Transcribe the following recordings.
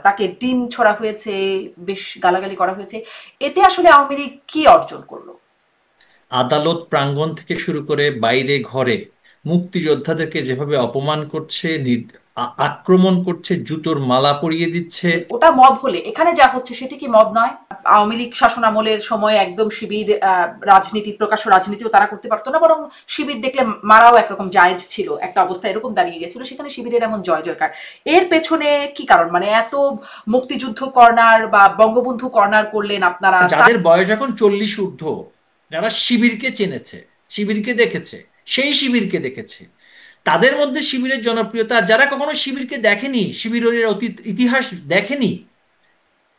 তাকে ডিম ছোড়া হয়েছে, বেশ গালাগালি করা হয়েছে। এতে আসলে আওয়ামী লীগ কি অর্জন করলো? আদালত প্রাঙ্গণ থেকে শুরু করে বাইরে ঘরে মুক্তিযোদ্ধাদেরকে যেভাবে অপমান করছে, আক্রমণ করছে, জুতোর মালা পরিয়ে দিচ্ছে। যে ওটা মব হলে এখানে যা হচ্ছে সেটি কি মব নয়? আওয়ামী লীগ শাসনামলের সময় একদম শিবির রাজনীতি, প্রকাশ্য রাজনীতিও তারা করতে পারতো না, বরং শিবির দেখলে মারাও একরকম জায়েজ ছিল, একটা অবস্থা এরকম দাঁড়িয়ে গেছিল, সেখানে শিবিরের এমন জয় জয়কার। এর পেছনে কি কারণ? মানে এত মুক্তিযুদ্ধ কর্নার বা বঙ্গবন্ধু কর্নার করলেন আপনারা। যাদের বয়স এখন 40 ঊর্ধ্ব, যারা শিবিরকে চেনেছে, শিবিরকে দেখেছে, সেই শিবিরকে দেখেছে, তাদের মধ্যে শিবিরের জনপ্রিয়তা, আর যারা কখনো শিবিরকে দেখেনি, শিবিরের অতীত ইতিহাস দেখেনি,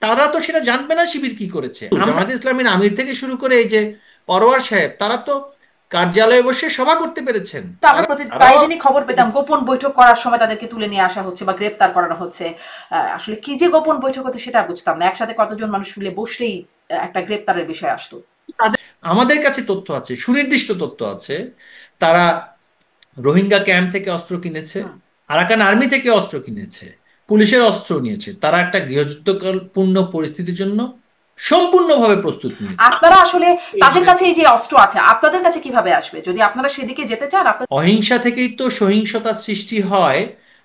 তারা তো সেটা জানবে না শিবির কি করেছে। জামায়াতে ইসলামীর আমির থেকে শুরু করে এই যে পরোয়ার সাহেব, তারা তো কার্যালয়ে বসে সভা করতে পেরেছেন। তো আমরা প্রায় দিনই খবর পেতাম গোপন বৈঠক করার সময় তাদেরকে তুলে নিয়ে আসা হচ্ছে বা গ্রেপ্তার করানো হচ্ছে। আসলে কি যে গোপন বৈঠক হতো সেটা বুঝতাম না, একসাথে কতজন মানুষ মিলে বসলেই একটা গ্রেপ্তারের বিষয় আসতো। তাদের, আমাদের কাছে তথ্য আছে, সুনির্দিষ্ট তথ্য আছে, তারা রোহিঙ্গা ক্যাম্প থেকে অস্ত্র কিনেছে, হুম। আরাকান আর্মি থেকে অস্ত্র কিনেছে, পুলিশের অস্ত্র নিয়েছে, তারা একটা গৃহযুদ্ধপূর্ণ পরিস্থিতির জন্য সম্পূর্ণভাবে প্রস্তুত নিয়েছে। আপনারা আসলে তাদের কাছে এই যে অস্ত্র আছে, আপনাদের কাছে কিভাবে আসবে যদি আপনারা সেদিকে যেতে চান? অহিংসা থেকেই তো সহিংসতার সৃষ্টি হয়,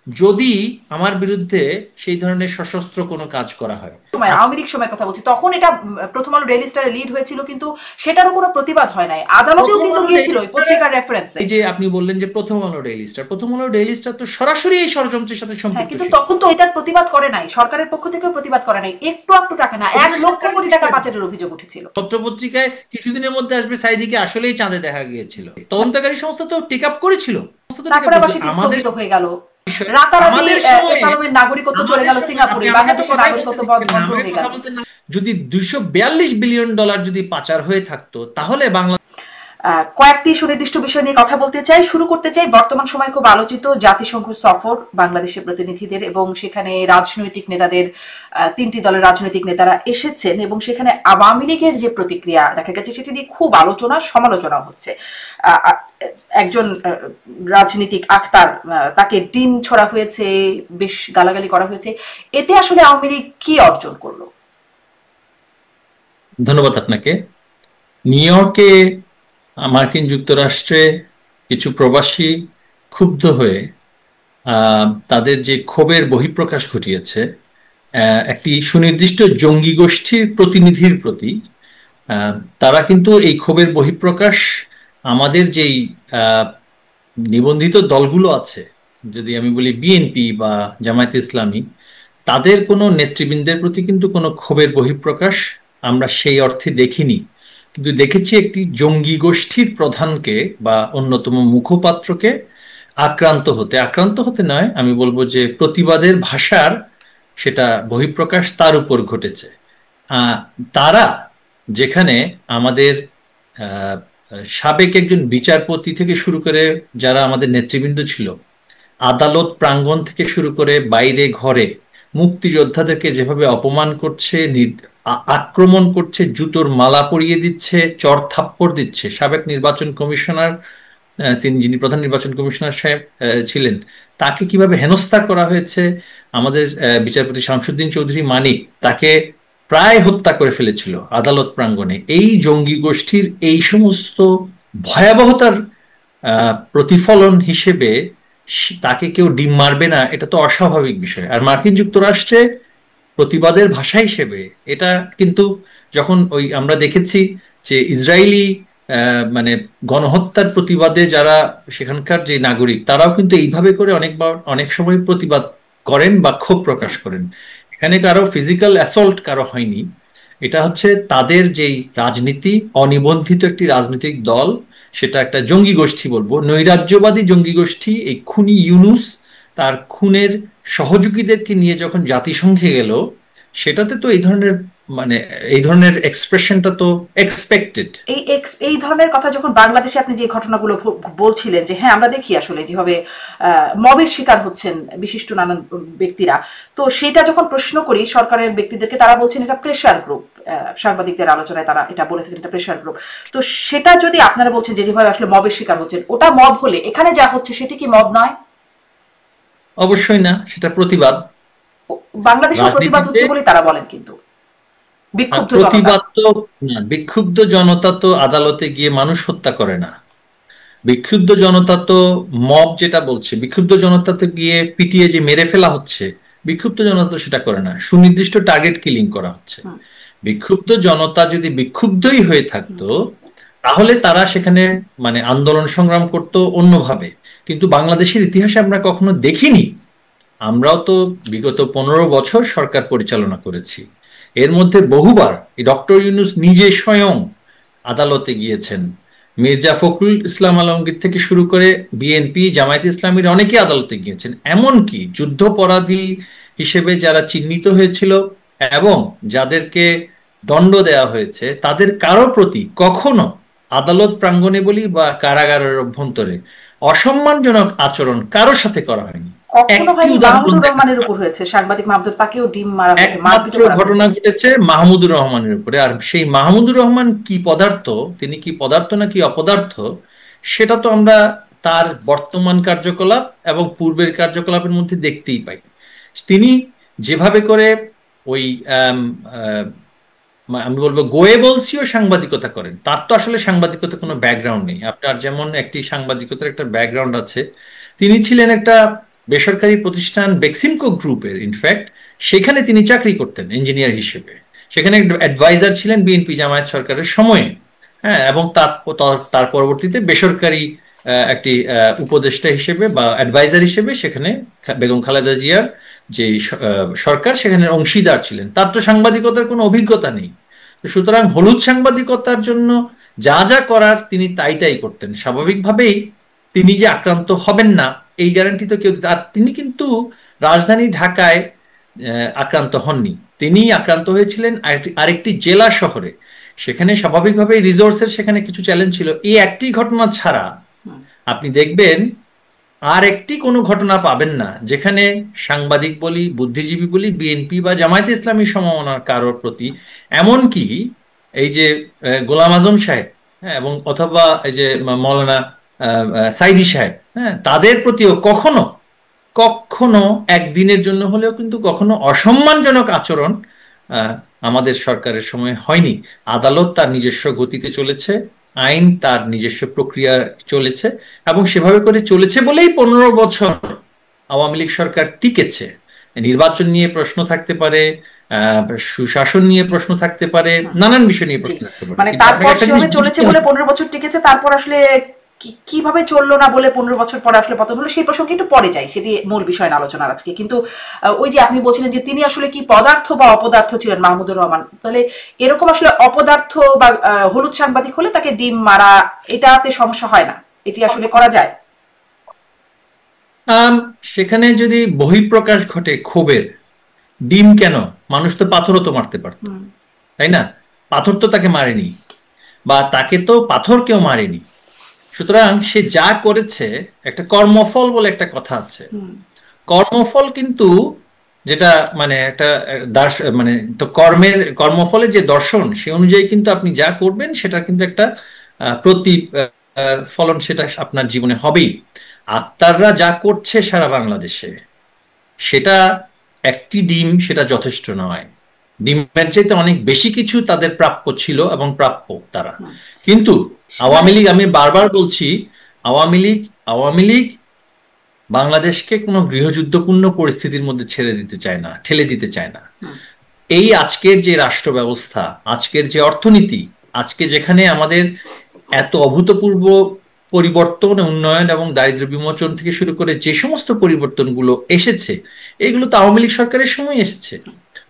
যদি আমার বিরুদ্ধে সেই ধরনের সশস্ত্র কোনো কাজ করা হয়। সময় আওয়ামী লীগ সময়ের কথা বলছি, তখন এটা প্রথম আলো ডেইলি স্টারে লিড হয়েছিল, কিন্তু সেটারও কোনো প্রতিবাদ হয় নাই, আদালতেও প্রথম কিন্তু আলো গিয়েছিল ডেইলি ওই স্টারে, পত্রিকার রেফারেন্সে। এই যে আপনি বললেন যে প্রথম আলো ডেইলি স্টার, প্রথম আলো ডেইলি স্টার তো সরাসরি এই ষড়যন্ত্রের সাথে হ্যাঁ, সম্পৃক্ত কিন্তু ছিল। তখন তো এটার প্রতিবাদ করে নাই, সরকারের পক্ষ থেকেও প্রতিবাদ করে নাই, একটু একটু টাকা না, এটা 1 লক্ষ সরকারের কোটি টাকা বিষয়। পাচারের অভিযোগ উঠেছিল। পত্রপত্রিকায় কিছুদিনের মধ্যে আসবে সাইদিকে আসলেই চাঁদে দেখা গিয়েছিল, তদন্তকারী সংস্থা তো টেক আপ করেছিল, সংস্থা তো টেক আপ তারপরে আবার করেছিল। সেটি আমাদের স্থগিত হয়ে গেল। বিষয়, রাতারাতি আমাদের সময়ে, এসালামের নাগরিকত্ব চলে আমাদের গেল সময় সিঙ্গাপুরে, আপনি আমাকে একটা বাংলাদেশের কথাই বলতে নাগরিকত্ব দিচ্ছেন না, বন্ধ আমাকে হয়ে কথা গেল। বলতে না। যদি $242 বিলিয়ন যদি পাচার হয়ে থাকতো, তাহলে বাংলা কয়েকটি সুনির্দিষ্ট বিষয় নিয়ে কথা বলতে চাই। শুরু করতে চাই বর্তমান সময়ে খুব আলোচিত জাতিসংঘ সফর, বাংলাদেশের প্রতিনিধিদের এবং সেখানে রাজনৈতিক নেতাদের, 3টি দলের রাজনৈতিক নেতারা এসেছেন এবং সেখানে আওয়ামী লীগের যে প্রতিক্রিয়া দেখা গেছে সেটি নিয়ে খুব আলোচনা সমালোচনা হচ্ছে। একজন রাজনীতিক আখতার, তাকে ডিম ছোড়া হয়েছে, বেশ গালাগালি করা হয়েছে। এতে আসলে আওয়ামী লীগ কি অর্জন করলো? ধন্যবাদ আপনাকে। নিউ ইয়র্কে মার্কিন যুক্তরাষ্ট্রে কিছু প্রবাসী ক্ষুব্ধ হয়ে তাদের যে ক্ষোভের বহিঃপ্রকাশ ঘটিয়েছে একটি সুনির্দিষ্ট জঙ্গি গোষ্ঠীর প্রতিনিধির প্রতি। আহ, তারা কিন্তু এই ক্ষোভের বহিঃপ্রকাশ আমাদের যেই আহ, নিবন্ধিত দলগুলো আছে, যদি আমি বলি বিএনপি বা জামায়াতে ইসলামী, তাদের কোনো নেতৃবৃন্দের প্রতি কিন্তু কোনো ক্ষোভের বহিঃপ্রকাশ আমরা সেই অর্থে দেখিনি। কিন্তু দেখেছি একটি জঙ্গি গোষ্ঠীর প্রধানকে বা অন্যতম মুখপাত্রকে আক্রান্ত হতে নয়, আমি বলবো যে প্রতিবাদের ভাষার সেটা বহিঃপ্রকাশ তার উপর ঘটেছে। আহ, তারা যেখানে আমাদের আহ, সাবেক একজন বিচারপতি থেকে শুরু করে যারা আমাদের নেতৃবৃন্দ ছিল, আদালত প্রাঙ্গণ থেকে শুরু করে বাইরে ঘরে মুক্তিযোদ্ধাদেরকে যেভাবে অপমান করছে, আক্রমণ করছে, জুতোর মালা পরিয়ে দিচ্ছে, চড় থাপ্পড় দিচ্ছে, সাবেক নির্বাচন কমিশনার, যিনি প্রধান নির্বাচন কমিশনার সাহেব ছিলেন, তাকে কিভাবে হেনস্থা করা হয়েছে। আমাদের বিচারপতি শামসুদ্দিন চৌধুরী মানিক, তাকে প্রায় হত্যা করে ফেলেছিল আদালত প্রাঙ্গণে। এই জঙ্গি গোষ্ঠীর এই সমস্ত ভয়াবহতার প্রতিফলন হিসেবে তাকে কেউ ডিম মারবে না, এটা তো অস্বাভাবিক বিষয়। আর মার্কিন যুক্তরাষ্ট্রে প্রতিবাদের ভাষা হিসেবে এটা কিন্তু, যখন ওই আমরা দেখেছি যে ইসরায়েলি মানে গণহত্যার প্রতিবাদে যারা সেখানকার যে নাগরিক, তারাও কিন্তু এইভাবে করে অনেকবার অনেক সময় প্রতিবাদ করেন বা ক্ষোভ প্রকাশ করেন। এখানে কারো ফিজিক্যাল অ্যাসল্ট কারো হয়নি, এটা হচ্ছে তাদের যেই রাজনীতি, অনিবন্ধিত একটি রাজনৈতিক দল, সেটা একটা জঙ্গি গোষ্ঠী বলবো, নৈরাজ্যবাদী জঙ্গি গোষ্ঠী। এই খুনি ইউনুস তার খুনের সহযোগীদেরকে নিয়ে যখন জাতিসংঘে গেল, সেটাতে তো এই ধরনের, মানে এই ধরনের এক্সপ্রেশনটা তো এক্সপেক্টেড। এই ধরনের কথা যখন বাংলাদেশে আপনি যে ঘটনাগুলো বলছিলেন যে হ্যাঁ আমরা দেখি আসলে যেভাবে মবের শিকার হচ্ছেন বিশিষ্ট নানান ব্যক্তিরা, তো সেটা যখন প্রশ্ন করি সরকারের ব্যক্তিদেরকে, তারা বলছেন এটা প্রেশার গ্রুপ। সাংবাদিকদের আলোচনায় তারা এটা বলে থাকেন এটা প্রেশার গ্রুপ। তো সেটা যদি আপনারা বলছেন যে যেভাবে আসলে মবের শিকার হচ্ছেন, ওটা মব হলে এখানে যা হচ্ছে সেটি কি মব নয়? অবশ্যই না, সেটা প্রতিবাদ। বাংলাদেশেও প্রতিবাদ রাজনীতিতে হচ্ছে বলে তারা বলেন, কিন্তু বিক্ষুব্ধ জনতা। প্রতিবাদ তো না, বিক্ষুব্ধ জনতা তো আদালতে গিয়ে মানুষ হত্যা করে না। বিক্ষুব্ধ জনতা তো মব যেটা বলছে, বিক্ষুব্ধ জনতা তো গিয়ে পিটিয়ে যে মেরে ফেলা হচ্ছে, বিক্ষুব্ধ জনতা তো সেটা করে না, সুনির্দিষ্ট টার্গেট কিলিং করা হচ্ছে। হুম, বিক্ষুব্ধ জনতা যদি বিক্ষুব্ধই হয়ে হুম, থাকতো তাহলে তারা সেখানে মানে আন্দোলন সংগ্রাম করতো অন্যভাবে। কিন্তু বাংলাদেশের ইতিহাসে আমরা কখনো দেখিনি। আমরাও তো বিগত 15 বছর সরকার পরিচালনা করেছি, এর মধ্যে বহুবার ডক্টর ইউনূস নিজে স্বয়ং আদালতে গিয়েছেন। মির্জা ফখরুল ইসলাম আলমগীর থেকে শুরু করে বিএনপি, জামায়াতে ইসলামীর অনেকে আদালতে গিয়েছেন। এমনকি যুদ্ধাপরাধী হিসেবে যারা চিহ্নিত হয়েছিল এবং যাদেরকে দণ্ড দেওয়া হয়েছে, তাদের কারো প্রতি কখনো আদালত প্রাঙ্গণে বলি বা কারাগারের অভ্যন্তরে অসম্মানজনক আচরণ কারো সাথে করা হয়নি। কখনো একটি হয়নি। উদাহরণ মাহমুদুর দেখাতে রহমানের উপর পারবেন? হয়েছে, সাংবাদিক মাহমুদুর, তাকেও ডিম মারা হয়েছে, একমাত্র মারপিটও করা ঘটনা হয়েছে। ঘটেছে মাহমুদুর রহমানের উপরে। আর সেই মাহমুদুর রহমান কি পদার্থ, তিনি কি পদার্থ নাকি অপদার্থ, সেটা তো আমরা তার বর্তমান কার্যকলাপ এবং পূর্বের কার্যকলাপের মধ্যে দেখতেই পাই। তিনি যেভাবে করে ওই আম, আহ, আমি বলবো গোয়েবলসীয় সাংবাদিকতা করেন, তার তো আসলে সাংবাদিকতা কোনো ব্যাকগ্রাউন্ড নেই। আপনার যেমন একটি সাংবাদিকতার একটা ব্যাকগ্রাউন্ড আছে, তিনি ছিলেন একটা বেসরকারি প্রতিষ্ঠান বেক্সিমকো গ্রুপের, ইনফ্যাক্ট সেখানে তিনি চাকরি করতেন ইঞ্জিনিয়ার হিসেবে। সেখানে অ্যাডভাইজার ছিলেন বিএনপি জামায়াত সরকারের সময়ে। হ্যাঁ, এবং তার তার পরবর্তীতে বেসরকারি একটি উপদেষ্টা হিসেবে বা অ্যাডভাইজার হিসেবে সেখানে বেগম খালেদা জিয়ার যে সরকার সেখানে অংশীদার ছিলেন। তার তো সাংবাদিকতার কোনো অভিজ্ঞতা নেই। সুতরাং হলুদ সাংবাদিকতার জন্য যা যা করার তিনি তাই তাই করতেন। স্বাভাবিকভাবেই তিনি যে আক্রান্ত হবেন না এই গ্যারান্টি তো কেউ আর তিনি কিন্তু রাজধানী ঢাকায় আক্রান্ত হননি। তিনি আক্রান্ত হয়েছিলেন আরেকটি জেলা শহরে। সেখানে স্বাভাবিকভাবেই রিসোর্সের সেখানে কিছু চ্যালেঞ্জ ছিল। এই একটি ঘটনা ছাড়া হুম, আপনি দেখবেন আর একটি কোনো ঘটনা পাবেন না যেখানে সাংবাদিক বলি, বুদ্ধিজীবী বলি, বিএনপি বা জামায়াতে ইসলামী সমমনার কারোর প্রতি, এমনকি এই যে গোলাম আজম সাহেব, হ্যাঁ, এবং অথবা এই যে মৌলানা সাইদি সাহেব, হ্যাঁ, তাদের প্রতিও কখনো কখনো একদিনের জন্য হলেও কিন্তু কখনো অসম্মানজনক আচরণ আহ, আমাদের সরকারের সময় হয়নি। আদালত তার নিজস্ব গতিতে চলেছে, আইন তার নিজস্ব প্রক্রিয়া চলেছে, এবং সেভাবে করে চলেছে বলেই 15 বছর আওয়ামী লীগ সরকার টিকেছে। নির্বাচন নিয়ে প্রশ্ন থাকতে পারে, সুশাসন নিয়ে প্রশ্ন থাকতে পারে, হুম, নানান বিষয় নিয়ে জি। প্রশ্ন থাকতে পারে, মানে কিন্তু আপনাকে তারপর একটা জিনিস সেভাবে চলেছে বুঝতে বলে হবে। 15 বছর টিকেছে, তারপর আসলে কিভাবে চললো না বলে 15 বছর পরে আসলে পতন হলো, সেই প্রসঙ্গে একটু পরে যাই, সেটি মূল বিষয় না আলোচনার আজকে। কিন্তু ওই যে আপনি বলছিলেন যে তিনি আসলে কি পদার্থ বা অপদার্থ ছিলেন মাহমুদুর রহমান, তাহলে এরকম আসলে অপদার্থ বা হলুদ সাংবাদিক হলে তাকে ডিম মারা, এটাতে সমস্যা হয় না? এটি আসলে করা যায়? আম, সেখানে যদি বহিঃপ্রকাশ ঘটে ক্ষোভের, ডিম কেন, মানুষ তো পাথরও তো মারতে পারতো, হুম, তাই না? পাথর তো তাকে মারেনি, বা তাকে তো পাথর কেউ মারেনি। সুতরাং সে যা করেছে, একটা কর্মফল বলে একটা কথা আছে। হুম, কর্মফল কিন্তু যেটা মানে একটা মানে তো কর্মের কর্মফলের যে দর্শন সে অনুযায়ী কিন্তু আপনি যা করবেন সেটা কিন্তু একটা প্রতি ফলন সেটা আপনার জীবনে হবেই। আক্তাররা যা করছে সারা বাংলাদেশে, সেটা একটি ডিম সেটা যথেষ্ট নয়। ডিমের চাইতে অনেক বেশি কিছু তাদের প্রাপ্য ছিল এবং প্রাপ্য তারা। হুম। কিন্তু মানে আওয়ামী লীগ, আমি বারবার বলছি, আওয়ামী লীগ আওয়ামী লীগ বাংলাদেশকে কোনো গৃহযুদ্ধপূর্ণ পরিস্থিতির মধ্যে ছেড়ে দিতে চায় না, ঠেলে দিতে চায় না। হুম, এই আজকের যে রাষ্ট্র ব্যবস্থা, আজকের যে অর্থনীতি, আজকে যেখানে আমাদের এত অভূতপূর্ব পরিবর্তন, উন্নয়ন এবং দারিদ্র্য বিমোচন থেকে শুরু করে যে সমস্ত পরিবর্তনগুলো এসেছে, এগুলো তো আওয়ামী লীগ সরকারের সময় এসেছে।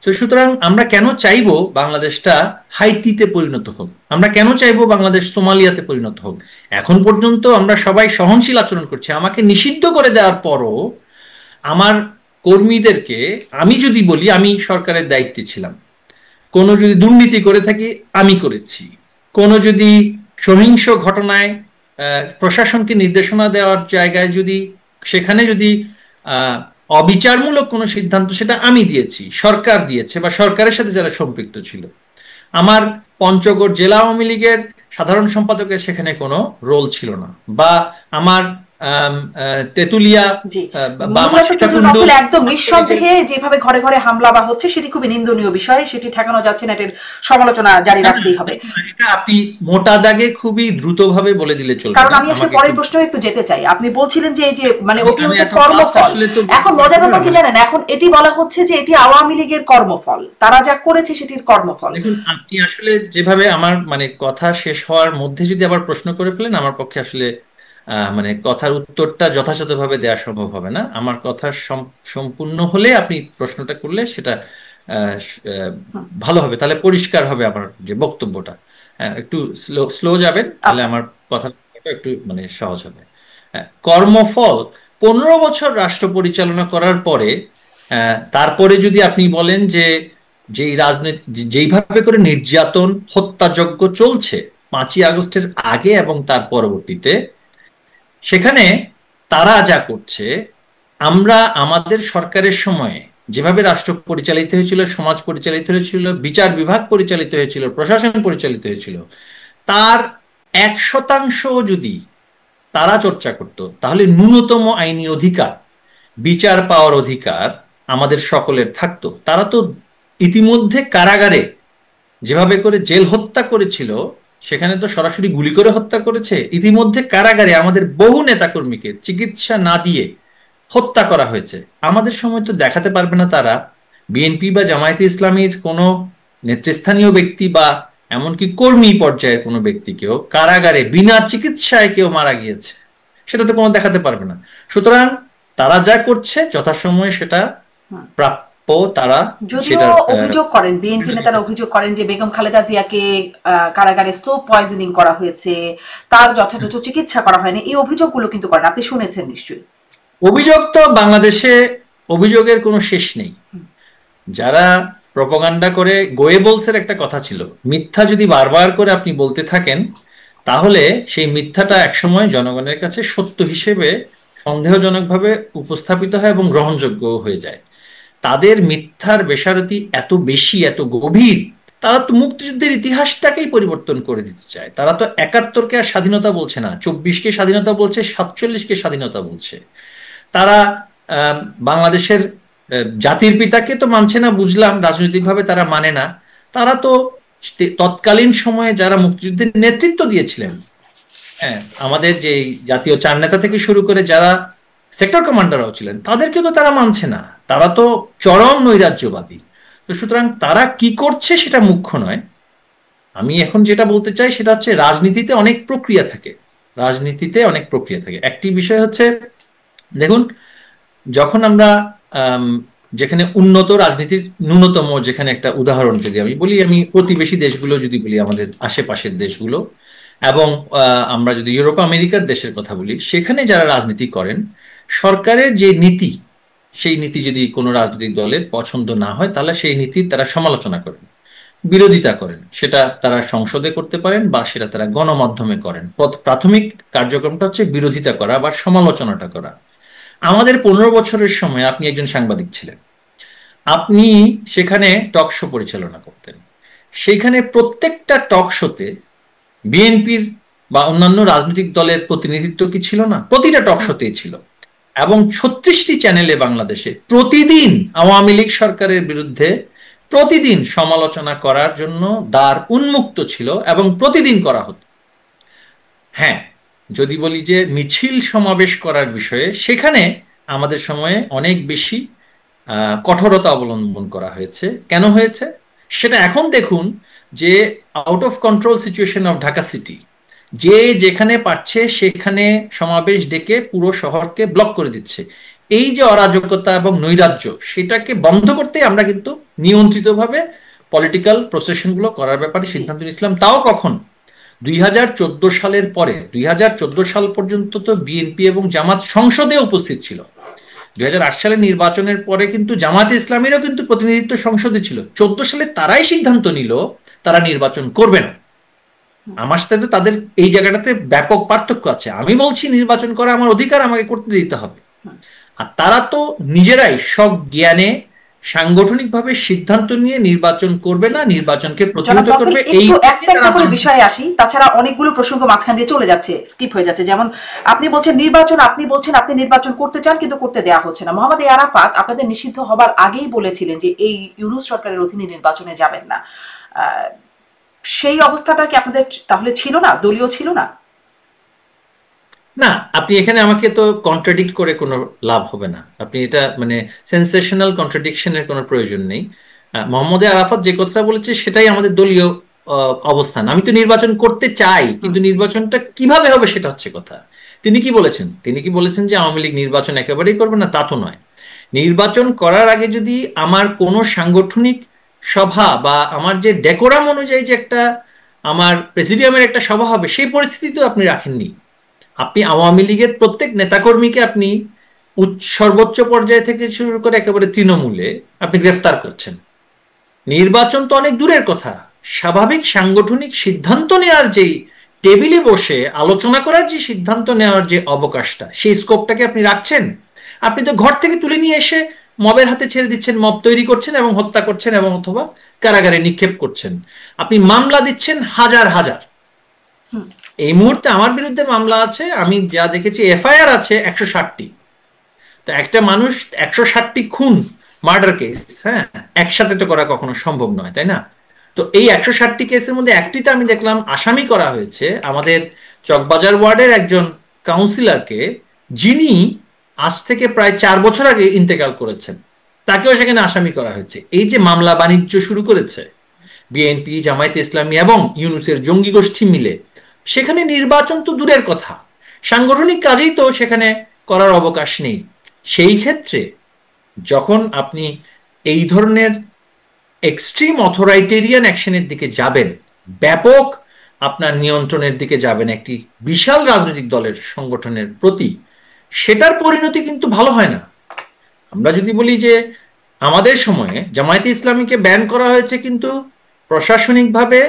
তো সুতরাং আমরা কেন চাইবো বাংলাদেশটা হাইতিতে পরিণত হোক? আমরা কেন চাইবো বাংলাদেশ সোমালিয়াতে পরিণত হোক? এখন পর্যন্ত আমরা সবাই সহনশীল আচরণ করছি। আমাকে নিষিদ্ধ করে দেওয়ার পরও আমার কর্মীদেরকে, আমি যদি বলি আমি সরকারের দায়িত্বে ছিলাম, কোনো যদি দুর্নীতি করে থাকি আমি করেছি, কোনো যদি সহিংস ঘটনায় প্রশাসনকে নির্দেশনা দেওয়ার জায়গায় যদি সেখানে যদি আহ, অবিচারমূলক কোনো সিদ্ধান্ত সেটা আমি দিয়েছি, সরকার দিয়েছে বা সরকারের সাথে যারা সম্পৃক্ত ছিল, আমার পঞ্চগড় জেলা আওয়ামী লীগের সাধারণ সম্পাদকের সেখানে কোনো রোল ছিল না, বা আমার তেতুলিয়া জি, বা আমার মুখলেস চৌধুরী সীতাকুণ্ড নফল একদম নিঃসন্দেহে যেভাবে ঘরে ঘরে হামলা বা হচ্ছে সেটি খুবই নিন্দনীয় বিষয়, সেটি ঠেকানো যাচ্ছে না, এটির সমালোচনা জারি না, না, রাখতেই হবে। দেখুন, এটা আপনি মোটা দাগে খুবই দ্রুতভাবে বলে দিলে চলবে কারণ না, আমি আসলে আমাকে একটু পরের প্রশ্ন একটু যেতে চাই। আপনি বলছিলেন যে এই যে মানে আমি ওটি আমি হচ্ছে এত ফাস্ট কর্মফল। আসলে তো এখন বলতে মজার পারবো না। ব্যাপার কি জানেন, এখন এটি বলা হচ্ছে যে এটি আওয়ামী লীগের কর্মফল, তারা যা করেছে সেটির কর্মফল। দেখুন, আপনি আসলে যেভাবে আমার মানে কথা শেষ হওয়ার মধ্যে যদি আবার প্রশ্ন করে ফেলেন, আমার পক্ষে আসলে মানে কথার উত্তরটা যথাযথভাবে দেওয়া সম্ভব হবে না। আমার কথা সম্পূর্ণ হলে আপনি প্রশ্নটা করলে সেটা হুম, ভালো হবে, তাহলে পরিষ্কার হবে আমার যে বক্তব্যটা। একটু স্লো স্লো যাবেন, তাহলে আচ্ছা। আমার কথা একটু মানে সহজ হবে। কর্মফল, 15 বছর রাষ্ট্র পরিচালনা করার পরে তারপরে যদি আপনি বলেন যে যেই রাজনীতি যেইভাবে করে নির্যাতন হত্যাযজ্ঞ চলছে 5ই আগস্টের আগে এবং তার পরবর্তীতে, সেখানে তারা যা করছে, আমরা আমাদের সরকারের সময়ে যেভাবে রাষ্ট্র পরিচালিত হয়েছিল, সমাজ পরিচালিত হয়েছিল, বিচার বিভাগ পরিচালিত হয়েছিল, প্রশাসন পরিচালিত হয়েছিল, তার 1% যদি তারা চর্চা করত, তাহলে ন্যূনতম আইনি অধিকার, বিচার পাওয়ার অধিকার আমাদের সকলের থাকতো। তারা তো ইতিমধ্যে কারাগারে যেভাবে করে জেল হত্যা করেছিল, সেখানে তো সরাসরি গুলি করে হত্যা করেছে। ইতিমধ্যে কারাগারে আমাদের বহু নেতাকর্মীকে চিকিৎসা না দিয়ে হত্যা করা হয়েছে। আমাদের সময় তো দেখাতে পারবে না তারা বিএনপি বা জামায়াতে ইসলামীর কোনো নেতৃস্থানীয় ব্যক্তি বা এমনকি কর্মী পর্যায়ের কোনো ব্যক্তিকেও কারাগারে বিনা চিকিৎসায় কেউ মারা গিয়েছে, সেটা তো কোনো দেখাতে পারবে না। সুতরাং তারা যা করছে যথাসময়ে সেটা হুম। প্রাপ্য, তারা যদিও সেটার অভিযোগ করেন, বিএনপি নেতারা অভিযোগ করেন যে বেগম খালেদা জিয়াকে কারাগারে স্লো পয়জনিং করা হয়েছে, তার যথাযথ চিকিৎসা করা হয়নি, এই অভিযোগগুলো কিন্তু করেন, আপনি শুনেছেন নিশ্চয়ই। অভিযোগ তো বাংলাদেশে অভিযোগের কোনো শেষ নেই। যারা প্রপাগান্ডা করে, গোয়েবলসের একটা কথা ছিল, মিথ্যা যদি বারবার করে আপনি বলতে থাকেন, তাহলে সেই মিথ্যাটা একসময় জনগণের কাছে সত্য হিসেবে সন্দেহজনকভাবে উপস্থাপিত হয় এবং গ্রহণযোগ্য হয়ে যায়। তাদের মিথ্যার বেসারতি এত বেশি, এত গভীর, তারা তো মুক্তিযুদ্ধের ইতিহাসটাকেই পরিবর্তন করে দিতে চায়। তারা তো 71কে আর স্বাধীনতা বলছে না, 24কে স্বাধীনতা বলছে, 47কে স্বাধীনতা বলছে। তারা বাংলাদেশের জাতির পিতাকে তো মানছে না, বুঝলাম, রাজনৈতিকভাবে তারা মানে না। তারা তো তৎকালীন সময়ে যারা মুক্তিযুদ্ধের নেতৃত্ব দিয়েছিলেন, হ্যাঁ, আমাদের যে জাতীয় চার নেতা থেকে শুরু করে যারা সেক্টর কমান্ডাররাও ছিলেন, তাদেরকে তো তারা মানছে না। তারা তো চরম নৈরাজ্যবাদী। তো সুতরাং তারা কি করছে সেটা মুখ্য নয়। আমি এখন যেটা বলতে চাই সেটা হচ্ছে রাজনীতিতে অনেক প্রক্রিয়া থাকে। রাজনীতিতে অনেক প্রক্রিয়া থাকে। একটি বিষয় হচ্ছে, দেখুন, যখন আমরা আম, যেখানে উন্নত রাজনীতির ন্যূনতম, যেখানে একটা উদাহরণ যদি আমি বলি, আমি প্রতিবেশী দেশগুলো যদি বলি, আমাদের আশেপাশের দেশগুলো, এবং আমরা যদি ইউরোপ আমেরিকার দেশের কথা বলি, সেখানে যারা রাজনীতি করেন, সরকারের যে নীতি, সেই নীতি যদি কোনো রাজনৈতিক দলের পছন্দ না হয়, তাহলে সেই নীতির তারা সমালোচনা করেন, বিরোধিতা করেন। সেটা তারা সংসদে করতে পারেন বা সেটা তারা গণমাধ্যমে করেন। প্রাথমিক কার্যক্রমটা হচ্ছে বিরোধিতা করা বা সমালোচনাটা করা। আমাদের 15 বছরের সময় আপনি একজন সাংবাদিক ছিলেন, আপনি সেখানে টক শো পরিচালনা করতেন। সেখানে প্রত্যেকটা টক শোতে বিএনপির বা অন্যান্য রাজনৈতিক দলের প্রতিনিধিত্ব কি ছিল না? প্রতিটা টক শোতেই ছিল। এবং 36টি চ্যানেলে বাংলাদেশে প্রতিদিন আওয়ামী লীগ সরকারের বিরুদ্ধে প্রতিদিন সমালোচনা করার জন্য দ্বার উন্মুক্ত ছিল এবং প্রতিদিন করা হতো। হ্যাঁ, যদি বলি যে মিছিল সমাবেশ করার বিষয়ে, সেখানে আমাদের সময়ে অনেক বেশি কঠোরতা অবলম্বন করা হয়েছে। কেন হয়েছে সেটা এখন দেখুন, যে out of control situation of Dhaka city, যে যেখানে পারছে সেখানে সমাবেশ ডেকে পুরো শহরকে ব্লক করে দিচ্ছে। এই যে অরাজকতা এবং নৈরাজ্য, সেটাকে বন্ধ করতে আমরা কিন্তু নিয়ন্ত্রিতভাবে পলিটিক্যাল প্রসেশনগুলো করার ব্যাপারে জি। সিদ্ধান্ত নিয়েছিলাম। তাও কখন? 2014 সালের পরে। 2014 সাল পর্যন্ত তো বিএনপি এবং জামাত সংসদে উপস্থিত ছিল। 2008 সালের নির্বাচনের পরে কিন্তু জামাত ইসলামীরও কিন্তু প্রতিনিধিত্ব সংসদে ছিল। 14 সালে তারাই সিদ্ধান্ত নিল তারা নির্বাচন করবে না। আমার সাথে তাদের এই জায়গাটাতে ব্যাপক পার্থক্য আছে। আমি বলছি নির্বাচন করা আমার অধিকার, আমাকে করতে দিতে হবে। আর তারা তো নিজেরাই সজ্ঞানে সাংগঠনিকভাবে সিদ্ধান্ত নিয়ে নির্বাচন করবে না, নির্বাচনকে প্রতিহত করবে। এই একটা করে বিষয়ে আসি, তাছাড়া অনেকগুলো প্রসঙ্গ মাঝখান দিয়ে চলে যাচ্ছে, স্কিপ হয়ে যাচ্ছে। যেমন আপনি বলছেন নির্বাচন, আপনি বলছেন আপনি নির্বাচন করতে চান কিন্তু করতে দেয়া হচ্ছে না। মোহাম্মদ আরাফাত আপনাদের নিষিদ্ধ হবার আগেই বলেছিলেন যে এই ইউনূস সরকারের অধীনে নির্বাচনে যাবেন না। সেই অবস্থাটা কি আপনাদের তাহলে ছিল না, দলীয় ছিল না? না, আপনি এখানে আমাকে তো কন্ট্রাডিক্ট করে কোনো লাভ হবে না। আপনি এটা মানে সেন্সেশনাল কন্ট্রাডিকশনের কোনো প্রয়োজন নেই। মোহাম্মদ আরাফাত যে কথা বলেছে সেটাই আমাদের দলীয় অবস্থান। আমি তো নির্বাচন করতে চাই, কিন্তু নির্বাচনটা কিভাবে হবে সেটা হচ্ছে কথা। তিনি কি বলেছেন? তিনি কি বলেছেন যে আওয়ামী লীগ নির্বাচন একেবারেই করবে না? তা তো নয়। নির্বাচন করার আগে যদি আমার কোনো সাংগঠনিক সভা বা আমার যে ডেকোরাম অনুযায়ী যে একটা আমার প্রেসিডিয়ামের একটা সভা হবে, সেই পরিস্থিতি তো আপনি রাখেননি। আপনি আওয়ামী লীগের প্রত্যেক নেতাকর্মীকে আপনি সর্বোচ্চ পর্যায়ে থেকে শুরু করে একেবারে তৃণমূলে আপনি গ্রেফতার করছেন। নির্বাচন তো অনেক দূরের কথা। স্বাভাবিক সাংগঠনিক সিদ্ধান্ত নেওয়ার যেই টেবিলে বসে আলোচনা করার যে সিদ্ধান্ত নেওয়ার যে অবকাশটা, সেই স্কোপটাকে আপনি রাখছেন? আপনি তো ঘর থেকে তুলে নিয়ে এসে মবের হাতে ছেড়ে দিচ্ছেন, মব তৈরি করছেন এবং হত্যা করছেন এবং অথবা কারাগারে নিক্ষেপ করছেন। আপনি মামলা দিচ্ছেন হাজার হাজার। এই মুহূর্তে আমার বিরুদ্ধে মামলা আছে, আমি যা দেখেছি এফআইআর আছে 160টি। তো একটা মানুষ 160টি খুন, মার্ডার কেস, হ্যাঁ, একসাথে তো করা কখনো সম্ভব নয়, তাই না? তো এই 160টি কেসের মধ্যে একটিতে আমি দেখলাম আসামি করা হয়েছে আমাদের চকবাজার ওয়ার্ডের একজন কাউন্সিলরকে, যিনি আজ থেকে প্রায় 4 বছর আগে ইন্তেকাল করেছেন। তাকেও সেখানে আসামি করা হয়েছে। এই যে মামলা বাণিজ্য শুরু করেছে বিএনপি, জামায়াতে ইসলামী এবং ইউনূসের জঙ্গি গোষ্ঠী মিলে, সেখানে নির্বাচন তো দূরের কথা, সাংগঠনিক কাজেই তো সেখানে করার অবকাশ নেই। সেই ক্ষেত্রে যখন আপনি এই ধরনের এক্সট্রিম অথরাইটেরিয়ান অ্যাকশনের দিকে যাবেন, ব্যাপক আপনার নিয়ন্ত্রণের দিকে যাবেন একটি বিশাল রাজনৈতিক দলের সংগঠনের প্রতি, সেটার পরিণতি কিন্তু ভালো হয় না। আমরা যদি বলি যে আমাদের সময়ে জামায়াতে ইসলামীকে ব্যান করা হয়েছে কিন্তু প্রশাসনিকভাবে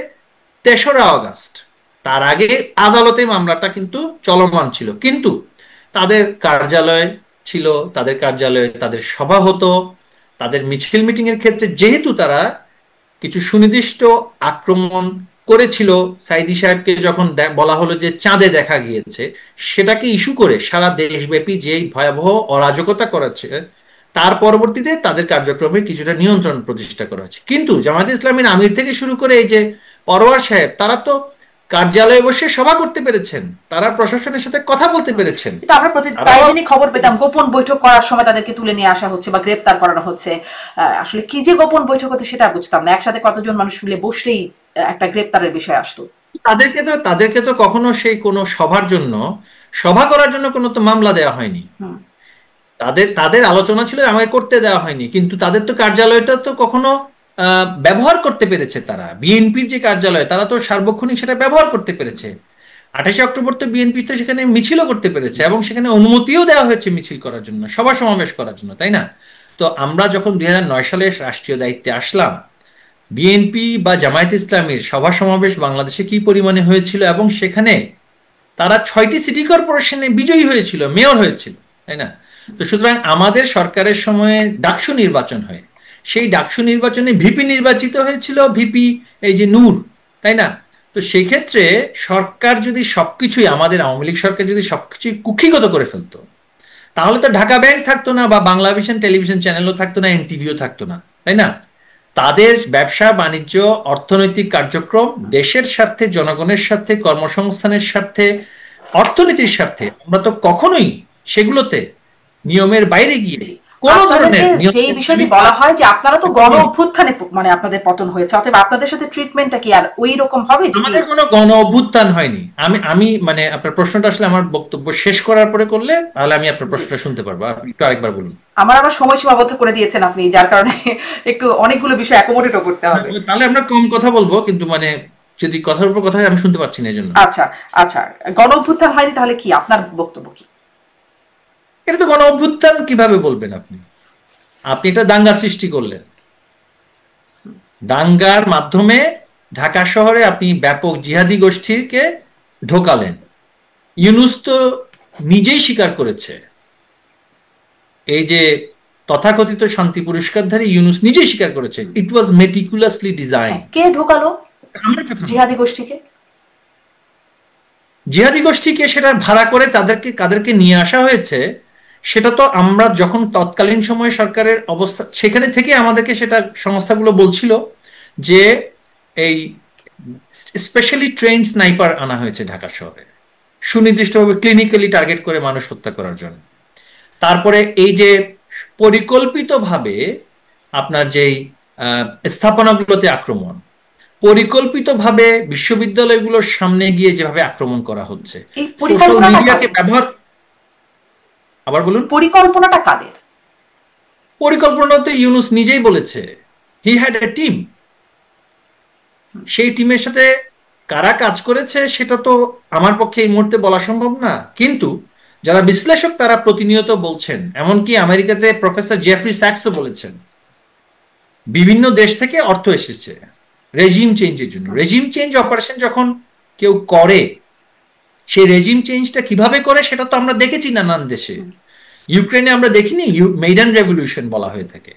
3রা আগস্ট, তার আগে আদালতে মামলাটা কিন্তু চলমান ছিল, কিন্তু তাদের কার্যালয় ছিল, তাদের কার্যালয়ে তাদের সভা হতো, তাদের মিছিল মিটিং এর ক্ষেত্রে যেহেতু তারা কিছু সুনির্দিষ্ট আক্রমণ করেছিল, সাইদি সাহেবকে যখন বলা হলো যে চাঁদে দেখা গিয়েছে, সেটাকে ইস্যু করে সারা দেশব্যাপী যেই ভয়াবহ অরাজকতা করাচ্ছে, তার পরবর্তীতে তাদের কার্যক্রমে কিছুটা নিয়ন্ত্রণ প্রতিষ্ঠা করা হয়েছে। কিন্তু জামায়াতে ইসলামীর আমির থেকে শুরু করে এই যে পরোয়ার সাহেব, তারা তো কার্যালয়ে বসে সভা করতে পেরেছেন, তারা প্রশাসনের সাথে কথা বলতে পেরেছেন। আমরা প্রায়দিনই খবর পেতাম গোপন বৈঠক করার সময় তাদেরকে তুলে নিয়ে আসা হচ্ছে বা গ্রেপ্তার করানো হচ্ছে। আসলে কি যে গোপন বৈঠক হতো সেটা বুঝতাম না। একসাথে কতজন মানুষ মিলে বসলেই একটা গ্রেপ্তারের বিষয় আসতো। তাদেরকে তো কখনো সেই কোনো সভার জন্য, সভা করার জন্য কোনো তো মামলা দেওয়া হয়নি। তাদের আলোচনা ছিল আমাকে করতে দেওয়া হয়নি, কিন্তু তাদের তো কার্যালয়টা তো কখনো ব্যবহার করতে পেরেছে। তারা বিএনপির যে কার্যালয়, তারা তো সার্বক্ষণিক সেটা ব্যবহার করতে পেরেছে। 28 অক্টোবর তো বিএনপি তো সেখানে মিছিলও করতে পেরেছে এবং সেখানে অনুমতিও দেওয়া হয়েছে মিছিল করার জন্য, সভা সমাবেশ করার জন্য, তাই না? তো আমরা যখন 2009 সালে রাষ্ট্রীয় দায়িত্বে আসলাম, বিএনপি বা জামায়াত ইসলামীর সভা সমাবেশ বাংলাদেশে কি পরিমাণে হয়েছিল, এবং সেখানে তারা 6টি সিটি কর্পোরেশনে বিজয়ী হয়েছিল, মেয়র হয়েছিল, তাই না? তো সুতরাং আমাদের সরকারের সময়ে ডাকসু নির্বাচন হয়, সেই ডাকসু নির্বাচনে ভিপি নির্বাচিত হয়েছিল, ভিপি এই যে নূর, তাই না? তো সেই ক্ষেত্রে সরকার যদি সবকিছুই, আমাদের আওয়ামী লীগ সরকার যদি সবকিছুই কুক্ষিগত করে ফেলতো, তাহলে তো ঢাকা ব্যাংক থাকতো না, বা বাংলাভিশন টেলিভিশন চ্যানেলও থাকতো না, এনটিভিও থাকতো না, তাই না? তাদের ব্যবসা বাণিজ্য, অর্থনৈতিক কার্যক্রম দেশের স্বার্থে, জনগণের স্বার্থে, কর্মসংস্থানের স্বার্থে, অর্থনীতির স্বার্থে, আমরা তো কখনোই সেগুলোতে নিয়মের বাইরে গিয়ে কোন ধরনের যে বিষয়টি বলা হয় যে আপনারা তো গণ অভ্যুত্থানে মানে আপনাদের পতন হয়েছে, অতএব আপনাদের সাথে ট্রিটমেন্টটা কি আর ওই রকম হবে? আমাদের কোনো গণ অভ্যুত্থান হয়নি। আমি মানে আপনার প্রশ্নটা আসলে আমার বক্তব্য শেষ করার পরে করলে তাহলে আমি আপনার প্রশ্নটা শুনতে পারবো, আপনি একটু আরেকবার বলুন। আমার আবার সময় সীমাবদ্ধ করে দিয়েছেন আপনি, যার কারণে একটু অনেকগুলো বিষয় অ্যাকোমোডেটও করতে হবে। তাহলে আমরা কম কথা বলবো, কিন্তু মানে যদি কথার উপর কথা আমি শুনতে পাচ্ছি না, এজন্য। আচ্ছা আচ্ছা, গণ অভ্যুত্থান হয়নি, তাহলে কি আপনার বক্তব্য কি? এটা তো গণ অভ্যুত্থান কিভাবে বলবেন আপনি? আপনি এটা দাঙ্গা সৃষ্টি করলেন, দাঙ্গার মাধ্যমে ঢাকা শহরে আপনি ব্যাপক জিহাদি গোষ্ঠীকে ঢোকালেন। ইউনূস তো নিজেই স্বীকার করেছে এই যে তথাকথিত শান্তি পুরস্কারধারী ইউনূস নিজেই স্বীকার করেছে, ইট ওয়াজ মেটিকুলাসলি ডিজাইন। কে ঢোকালো আমার কথা না। জিহাদি গোষ্ঠীকে? জিহাদি গোষ্ঠীকে সেটা ভাড়া করে কাদেরকে নিয়ে আসা হয়েছে সেটা তো আমরা যখন তৎকালীন সময়ে সরকারের অবস্থা, সেখানে থেকে আমাদেরকে সেটা সংস্থাগুলো বলছিল যে এই স্পেশালি ট্রেন্ড স্নাইপার আনা হয়েছে ঢাকা শহরে সুনির্দিষ্টভাবে ক্লিনিক্যালি টার্গেট করে মানুষ হত্যা করার জন্য। তারপরে এই যে পরিকল্পিতভাবে আপনার যেই স্থাপনাগুলোতে আক্রমণ, পরিকল্পিতভাবে বিশ্ববিদ্যালয়গুলোর সামনে গিয়ে যেভাবে আক্রমণ করা হচ্ছে, এই সোশ্যাল পরিকল্পনাটা মিডিয়াকে কাদের? ব্যবহার, আবার বলুন। পরিকল্পনাটা কাদের? পরিকল্পনা তো ইউনূস নিজেই বলেছে, হি হ্যাড এ টিম। সেই টিমের সাথে কারা কাজ করেছে সেটা তো আমার পক্ষে এই মুহূর্তে বলা সম্ভব না, কিন্তু যারা বিশ্লেষক তারা প্রতিনিয়ত বলছেন, এমনকি আমেরিকাতে প্রফেসর জেফরি স্যাক্সও বলেছেন বিভিন্ন দেশ থেকে অর্থ এসেছে রেজিম চেঞ্জের জন্য। রেজিম চেঞ্জ অপারেশন যখন কেউ করে, সেই রেজিম চেঞ্জটা কিভাবে করে সেটা তো আমরা দেখেছি নানান দেশে। ইউক্রেনে আমরা দেখিনি, মেইডান রেভলিউশন বলা হয়ে থাকে।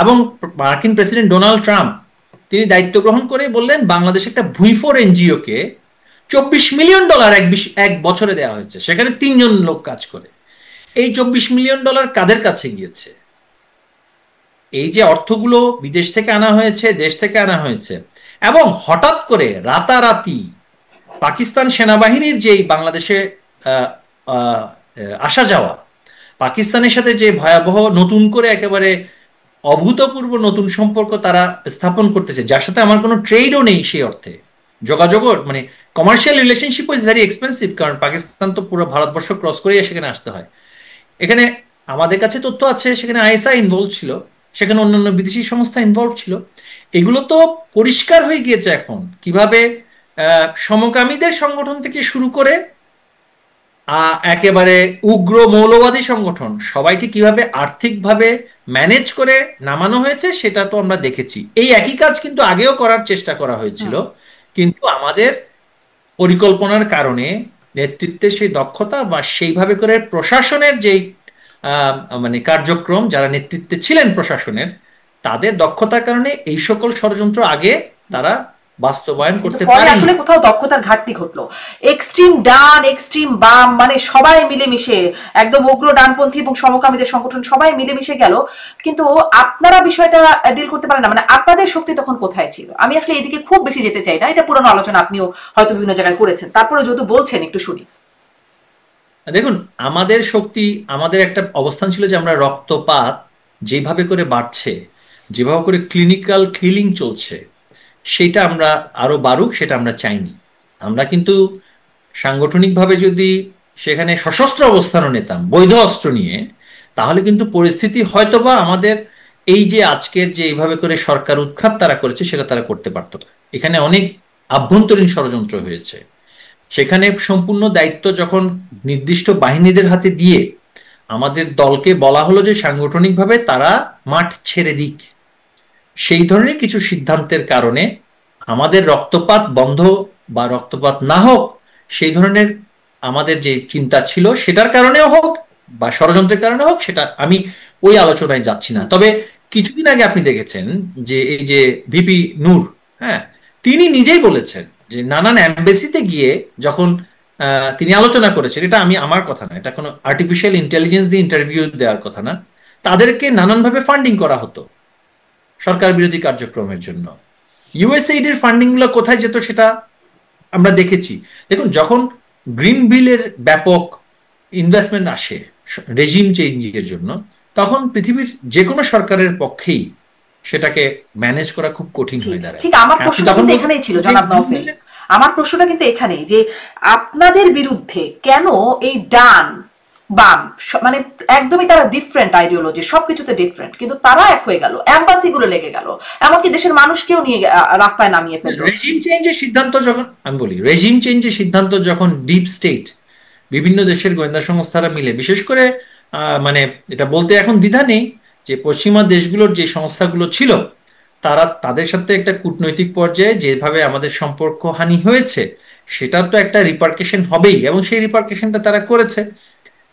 এবং মার্কিন প্রেসিডেন্ট ডোনাল্ড ট্রাম্প তিনি দায়িত্ব গ্রহণ করে বললেন বাংলাদেশ একটা ভুইফোর এনজিও কে $24 মিলিয়ন এক বছরে দেওয়া হয়েছে, সেখানে 3 জন লোক কাজ করে। এই $24 মিলিয়ন কাদের কাছে গিয়েছে? এই যে অর্থগুলো বিদেশ থেকে আনা হয়েছে, দেশ থেকে আনা হয়েছে, এবং হঠাৎ করে রাতারাতি পাকিস্তান সেনাবাহিনীর যেই বাংলাদেশে আসা যাওয়া, পাকিস্তানের সাথে যে ভয়াবহ নতুন করে একেবারে অভূতপূর্ব নতুন সম্পর্ক তারা স্থাপন করতেছে, যার সাথে আমার কোনো ট্রেডও নেই, সেই অর্থে যোগাযোগও মানে commercial relationship is very expensive, কারণ পাকিস্তান তো পুরো ভারতবর্ষ ক্রস করে সেখানে আসতে হয়। এখানে আমাদের কাছে তথ্য আছে সেখানে আইএসআই ইনভলভ ছিল, সেখানে অন্যান্য বিদেশি সংস্থা ইনভলভ ছিল। এগুলো তো পরিষ্কার হয়ে গিয়েছে এখন কিভাবে সমকামীদের সংগঠন থেকে শুরু করে একেবারে উগ্র মৌলবাদী সংগঠন সবাইকে কিভাবে আর্থিকভাবে ম্যানেজ করে নামানো হয়েছে সেটা তো আমরা দেখেছি। এই একই কাজ কিন্তু আগেও করার চেষ্টা করা হয়েছিল, কিন্তু আমাদের পরিকল্পনার কারণে নেতৃত্বের সেই দক্ষতা বা সেইভাবে করে প্রশাসনের যেই মানে কার্যক্রম, যারা নেতৃত্বে ছিলেন প্রশাসনের, তাদের দক্ষতার কারণে এই সকল ষড়যন্ত্র আগে তারা বাস্তবায়ন করতে পারে। আসলে কোথাও দক্ষতার ঘাটতি ঘটলো। এক্সট্রিম ডান, এক্সট্রিম বাম, মানে সবাই মিলেমিশে, একদম উগ্র ডানপন্থী এবং সমকামীদের সংগঠন সবাই মিলেমিশে গেল, কিন্তু আপনারা বিষয়টা ডিল করতে পারেন না। মানে আপনাদের শক্তি তখন কোথায় ছিল? আমি আসলে এদিকে খুব বেশি যেতে চাই না, এটা পুরনো আলোচনা, আপনিও হয়তো বিভিন্ন জায়গায় করেছেন, তারপরে যেহেতু বলছেন একটু শুনি। দেখুন, আমাদের শক্তি, আমাদের একটা অবস্থান ছিল যে আমরা রক্তপাত যেভাবে করে বাড়ছে, যেভাবে করে ক্লিনিক্যাল কিলিং চলছে, সেটা আমরা আরো বাড়ুক সেটা আমরা চাইনি। আমরা কিন্তু সাংগঠনিকভাবে যদি সেখানে সশস্ত্র অবস্থানও নিতাম বৈধ অস্ত্র নিয়ে, তাহলে কিন্তু পরিস্থিতি হয়তোবা আমাদের এই যে আজকের যে এইভাবে করে সরকার উৎখাত তারা করেছে সেটা তারা করতে পারত না। এখানে অনেক আভ্যন্তরীণ ষড়যন্ত্র হয়েছে। সেখানে সম্পূর্ণ দায়িত্ব যখন নির্দিষ্ট বাহিনীদের হাতে দিয়ে আমাদের দলকে বলা হলো যে সাংগঠনিকভাবে তারা মাঠ ছেড়ে দিক, সেই ধরনের কিছু সিদ্ধান্তের কারণে আমাদের রক্তপাত বন্ধ বা রক্তপাত না হোক সেই ধরনের আমাদের যে চিন্তা ছিল সেটার কারণেও হোক বা ষড়যন্ত্রের কারণে হোক, সেটা আমি ওই আলোচনায় যাচ্ছি না। তবে কিছুদিন আগে আপনি দেখেছেন যে এই যে ভিপি নূর, হ্যাঁ, তিনি নিজেই বলেছেন যে নানান এমবেসিতে গিয়ে যখন তিনি আলোচনা করেছেন, এটা আমার কথা না, এটা কোনো আর্টিফিশিয়াল ইন্টেলিজেন্স দিয়ে ইন্টারভিউ দেওয়ার কথা না, তাদেরকে নানানভাবে ফান্ডিং করা হতো সরকার বিরোধী কার্যক্রমের জন্য। ইউএসএইড এর ফান্ডিং গুলো কোথায় যেত সেটা আমরা দেখেছি। দেখুন, যখন গ্রিন বিলের ব্যাপক ইনভেস্টমেন্ট আসে রেজিম চেঞ্জের জন্য, তখন পৃথিবীর যে কোনো সরকারের পক্ষেই সেটাকে ম্যানেজ করা খুব কঠিন হয়ে দাঁড়ায়। ঠিক, আমার প্রশ্নটা কিন্তু এখানেই ছিল জনাব নওফেল, আমার প্রশ্নটা কিন্তু এখানেই যে আপনাদের বিরুদ্ধে কেন এই ডান বাম, মানে একদমই তারা ডিফারেন্ট আইডিওলজি, সবকিছুতে ডিফারেন্ট, কিন্তু তারা এক হয়ে গেল, এম্বাসি গুলো লেগে গেল, এমনকি দেশের মানুষকেও নিয়ে রাস্তায় নামিয়ে ফেললো। রেজিম চেঞ্জের সিদ্ধান্ত যখন, আমি বলি রেজিম চেঞ্জের সিদ্ধান্ত যখন ডিপ স্টেট বিভিন্ন দেশের গোয়েন্দা সংস্থারা মিলে, বিশেষ করে মানে এটা বলতে এখন দ্বিধা নেই যে পশ্চিমা দেশগুলোর যে সংস্থাগুলো ছিল তারা তাদের সাথে একটা কূটনৈতিক পর্যায়ে যেভাবে আমাদের সম্পর্ক হানি হয়েছে সেটার তো একটা রিপার্কেশন হবেই, এবং সেই রিপার্কেশনটা তারা করেছে।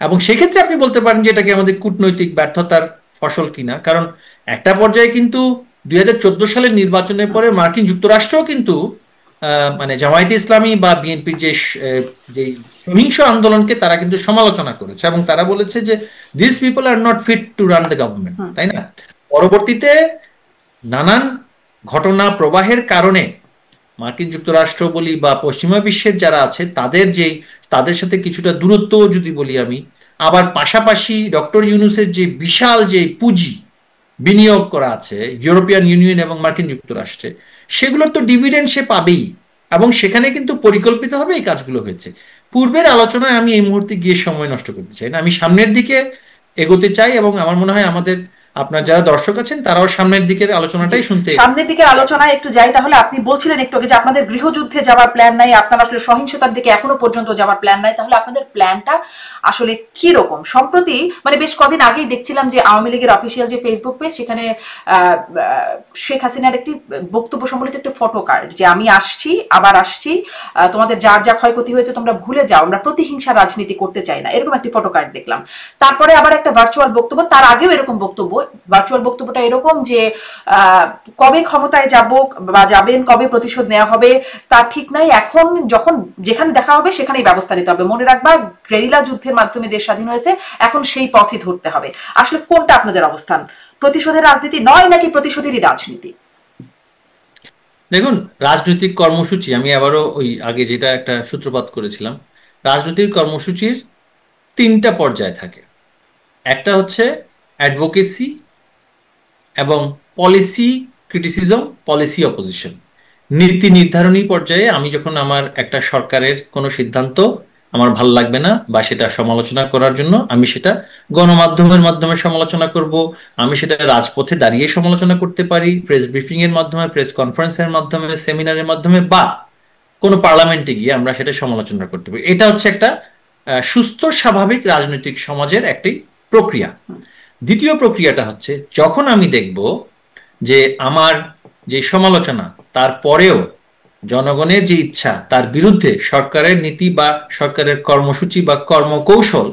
এবং সেক্ষেত্রে আপনি বলতে পারেন যে এটাকে আমাদের কূটনৈতিক ব্যর্থতার ফসল কিনা, কারণ একটা পর্যায়ে কিন্তু 2014 সালের নির্বাচনের পরে মার্কিন যুক্তরাষ্ট্রও কিন্তু মানে জামায়াতে ইসলামী বা বিএনপির যে সহিংস আন্দোলনকে তারা কিন্তু সমালোচনা করেছে এবং তারা বলেছে যে this people are not fit to run the government, তাই না? পরবর্তীতে নানান ঘটনা প্রবাহের কারণে মার্কিন যুক্তরাষ্ট্র বলি বা পশ্চিমা বিশ্বের যারা আছে তাদের সাথে কিছুটা দূরত্ব যদি বলি আমি, আবার পাশাপাশি ডক্টর ইউনূসের যে বিশাল যে পুঁজি বিনিয়োগ করা আছে ইউরোপিয়ান ইউনিয়ন এবং মার্কিন যুক্তরাষ্ট্রে, সেগুলোর তো ডিভিডেন্ড সে পাবেই, এবং সেখানে কিন্তু পরিকল্পিতভাবে এই কাজগুলো হয়েছে। পূর্বের আলোচনায় আমি এই মুহূর্তে গিয়ে সময় নষ্ট করতে চাই না, আমি সামনের দিকে এগোতে চাই, এবং আমার মনে হয় আপনার যারা দর্শক আছেন তারাও সামনের দিকের আলোচনাটাই শুনতে। সামনের দিকের আলোচনায় একটু যাই তাহলে। আপনি বলছিলেন একটু আগে যে আপনাদের গৃহযুদ্ধে যাওয়ার প্ল্যান নাই, আপনারা আসলে সহিংসতার দিকে এখনো পর্যন্ত যাওয়ার প্ল্যান নাই, তাহলে আপনাদের প্ল্যানটা আসলে কি রকম? সম্প্রতি মানে বেশ কদিন আগেই দেখছিলাম যে আওয়ামী লীগের অফিসিয়াল যে ফেসবুক পেজ, সেখানে শেখ হাসিনার একটি বক্তব্য সম্বলিত একটা ফটো কার্ড, যে আমি আসছি আবার আসছি, তোমাদের যার যা ক্ষয়ক্ষতি হয়েছে তোমরা ভুলে যাও, আমরা প্রতিহিংসা রাজনীতি করতে চাই না, এরকম একটি ফটো কার্ড দেখলাম। তারপরে আবার একটা ভার্চুয়াল বক্তব্য, তার আগেও এরকম বক্তব্য। ভার্চুয়াল বক্তব্যটা এরকম যে কবে ক্ষমতায় যাব বা যাবেন, কবে প্রতিশোধ নেওয়া হবে তার ঠিক নাই, এখন যখন যেখানে দেখা হবে সেখানেই ব্যবস্থা নিতে হবে, মনে রাখবা গেরিলা যুদ্ধের মাধ্যমে দেশ স্বাধীন হয়েছে, এখন সেই পথই ধরতে হবে। আসলে কোনটা আপনাদের অবস্থান? প্রতিশোধের রাজনীতি নয় নাকি প্রতিশোধেরই রাজনীতি? দেখুন, রাজনৈতিক কর্মসূচি, আমি আবারও ওই আগে যেটা একটা সূত্রপাত করেছিলাম, রাজনৈতিক কর্মসূচির 3টা পর্যায় থাকে। একটা হচ্ছে অ্যাডভোকেসি এবং পলিসি ক্রিটিসিজম, পলিসি অপোজিশন। নীতি নির্ধারণী পর্যায়ে আমি যখন আমার একটা সরকারের কোনো সিদ্ধান্ত আমার ভালো লাগবে না বা সেটা সমালোচনা করার জন্য আমি সেটা গণমাধ্যমের মাধ্যমে সমালোচনা করব, আমি সেটা রাজপথে দাঁড়িয়ে সমালোচনা করতে পারি, প্রেস ব্রিফিং এর মাধ্যমে, প্রেস কনফারেন্সের মাধ্যমে, সেমিনারের মাধ্যমে, বা কোনো পার্লামেন্টে গিয়ে আমরা সেটা সমালোচনা করতে পারি। এটা হচ্ছে একটা সুস্থ স্বাভাবিক রাজনৈতিক সমাজের একটি প্রক্রিয়া। দ্বিতীয় প্রক্রিয়াটা হচ্ছে যখন আমি দেখব যে আমার যে সমালোচনা তারপরেও জনগণের যে ইচ্ছা তার বিরুদ্ধে সরকারের নীতি বা সরকারের কর্মসূচি বা কর্মকৌশল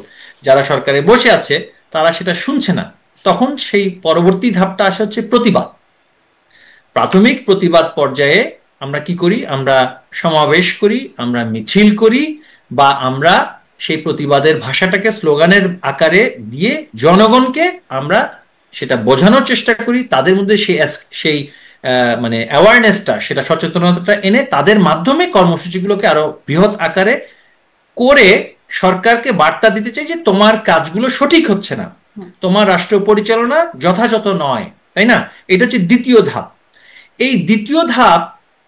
যারা সরকারে বসে আছে তারা সেটা শুনছে না, তখন সেই পরবর্তী ধাপটা আসে হচ্ছে প্রতিবাদ। প্রাথমিক প্রতিবাদ পর্যায়ে আমরা কি করি? আমরা সমাবেশ করি, আমরা মিছিল করি, বা আমরা সেই প্রতিবাদের ভাষাটাকে স্লোগানের আকারে দিয়ে জনগণকে আমরা সেটা বোঝানোর চেষ্টা করি, তাদের মধ্যে সেই মানে অ্যাওয়ারনেসটা, সেটা সচেতনতাটা এনে তাদের মাধ্যমে কর্মসূচিগুলোকে আরো বৃহৎ আকারে করে সরকারকে বার্তা দিতে চাই যে তোমার কাজগুলো সঠিক হচ্ছে না, তোমার রাষ্ট্র পরিচালনা যথাযথ নয়, তাই না? এটা হচ্ছে দ্বিতীয় ধাপ। এই দ্বিতীয় ধাপ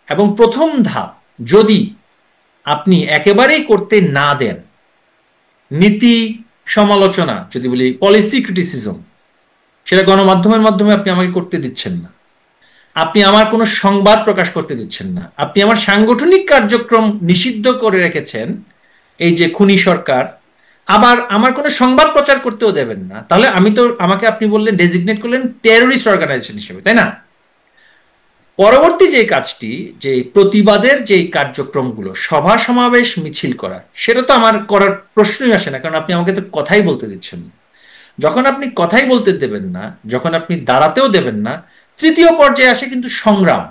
এবং প্রথম ধাপ যদি আপনি একেবারেই করতে না দেন, নীতি সমালোচনা যদি বলি, পলিসি ক্রিটিসিজম, সেটা গণমাধ্যমের মাধ্যমে আপনি আমাকে করতে দিচ্ছেন না, আপনি আমার কোনো সংবাদ প্রকাশ করতে দিচ্ছেন না, আপনি আমার সাংগঠনিক কার্যক্রম নিষিদ্ধ করে রেখেছেন এই যে খুনি সরকার, আবার আমার কোনো সংবাদ প্রচার করতেও দেবেন না, তাহলে আমাকে আপনি বললেন, ডেজিগনেট করলেন টেররিস্ট অর্গানাইজেশন হিসেবে, তাই না? পরবর্তী যে কাজটি, যে প্রতিবাদের যে কার্যক্রমগুলো, সভা সমাবেশ মিছিল করা, সেটা তো আমার করার প্রশ্নই আসে না, কারণ আপনি আমাকে তো কথাই বলতে দিচ্ছেন না। যখন আপনি কথাই বলতে দেবেন না, যখন আপনি দাঁড়াতেও দেবেন না, তৃতীয় পর্যায়ে আসে কিন্তু সংগ্রাম।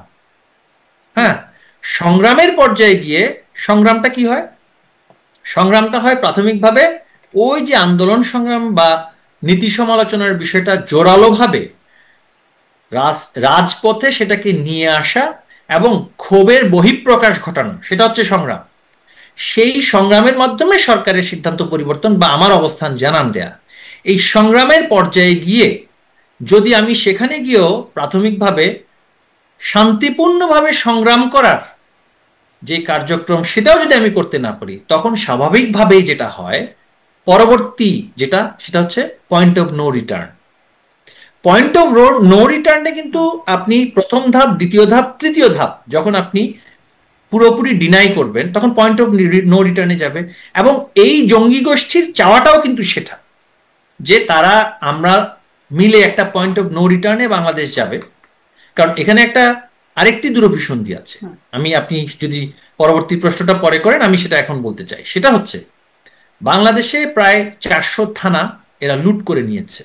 হ্যাঁ, সংগ্রামের পর্যায়ে গিয়ে সংগ্রামটা কি হয়? সংগ্রামটা হয় প্রাথমিকভাবে ওই যে আন্দোলন সংগ্রাম বা নীতি সমালোচনার বিষয়টা জোরালোভাবে রাজপথে সেটাকে নিয়ে আসা এবং ক্ষোভের বহিঃপ্রকাশ ঘটানো, সেটা হচ্ছে সংগ্রাম। সেই সংগ্রামের মাধ্যমে সরকারের সিদ্ধান্ত পরিবর্তন বা আমার অবস্থান জানান দেয়া। এই সংগ্রামের পর্যায়ে গিয়ে যদি আমি সেখানে গিয়েও প্রাথমিকভাবে শান্তিপূর্ণভাবে সংগ্রাম করার যে কার্যক্রম সেটাও যদি আমি করতে না পারি, তখন স্বাভাবিকভাবেই যেটা হয়, পরবর্তী সেটা হচ্ছে point of no return. Point of no রিটার্নে কিন্তু আপনি প্রথম ধাপ, দ্বিতীয় ধাপ, তৃতীয় ধাপ যখন আপনি পুরোপুরি ডিনাই করবেন, তখন পয়েন্ট অফ নো রিটার্নে যাবে। এবং এই জঙ্গি গোষ্ঠীর চাওয়াটাও কিন্তু সেটা, যে আমরা মিলে একটা পয়েন্ট অফ নো রিটার্নে বাংলাদেশ যাবে। কারণ এখানে একটা আরেকটি দুরভিসন্ধি আছে, আপনি যদি পরবর্তী প্রশ্নটা পরে করেন, আমি সেটা এখন বলতে চাই। সেটা হচ্ছে বাংলাদেশে প্রায় 400 থানা এরা লুট করে নিয়েছে।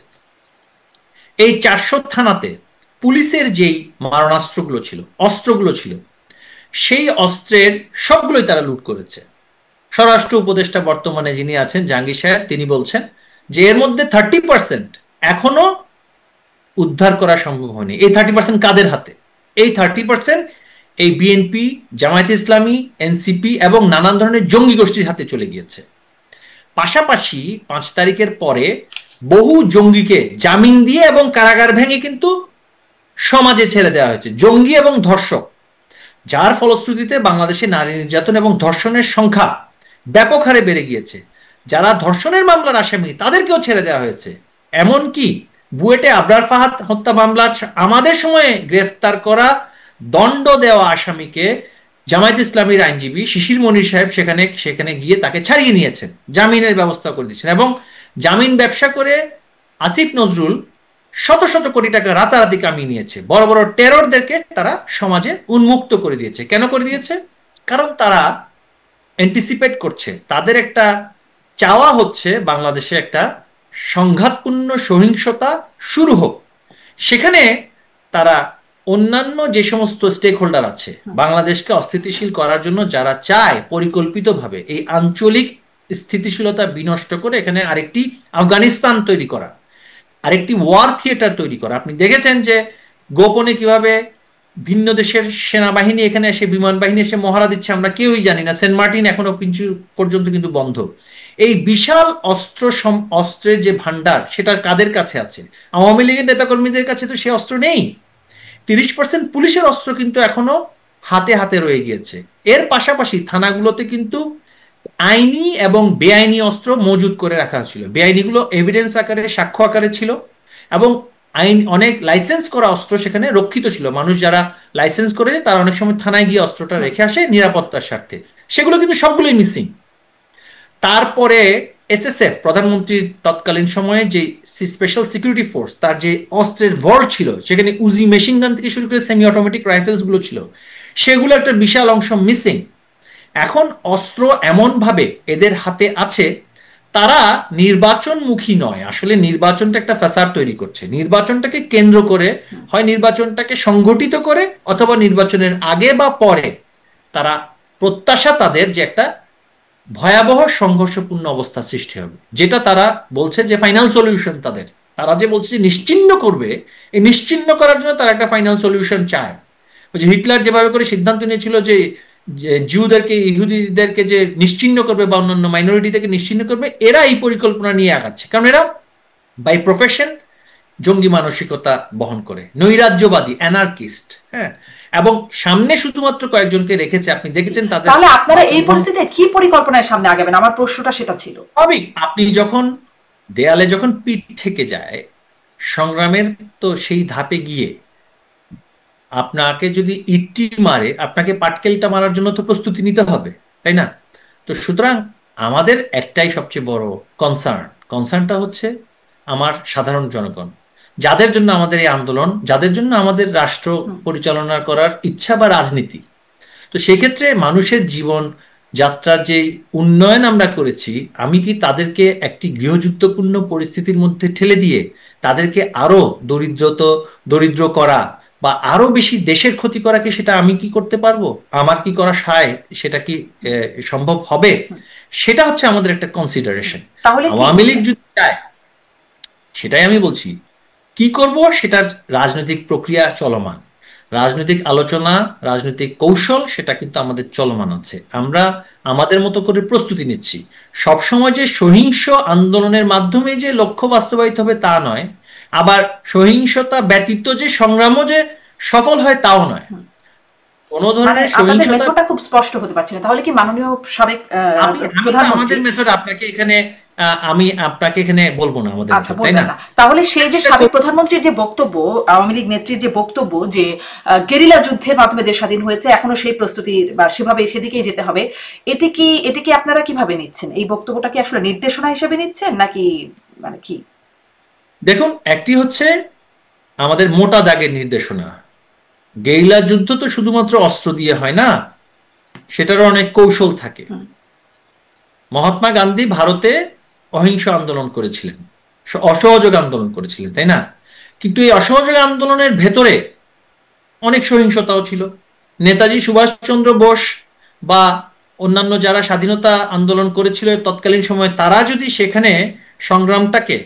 এই 400 থানাতে পুলিশের যেই মারণাস্ত্রগুলো ছিল, অস্ত্রগুলো ছিল, সেই অস্ত্রের সবগুলোই তারা লুট করেছে। স্বরাষ্ট্র উপদেষ্টা বর্তমানে যিনি আছেন জাহাঙ্গীর সাহেব, তিনি বলছেন যে এর মধ্যে 30% এখনো উদ্ধার করা সম্ভব হয়নি। এই 30% কাদের হাতে? এই 30% এই বিএনপি, জামায়াতে ইসলামী, এনসিপি এবং নানান ধরনের জঙ্গি গোষ্ঠীর হাতে চলে গিয়েছে। পাশাপাশি 5 তারিখের পরে বহু জঙ্গিকে জামিন দিয়ে এবং কারাগার ভেঙে কিন্তু সমাজে ছেড়ে দেওয়া হয়েছে, জঙ্গি এবং ধর্ষক, যার ফলশ্রুতিতে বাংলাদেশে নারী নির্যাতন এবং ধর্ষণের সংখ্যা ব্যাপক হারে বেড়ে গিয়েছে। যারা ধর্ষণের মামলার আসামি তাদেরকেও ছেড়ে দেওয়া হয়েছে। এমনকি বুয়েটে আবরার ফাহাদ হত্যা মামলার আমাদের সময়ে গ্রেফতার করা, দণ্ড দেওয়া আসামিকে জামায়াত ইসলামীর আইনজীবী শিশির মনির সাহেব সেখানে গিয়ে তাকে ছাড়িয়ে নিয়েছেন, জামিনের ব্যবস্থা করে দিচ্ছেন। এবং জামিন ব্যবসা করে আসিফ নজরুল শত শত কোটি টাকা রাতারাতি কামিয়ে নিয়েছে। বড় বড় টেররদেরকে তারা সমাজে উন্মুক্ত করে দিয়েছে। কেন করে দিয়েছে? কারণ তারা অ্যান্টিসিপেট করছে, তাদের একটা চাওয়া হচ্ছে বাংলাদেশে একটা সংঘাতপূর্ণ সহিংসতা শুরু হোক। সেখানে তারা অন্যান্য যে সমস্ত স্টেক হোল্ডার আছে, বাংলাদেশকে অস্থিতিশীল করার জন্য যারা চায় পরিকল্পিতভাবে এই আঞ্চলিক স্থিতিশীলতা বিনষ্ট করে এখানে আরেকটি আফগানিস্তান তৈরি করা, আরেকটি ওয়ার থিয়েটার তৈরি করা। আপনি দেখেছেন যে গোপনে কিভাবে ভিন্ন দেশের সেনাবাহিনী এখানে এসে, বিমান বাহিনী এসে মহড়া দিচ্ছে, আমরা কেউই জানি না। সেন্ট মার্টিন এখনো পর্যন্ত কিন্তু বন্ধ। এই বিশাল অস্ত্রের যে ভান্ডার, সেটা কাদের কাছে আছে? আওয়ামী লীগের নেতাকর্মীদের কাছে তো সে অস্ত্র নেই। 30% পুলিশের অস্ত্র কিন্তু এখনো হাতে হাতে রয়ে গিয়েছে। এর পাশাপাশি থানাগুলোতে কিন্তু আইনি এবং বেআইনি অস্ত্র মজুদ করে রাখা ছিল। বেআইনিগুলো এভিডেন্স আকারে, সাক্ষ্য আকারে ছিল, এবং অনেক লাইসেন্স করা অস্ত্র সেখানে রক্ষিত ছিল। মানুষ যারা লাইসেন্স করেছে তারা অনেক সময় থানায় গিয়ে অস্ত্রটা রেখে আসে নিরাপত্তার স্বার্থে। সেগুলো কিন্তু সবগুলোই মিসিং। তারপরে এসএসএফ, প্রধানমন্ত্রীর তৎকালীন সময়ে যে স্পেশাল সিকিউরিটি ফোর্স, তার যে অস্ত্রের ভল্ট ছিল, সেখানে উজি মেশিন গান থেকে শুরু করে সেমি অটোমেটিক রাইফেলস গুলো ছিল, সেগুলো একটা বিশাল অংশ মিসিং। এখন অস্ত্র এমন ভাবে এদের হাতে আছে, তারা নির্বাচনমুখী নয়, আসলে নির্বাচনটা একটা ফ্যাসাদ তৈরি করছে। নির্বাচনটাকে কেন্দ্র করে হয় নির্বাচনটাকে সংগঠিত করে, অথবা নির্বাচনের আগে বা পরে তারা প্রত্যাশা তাদের যে একটা ভয়াবহ সংঘর্ষপূর্ণ অবস্থা সৃষ্টি হবে, যেটা তারা বলছে যে ফাইনাল সলিউশন তাদের। তারা যে বলছে যে নিশ্চিহ্ন করবে, এই নিশ্চিহ্ন করার জন্য তারা একটা ফাইনাল সলিউশন চায়। ওই যে হিটলার যেভাবে করে সিদ্ধান্ত নিয়েছিল যে জিউদেরকে, ইহুদিদেরকে যে নিশ্চিহ্ন করবে বা অন্যান্য মাইনরিটি থেকে নিশ্চিহ্ন করবে, এরা এই পরিকল্পনা নিয়ে আগাচ্ছে। কারণ এরা বাই প্রফেশন জঙ্গি মানসিকতা বহন করে, নৈরাজ্যবাদী, অ্যানার্কিস্ট। হ্যাঁ, এবং সামনে শুধুমাত্র কয়েকজনকে রেখেছে। আপনি দেখেছেন তাদের। তাহলে আপনারা এই পরিস্থিতিতে কি পরিকল্পনায় সামনে আগাবেন? আমার প্রশ্নটা সেটা ছিল। আপনি যখন দেয়ালে যখন পিঠ থেকে যায়, সংগ্রামের তো সেই ধাপে গিয়ে আপনাকে যদি ইটটি মারে, আপনাকে পাটকেলটা মারার জন্য তো প্রস্তুতি নিতে হবে, তাই না? তো সুতরাং আমাদের একটাই সবচেয়ে বড় কনসার্নটা হচ্ছে আমার সাধারণ জনগণ, যাদের জন্য আমাদের এই আন্দোলন, যাদের জন্য আমাদের রাষ্ট্র পরিচালনা করার ইচ্ছা বা রাজনীতি। তো সেক্ষেত্রে মানুষের জীবন যাত্রার যে উন্নয়ন আমরা করেছি, আমি কি তাদেরকে একটি গৃহযুদ্ধপূর্ণ পরিস্থিতির মধ্যে ঠেলে দিয়ে তাদেরকে আরো দরিদ্র করা বা আরো বেশি দেশের ক্ষতি করা, কি সেটা আমি কি করতে পারবো? আমার কি করা সেটা কি সম্ভব হবে? সেটা হচ্ছে আমাদের একটা কনসিডারেশন। আওয়ামী লীগ যদি চায়, সেটাই আমি বলছি, কি করব সেটার রাজনৈতিক প্রক্রিয়া চলমান, রাজনৈতিক আলোচনা, রাজনৈতিক কৌশল, সেটা কিন্তু আমাদের চলমান আছে। আমরা আমাদের মতো করে প্রস্তুতি নিচ্ছি। সবসময় যে সহিংস আন্দোলনের মাধ্যমে যে লক্ষ্য বাস্তবায়িত হবে তা নয়, আবার সহিংসতা ব্যতীত যে সংগ্রামও যে সফল হয় তাও নয়। কোন ধরনের সহিংসতা খুব স্পষ্ট হতে পারছে না। তাহলে কি মাননীয় সাবেক প্রধানমন্ত্রী, আমাদের মেথড আপনাকে এখানে আমি আপনাকে এখানে বলবো না আমাদের, তাই না? তাহলে সেই যে সাবেক প্রধানমন্ত্রীর যে বক্তব্য, আওয়ামী লীগ নেত্রীর যে বক্তব্য যে গেরিলা যুদ্ধের মাধ্যমে দেশ স্বাধীন হয়েছে, এখনো সেই প্রস্তুতি বা সেভাবে সেদিকেই যেতে হবে, এটি কি আপনারা কিভাবে নিচ্ছেন? এই বক্তব্যটা কি আসলে নির্দেশনা হিসেবে নিচ্ছেন নাকি মানে কি? দেখুন, একটি হচ্ছে আমাদের মোটা দাগের নির্দেশনা। গেরিলা যুদ্ধ তো শুধুমাত্র অস্ত্র দিয়ে হয় না, সেটারও অনেক কৌশল থাকে। মহাত্মা গান্ধী ভারতে অহিংস আন্দোলন করেছিলেন, অসহযোগ আন্দোলন করেছিলেন, তাই না? কিন্তু এই অসহযোগ আন্দোলনের ভেতরে অনেক সহিংসতাও ছিল। নেতাজি সুভাষচন্দ্র বোস বা অন্যান্য যারা স্বাধীনতা আন্দোলন করেছিল তৎকালীন সময়, তারা যদি সেখানে সংগ্রামটাকে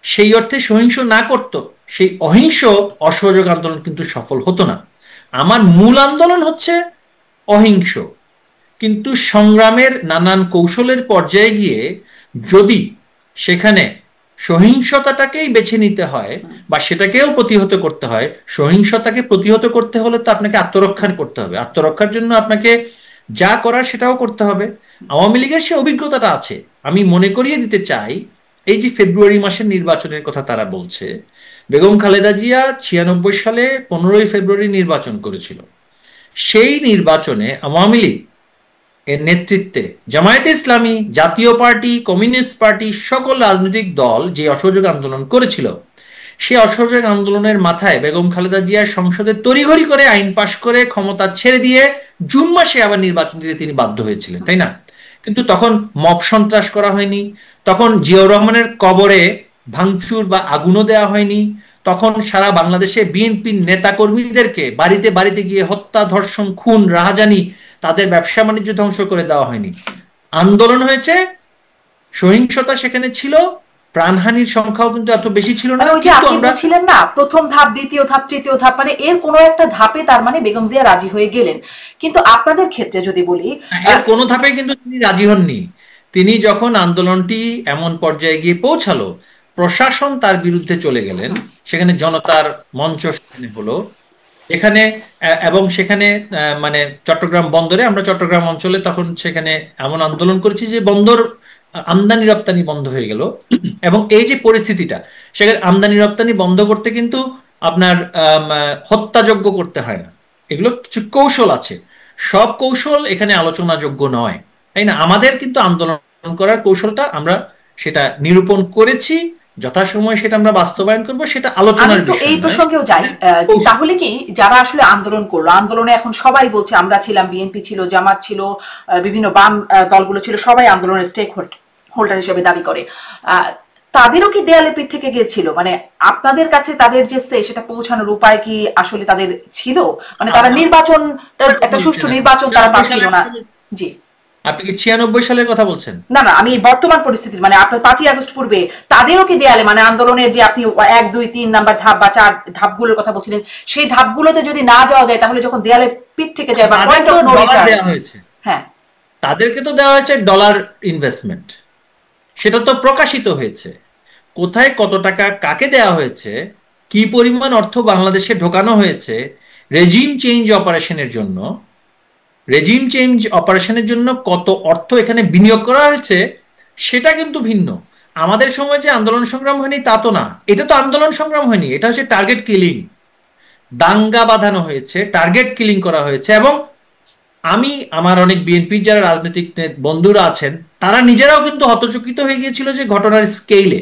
সেই অর্থে সহিংস না করত, সেই অহিংস অসহযোগ আন্দোলন কিন্তু সফল হতো না। আমার মূল আন্দোলন হচ্ছে অহিংস, কিন্তু সংগ্রামের নানান কৌশলের পর্যায়ে গিয়ে যদি সেখানে সহিংসতাটাকেই বেছে নিতে হয় বা সেটাকেও প্রতিহত করতে হয়, সহিংসতাকে প্রতিহত করতে হলে তো আপনাকে আত্মরক্ষা করতে হবে, আত্মরক্ষার জন্য আপনাকে যা করার সেটাও করতে হবে। আওয়ামী লীগের সে অভিজ্ঞতাটা আছে। আমি মনে করিয়ে দিতে চাই, এই যে ফেব্রুয়ারি মাসের নির্বাচনের কথা তারা বলছে, বেগম খালেদা জিয়া 96 সালে 15ই ফেব্রুয়ারি নির্বাচন করেছিল। সেই নির্বাচনে আওয়ামী লীগ এর নেতৃত্বে জামায়াতে ইসলামী, জাতীয় পার্টি, কমিউনিস্ট পার্টি, সকল রাজনৈতিক দল যে অসহযোগ আন্দোলন করেছিল, সেই অসহযোগ আন্দোলনের মাথায় বেগম খালেদা জিয়া সংসদে তড়িঘড়ি করে আইন পাশ করে ক্ষমতা ছেড়ে দিয়ে জুন মাসে আবার নির্বাচন দিতে তিনি বাধ্য হয়েছিলেন, তাই না? কিন্তু তখন মব সন্ত্রাস করা হয়নি, তখন জিয়াউর রহমানের কবরে ভাঙচুর বা আগুনও দেওয়া হয়নি, তখন সারা বাংলাদেশে বিএনপির নেতা কর্মীদেরকে বাড়িতে বাড়িতে গিয়ে হত্যা, ধর্ষণ, খুন, রাহাজানি, তাদের ব্যবসা বাণিজ্য ধ্বংস করে দেওয়া হয়নি। আন্দোলন হয়েছে, সহিংসতা সেখানে ছিল, প্রাণহানির সংখ্যাও কিন্তু এত বেশি ছিল না। ওই যে আপনি বলছিলেন না প্রথম ধাপ, দ্বিতীয় ধাপ, তৃতীয় ধাপ, মানে এর কোনো একটা ধাপে তার মানে বেগম জিয়া রাজি হয়ে গেলেন। কিন্তু আপনাদের ক্ষেত্রে যদি বলি, এর কোনো ধাপে কিন্তু তিনি রাজি হননি। তিনি যখন আন্দোলনটি এমন পর্যায়ে গিয়ে পৌঁছালো, প্রশাসন তার বিরুদ্ধে চলে গেলেন, সেখানে জনতার মঞ্চ সেখানে হলো, এখানে এবং সেখানে মানে চট্টগ্রাম বন্দরে, আমরা চট্টগ্রাম অঞ্চলে তখন সেখানে এমন আন্দোলন করেছি যে বন্দর আমদানি রপ্তানি বন্ধ হয়ে গেল। এবং এই যে পরিস্থিতিটা, সেখানে আমদানি রপ্তানি বন্ধ করতে কিন্তু আপনার হত্যাযজ্ঞ করতে হয় না, এগুলো কিছু কৌশল আছে। সব কৌশল এখানে আলোচনাযোগ্য নয়, তাই না? আমাদের কিন্তু আন্দোলন করার কৌশলটা আমরা সেটা নিরূপণ করেছি, যথাসময়ে সেটা আমরা বাস্তবায়ন করব, সেটা আলোচনার বিষয়। এই প্রসঙ্গেও যাই, তাহলে কি যারা আসলে আন্দোলন করলো, আন্দোলনে এখন সবাই বলছে, আমরা ছিলাম, বিএনপি ছিল, জামাত ছিল, বিভিন্ন বাম দলগুলো ছিল, সবাই আন্দোলনের স্টেক হোল্ডার হিসেবে দাবি করে, তাদেরও কি দেয়ালে পিঠ থেকে গিয়েছিল? মানে আপনাদের কাছে তাদের যে সেটা পৌঁছানোর উপায় কি আসলে তাদের ছিল? মানে তারা নির্বাচন, একটা সুষ্ঠু নির্বাচন তারা পাচ্ছিল না। জি, আপনি কি 96 সালের কথা বলছেন? না না, আমি বর্তমান পরিস্থিতি, মানে আপনার 5ই আগস্ট পূর্বে তাদেরও কি দেয়ালে, মানে আন্দোলনের যে আপনি 1, 2, 3 নাম্বার ধাপ বা 4 ধাপগুলোর কথা বলছিলেন, সেই ধাপগুলোতে যদি না যাওয়া যায় তাহলে যখন দেয়ালে পিঠ থেকে যায় বা পয়েন্ট অফ নো রিটার্ন দেওয়া হয়েছে, হ্যাঁ, তাদেরকে তো দেওয়া হয়েছে ডলার ইনভেস্টমেন্ট, সেটা তো প্রকাশিত হয়েছে। কোথায় কত টাকা কাকে দেওয়া হয়েছে, কি পরিমাণ অর্থ বাংলাদেশে ঢোকানো হয়েছে রেজিম চেঞ্জ অপারেশনের জন্য, রেজিম চেঞ্জ অপারেশনের জন্য কত অর্থ এখানে বিনিয়োগ করা হয়েছে, সেটা কিন্তু ভিন্ন। আমাদের সময় যে আন্দোলন সংগ্রাম হয়নি তা তো না, এটা তো আন্দোলন সংগ্রাম হয়নি, এটা হচ্ছে টার্গেট কিলিং, দাঙ্গা বাঁধানো হয়েছে, টার্গেট কিলিং করা হয়েছে। এবং আমি, আমার অনেক বিএনপির যারা রাজনৈতিক বন্ধুরা আছেন, তারা নিজেরাও কিন্তু হতচকিত হয়ে গিয়েছিল যে ঘটনার স্কেলে,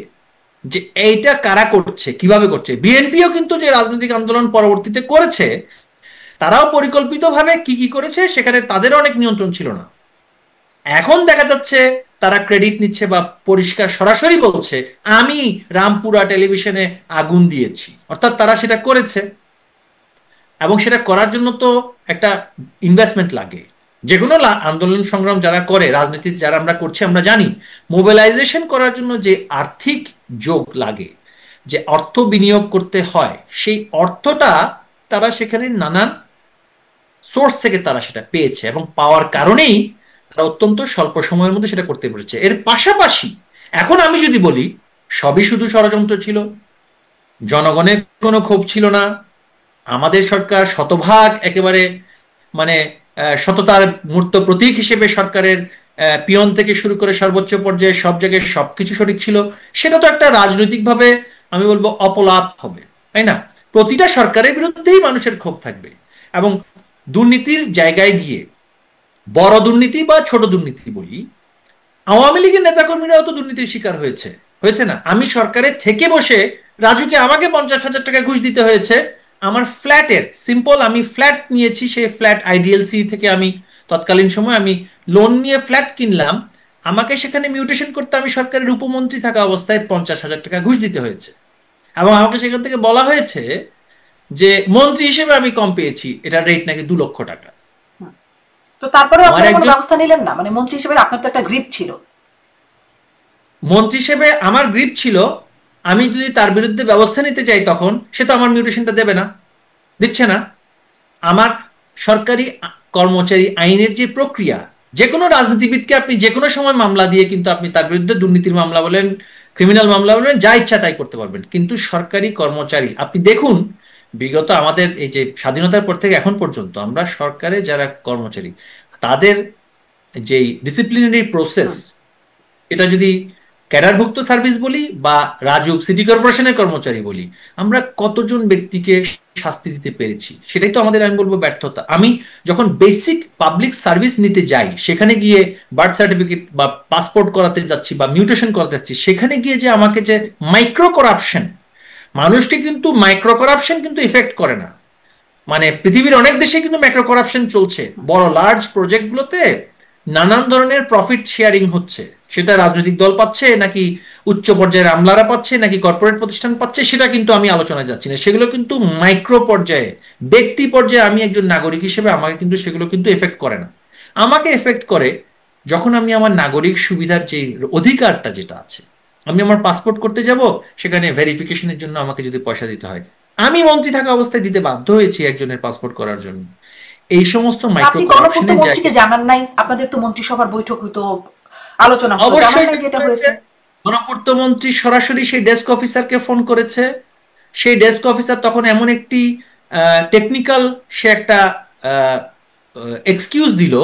যে এইটা কারা করছে, কিভাবে করছে। বিএনপিও কিন্তু যে রাজনৈতিক আন্দোলন পরবর্তীতে করেছে, তারাও পরিকল্পিতভাবে কি কি করেছে সেখানে তাদের অনেক নিয়ন্ত্রণ ছিল না। এখন দেখা যাচ্ছে তারা ক্রেডিট নিচ্ছে বা পরিষ্কার সরাসরি বলছে, আমি রামপুরা টেলিভিশনে আগুন দিয়েছি, অর্থাৎ তারা সেটা করেছে। এবং সেটা করার জন্য তো একটা ইনভেস্টমেন্ট লাগে। যে কোনো আন্দোলন সংগ্রাম যারা করে, রাজনীতি যারা আমরা করছি, আমরা জানি মোবিলাইজেশন করার জন্য যে আর্থিক যোগ লাগে, যে অর্থ বিনিয়োগ করতে হয়, সেই অর্থটা তারা সেখানে নানান সোর্স থেকে তারা সেটা পেয়েছে, এবং পাওয়ার কারণেই তারা অত্যন্ত স্বল্প সময়ের মধ্যে সেটা করতে পেরেছে। এর পাশাপাশি এখন আমি যদি বলি, সবই শুধু ষড়যন্ত্র ছিল, জনগণের কোনো ক্ষোভ ছিল না, আমাদের সরকার শতভাগ একেবারে মানে সততার মূর্ত প্রতীক হিসেবে সরকারের পিয়ন থেকে শুরু করে সর্বোচ্চ পর্যায়ে সব জায়গায় সবকিছু সঠিক ছিল, সেটা তো একটা রাজনৈতিকভাবে আমি বলবো অপলাপ হবে, তাই না? প্রতিটা সরকারের বিরুদ্ধেই মানুষের ক্ষোভ থাকবে, এবং দুর্নীতির জায়গায় গিয়ে, বড় দুর্নীতি বা ছোট দুর্নীতি বলি, আওয়ামী লীগের নেতাকর্মীরাও তো দুর্নীতির শিকার হয়েছে, হয়েছে না? আমি সরকারে থেকে বসে রাজুকে আমাকে 50,000 টাকা ঘুষ দিতে হয়েছে আমার ফ্ল্যাটের, সিম্পল, আমি ফ্ল্যাট নিয়েছি, সেই ফ্ল্যাট আইডিএলসি থেকে আমি তৎকালীন সময় আমি লোন নিয়ে ফ্ল্যাট কিনলাম, আমাকে সেখানে মিউটেশন করতে আমি সরকারের উপমন্ত্রী থাকা অবস্থায় 50,000 টাকা ঘুষ দিতে হয়েছে। এবং আমাকে সেখান থেকে বলা হয়েছে যে মন্ত্রী হিসেবে আমি কম পেয়েছি, এটার রেট নাকি 2 লক্ষ টাকা। তো তারপরে আমার আপনারা কোনো একজন ব্যবস্থা নিলেন না? মানে মন্ত্রী হিসেবে আপনার তো একটা গ্রিপ ছিল। মন্ত্রী হিসেবে আমার গ্রিপ ছিল, আমি যদি তার বিরুদ্ধে ব্যবস্থা নিতে চাই তখন সে তো আমার মিউটেশনটা দেবে না, দিচ্ছে না। আমার সরকারি কর্মচারী আইনের যে প্রক্রিয়া, যে কোনো রাজনীতিবিদকে আপনি যে কোনো সময় মামলা দিয়ে কিন্তু আপনি তার বিরুদ্ধে দুর্নীতির মামলা বলেন, ক্রিমিনাল মামলা বলেন, যা ইচ্ছা তাই করতে পারবেন। কিন্তু সরকারি কর্মচারী আপনি দেখুন, বিগত আমাদের এই যে স্বাধীনতার পর থেকে এখন পর্যন্ত আমরা সরকারে যারা কর্মচারী তাদের যেই ডিসিপ্লিনারি প্রসেস, এটা যদি ক্যাডারভুক্ত সার্ভিস বলি বা রাজুক সিটি কর্পোরেশনের কর্মচারী বলি, আমরা কতজন ব্যক্তিকে শাস্তি দিতে পেরেছি, সেটাই তো আমাদের, আমি বলবো, ব্যর্থতা। আমি যখন বেসিক পাবলিক সার্ভিস নিতে যাই, সেখানে গিয়ে বার্থ সার্টিফিকেট বা পাসপোর্ট করাতে যাচ্ছি বা মিউটেশন করাতে যাচ্ছি, সেখানে গিয়ে যে আমাকে যে মাইক্রো করাপশন, মানুষটি কিন্তু মাইক্রো করাপশন কিন্তু ইফেক্ট করে না। মানে পৃথিবীর অনেক দেশে কিন্তু মাইক্রো করাপশন চলছে, বড় লার্জ প্রজেক্টগুলোতে নানান ধরনের প্রফিট শেয়ারিং হচ্ছে, সেটা রাজনৈতিক দল পাচ্ছে নাকি উচ্চ পর্যায়ের আমলারা পাচ্ছে নাকি কর্পোরেট প্রতিষ্ঠান পাচ্ছে, সেটা কিন্তু আমি আলোচনায় যাচ্ছি না। সেগুলো কিন্তু মাইক্রো পর্যায়ে, ব্যক্তি পর্যায়ে আমি একজন নাগরিক হিসেবে আমাকে কিন্তু সেগুলো কিন্তু এফেক্ট করে না। আমাকে এফেক্ট করে যখন আমি আমার নাগরিক সুবিধার যে অধিকারটা যেটা আছে, আমি আমার পাসপোর্ট করতে যাব, সেখানে ভেরিফিকেশনের জন্য আমাকে যদি পয়সা দিতে হয়, আমি মন্ত্রী থাকা অবস্থায় দিতে বাধ্য হয়েছি একজনের পাসপোর্ট করার জন্য। এই সমস্ত মাইক্রো আপনি গণপূর্ত করাপশনের মন্ত্রীকে জায়গায় জানান নাই? আপনাদের তো মন্ত্রিসভার বৈঠক হইতো, আলোচনা হতো, জানান অবশ্যই নাই যেটা হয়েছে। হয়েছে? গণপূর্ত মন্ত্রী সরাসরি সেই ডেস্ক অফিসারকে ফোন করেছে। সেই ডেস্ক অফিসার তখন এমন একটি টেকনিক্যাল সে একটা এক্সকিউজ দিল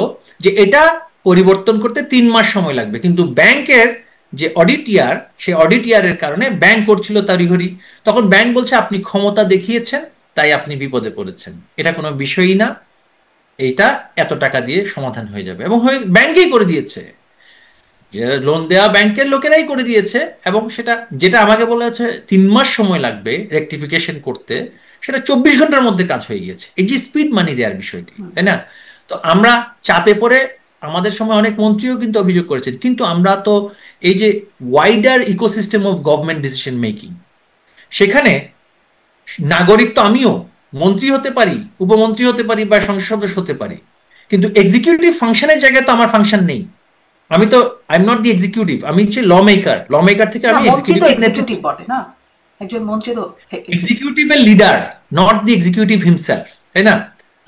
যে এটা পরিবর্তন করতে 3 মাস সময় লাগবে, কিন্তু ব্যাংকের যে অডিটিয়ার, সেই অডিটিয়ারের কারণে ব্যাংক করছিল তড়িঘড়ি। তখন ব্যাংক বলছে আপনি ক্ষমতা দেখিয়েছেন তাই আপনি বিপদে পড়েছেন, এটা কোনো বিষয়ই না, এইটা এত টাকা দিয়ে সমাধান হয়ে যাবে। এবং ব্যাংকেই করে দিয়েছে, যে লোন দেওয়া ব্যাংকের লোকেরাই করে দিয়েছে। এবং সেটা যেটা আমাকে বলা হচ্ছে 3 মাস সময় লাগবে রেকটিফিকেশন করতে, সেটা 24 ঘন্টার মধ্যে কাজ হয়ে গিয়েছে। এই যে স্পিড মানি দেওয়ার বিষয়টি, তাই না? তো আমরা চাপে পড়ে, আমাদের সময় অনেক মন্ত্রীও কিন্তু অভিযোগ করেছেন, কিন্তু আমরা তো এই যে wider ecosystem of government decision making, সেখানে নাগরিক তো আমিও, মন্ত্রী হতে পারি, উপমন্ত্রী হতে পারি বা সংসদ সদস্য হতে পারি, কিন্তু এক্সিকিউটিভ ফাংশনের জায়গায় তো আমার ফাংশন নেই। আমি তো, I am not the executive, আমি হচ্ছে ল মেকার। ল মেকার থেকে না, আমি মন্ত্রী তো এক্সিকিউটিভ এক্সিকিউটিভ বটে না, একজন মন্ত্রী তো এক্সিকিউটিভের leader, not the executive himself, তাই না?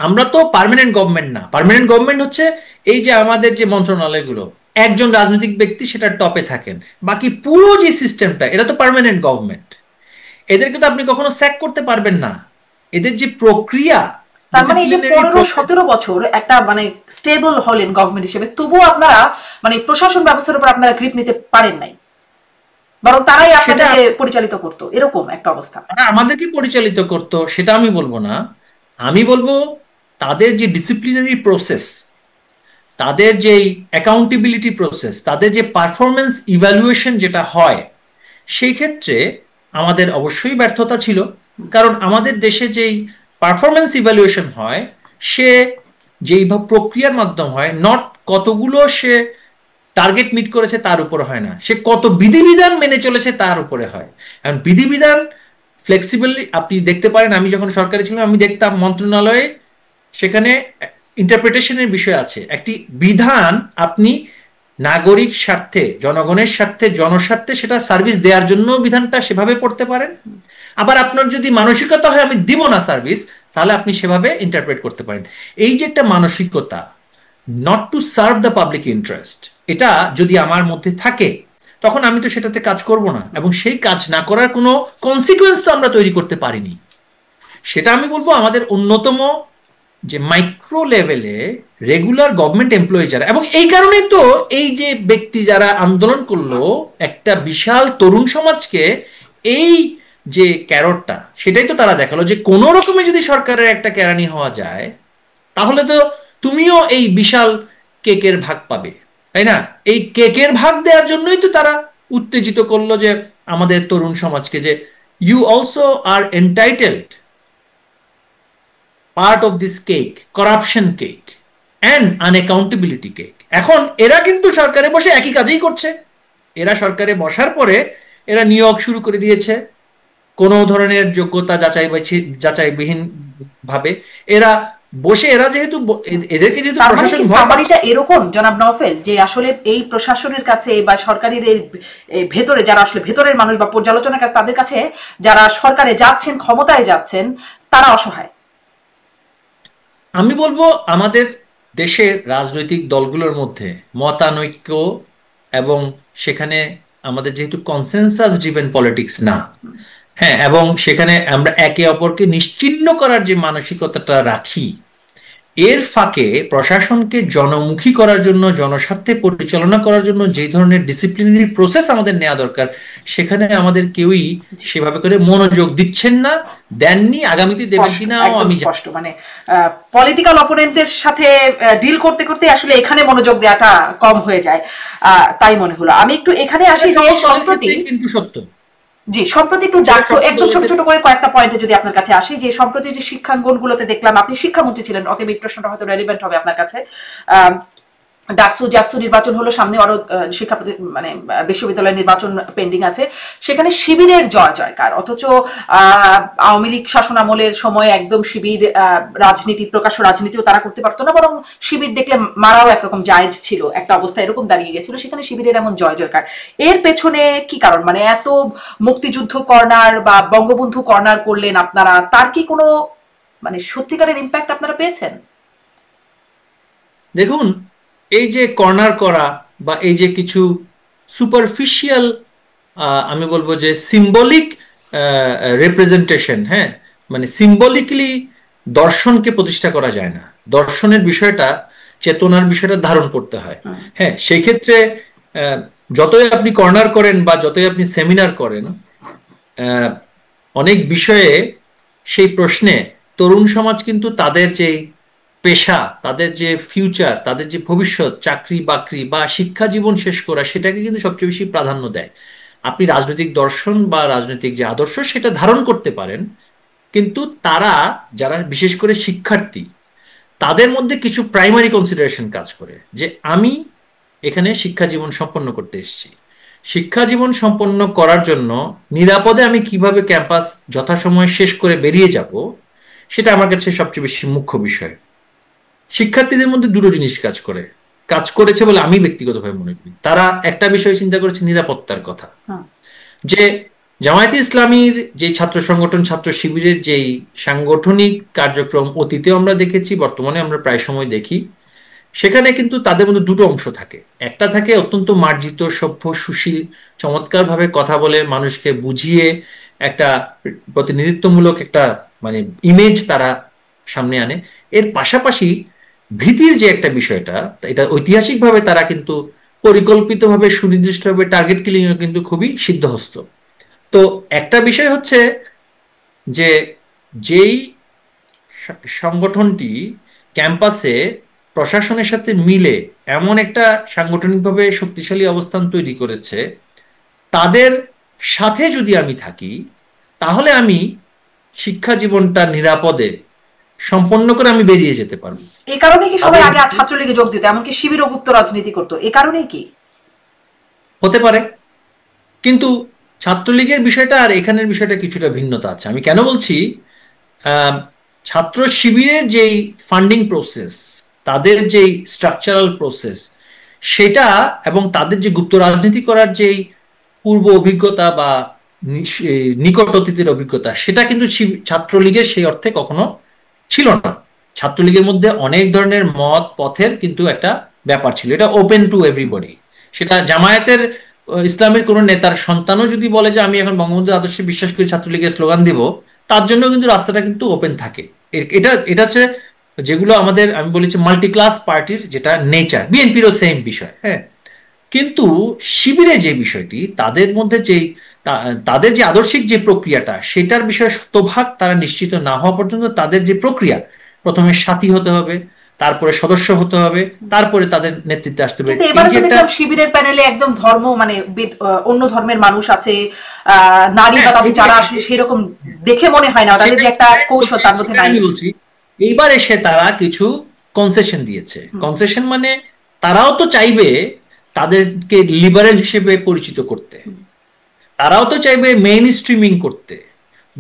আমরা তো পার্মানেন্ট গভর্নমেন্ট না। পার্মানেন্ট গভর্নমেন্ট হচ্ছে এই যে আমাদের যে মন্ত্রণালয়গুলো, একজন রাজনৈতিক ব্যক্তি সেটার টপে থাকেন, বাকি পুরো যে সিস্টেমটা, এটা তো পার্মানেন্ট গভর্নমেন্ট। এদেরকে তো আপনি কখনো স্যাক করতে পারবেন না। এদের যে প্রক্রিয়া, তার মানে এই যে ডিসিপ্লিনারি 15-17 বছর একটা মানে স্টেবল হলেন গভর্নমেন্ট হিসেবে, তবুও আপনারা মানে প্রশাসন ব্যবস্থার উপর আপনারা গ্রিপ নিতে পারেন নাই, বরং তারাই সেটা আপনাদেরকে পরিচালিত করতো, এরকম একটা অবস্থা। আমাদেরকে পরিচালিত করতো, সেটা আমি বলবো না। আমি বলবো তাদের যে ডিসিপ্লিনারি প্রসেস, তাদের যে অ্যাকাউন্টেবিলিটি প্রসেস, তাদের যে পারফরমেন্স ইভ্যালুয়েশন যেটা হয়, সেই ক্ষেত্রে আমাদের অবশ্যই ব্যর্থতা ছিল। কারণ আমাদের দেশে যেই পারফরমেন্স ইভ্যালুয়েশন হয়, সে যেই প্রক্রিয়ার মাধ্যম হয়, নট কতগুলো সে টার্গেট মিট করেছে তার উপর হয় না, সে কত বিধিবিধান মেনে চলেছে তার উপরে হয়। এখন বিধিবিধান ফ্লেক্সিবলি আপনি দেখতে পারেন, আমি যখন সরকারি ছিলাম আমি দেখতাম মন্ত্রণালয়ে সেখানে ইন্টারপ্রিটেশনের বিষয় আছে। একটি বিধান আপনি নাগরিক স্বার্থে, জনগণের স্বার্থে, জনস্বার্থে সেটা সার্ভিস দেওয়ার জন্য বিধানটা সেভাবে পড়তে পারেন। আবার আপনার যদি মানসিকতা হয় আমি দিব না সার্ভিস, তাহলে আপনি সেভাবে ইন্টারপ্রেট করতে পারেন। এই যে একটা মানসিকতা, not to serve the public interest, এটা যদি আমার মধ্যে থাকে, তখন আমি তো সেটাতে কাজ করব না, এবং সেই কাজ না করার কোনো কনসিকুয়েন্স তো আমরা তৈরি করতে পারিনি। সেটা আমি বলবো আমাদের অন্যতম যে মাইক্রো লেভেলে রেগুলার গভর্নমেন্ট এমপ্লয়ি যারা, এবং এই কারণে তো এই যে ব্যক্তি যারা আন্দোলন করলো, একটা বিশাল তরুণ সমাজকে এই যে ক্যারটটা, সেটাই তো তারা দেখালো যে কোনো রকমে যদি সরকারের একটা কেরানি হওয়া যায়, তাহলে তো তুমিও এই বিশাল কেকের ভাগ পাবে, তাই না? এই কেকের ভাগ দেওয়ার জন্যই তো তারা উত্তেজিত করলো যে আমাদের তরুণ সমাজকে, যে you also are entitled part of this cake, corruption cake and unaccountability cake. এখন এরা কিন্তু সরকারে বসে একই কাজই করছে। এরা সরকারে বসার পরে এরা নিয়োগ শুরু করে দিয়েছে, কোনো ধরনের যোগ্যতা যাচাইবিহীন ভাবে এরা বসে, এরা যেহেতু এদেরকে যেহেতু তার মানে প্রশাসন কি ভয় পাচ্ছে। সামারিটা এরকম জনাব নওফেল, যে আসলে এই প্রশাসনের কাছে বা সরকারের এর ভেতরে যারা আসলে ভেতরের মানুষ বা পর্যালোচনার কাছে, তাদের কাছে যারা সরকারে যাচ্ছেন, ক্ষমতায় যাচ্ছেন, তারা অসহায়? আমি বলবো আমাদের দেশের রাজনৈতিক দলগুলোর মধ্যে মতানৈক্য, এবং সেখানে আমাদের যেহেতু কনসেনসাস ড্রিভেন পলিটিক্স না, হ্যাঁ, এবং সেখানে আমরা একে অপরকে নিশ্চিহ্ন করার যে মানসিকতাটা রাখি, এর ফাঁকে প্রশাসনকে জনমুখী করার জন্য, জনস্বার্থে পরিচালনা করার জন্য যে ধরনের ডিসিপ্লিনারি প্রসেস আমাদের নেওয়া দরকার, সেখানে আমাদের কেউই সেভাবে করে মনোযোগ দিচ্ছেন না, দেননি, আগামীতে দেবেন কিনা আমি স্পষ্ট। মানে পলিটিক্যাল অপোনেন্টের সাথে ডিল করতে করতে আসলে এখানে মনোযোগ দেওয়াটা কম হয়ে যায়, তাই মনে হলো। আমি একটু এখানে আসি যে সম্প্রতি, কিন্তু সত্য, জি সম্প্রতি একটু ডাকসু একদম ছোট ছোট করে কয়েকটা পয়েন্টে যদি আপনার কাছে আসি, যে সম্প্রতি যে শিক্ষাঙ্গনগুলোতে দেখলাম, আপনি শিক্ষামন্ত্রী ছিলেন, অতএব এই প্রশ্নটা হয়তো রেলিভেন্ট হবে আপনার কাছে। ডাকসু নির্বাচন হলো সামনে, আরো শিক্ষা মানে বিশ্ববিদ্যালয় নির্বাচন পেন্ডিং আছে, সেখানে শিবিরের জয় জয়কার, অথচ আওয়ামী লীগ শাসন আমলের সময় একদম শিবির রাজনীতি, প্রকাশ্য রাজনীতিও তারা করতে পারতো না, বরং শিবির দেখলে মারাও একরকম জায়েজ ছিল, একটা অবস্থা এরকম দাঁড়িয়ে গেছিল, সেখানে শিবিরের এমন জয় জয়কার। এর পেছনে কি কারণ? মানে এত মুক্তিযুদ্ধ কর্নার বা বঙ্গবন্ধু কর্নার করলেন আপনারা, তার কি কোনো মানে সত্যিকারের ইম্প্যাক্ট আপনারা পেয়েছেন? দেখুন, এই যে কর্নার করা বা এই যে কিছু সুপারফিশিয়াল, আমি বলবো যে সিম্বলিক রিপ্রেজেন্টেশন, হ্যাঁ, মানে সিম্বলিকলি দর্শনকে প্রতিষ্ঠা করা যায় না, দর্শনের বিষয়টা, চেতনার বিষয়টা ধারণ করতে হয়। হ্যাঁ, সেই ক্ষেত্রে যতই আপনি কর্নার করেন বা যতই আপনি সেমিনার করেন, অনেক বিষয়ে সেই প্রশ্নে তরুণ সমাজ কিন্তু তাদের যে পেশা, তাদের যে ফিউচার, তাদের যে ভবিষ্যৎ, চাকরি বাকরি বা শিক্ষা জীবন শেষ করা, সেটাকে কিন্তু সবচেয়ে বেশি প্রাধান্য দেয়। আপনি রাজনৈতিক দর্শন বা রাজনৈতিক যে আদর্শ সেটা ধারণ করতে পারেন, কিন্তু তারা, যারা বিশেষ করে শিক্ষার্থী, তাদের মধ্যে কিছু প্রাইমারি কনসিডারেশন কাজ করে, যে আমি এখানে শিক্ষা জীবন সম্পন্ন করতে এসেছি, শিক্ষা জীবন সম্পন্ন করার জন্য নিরাপদে আমি কিভাবে ক্যাম্পাস যথাসময়ে শেষ করে বেরিয়ে যাব, সেটা আমার কাছে সবচেয়ে বেশি মুখ্য বিষয়। শিক্ষার্থীদের মধ্যে দুটো জিনিস কাজ করেছে বলে আমি ব্যক্তিগতভাবে মনে করি। তারা একটা বিষয় চিন্তা করেছে, নিরাপত্তার কথা, যে জামায়াতে ইসলামীর যে ছাত্র সংগঠন, ছাত্র শিবিরের যেই সাংগঠনিক কার্যক্রম অতীতে আমরা দেখেছি, বর্তমানে আমরা প্রায় সময় দেখি, সেখানে কিন্তু তাদের মধ্যে দুটো অংশ থাকে। একটা থাকে অত্যন্ত মার্জিত, সভ্য, সুশীল, চমৎকারভাবে কথা বলে মানুষকে বুঝিয়ে একটা প্রতিনিধিত্বমূলক একটা মানে ইমেজ তারা সামনে আনে। এর পাশাপাশি ভীতির যে একটা বিষয়টা, এটা ঐতিহাসিকভাবে তারা কিন্তু পরিকল্পিতভাবে, সুনির্দিষ্টভাবে টার্গেট কিলিং এ কিন্তু খুবই সিদ্ধহস্ত। তো একটা বিষয় হচ্ছে যে যেই সংগঠনটি ক্যাম্পাসে প্রশাসনের সাথে মিলে এমন একটা সাংগঠনিকভাবে শক্তিশালী অবস্থান তৈরি করেছে, তাদের সাথে যদি আমি থাকি, তাহলে আমি শিক্ষা জীবনটা নিরাপদে সম্পন্ন করে আমি বেরিয়ে যেতে পারবো। এই কারণে কি সবাই আগে ছাত্রলীগে যোগ দিত, এমনকি শিবিরও গুপ্ত রাজনীতি করতো, এই কারণেই কি হতে পারে? কিন্তু ছাত্রলীগের বিষয়টা আর এখানের বিষয়টা কিছুটা ভিন্নতা আছে। আমি কেন বলছি, ছাত্র শিবিরের যেই ফান্ডিং প্রসেস, তাদের যেই স্ট্রাকচারাল প্রসেস, সেটা এবং তাদের যে গুপ্ত রাজনীতি করার যেই পূর্ব অভিজ্ঞতা বা নিকট অতীতের অভিজ্ঞতা, সেটা কিন্তু ছাত্রলীগের সেই অর্থে কখনো ছিল না। ছাত্রলীগের মধ্যে অনেক ধরনের মত পথের কিন্তু একটা ব্যাপার ছিল, এটা ওপেন টু এভরিবডি। সেটা জামায়াতের ইসলামের কোন নেতার সন্তানও যদি বলে যে আমি এখন বঙ্গবন্ধুর আদর্শে বিশ্বাস করি, ছাত্রলীগের স্লোগান দিব, তার জন্য কিন্তু রাস্তাটা কিন্তু ওপেন থাকে। এটা হচ্ছে যেগুলো আমাদের, আমি বলেছি, মাল্টি ক্লাস পার্টির যেটা নেচার। বিএনপিরও সেম বিষয়, হ্যাঁ। কিন্তু শিবিরে যে বিষয়টি, তাদের মধ্যে যে তাদের যে আদর্শিক যে প্রক্রিয়াটা, সেটার বিষয়ে শতভাগ তারা নিশ্চিত না হওয়া পর্যন্ত তাদের যে প্রক্রিয়া, প্রথমে সাথী হতে হবে, তারপরে সদস্য হতে হবে, তারপরে তাদের নেতৃত্বে আসতে হবে। কিন্তু এবারে তো দেখলাম শিবিরের প্যানেলে একদম ধর্ম মানে অন্য ধর্মের মানুষ আছে, নারী বা তাদের যারা আসলে সেরকম দেখে মনে হয় না, তাদের যে একটা কৌশল তার মধ্যে নাই। আমি বলছি, এইবার এসে তারা কিছু কনসেশন দিয়েছে। কনসেশন মানে তারাও তো চাইবে তাদেরকে লিবারেল হিসেবে পরিচিত করতে, তারাও তো চাইবে মেইন স্ট্রিমিং করতে,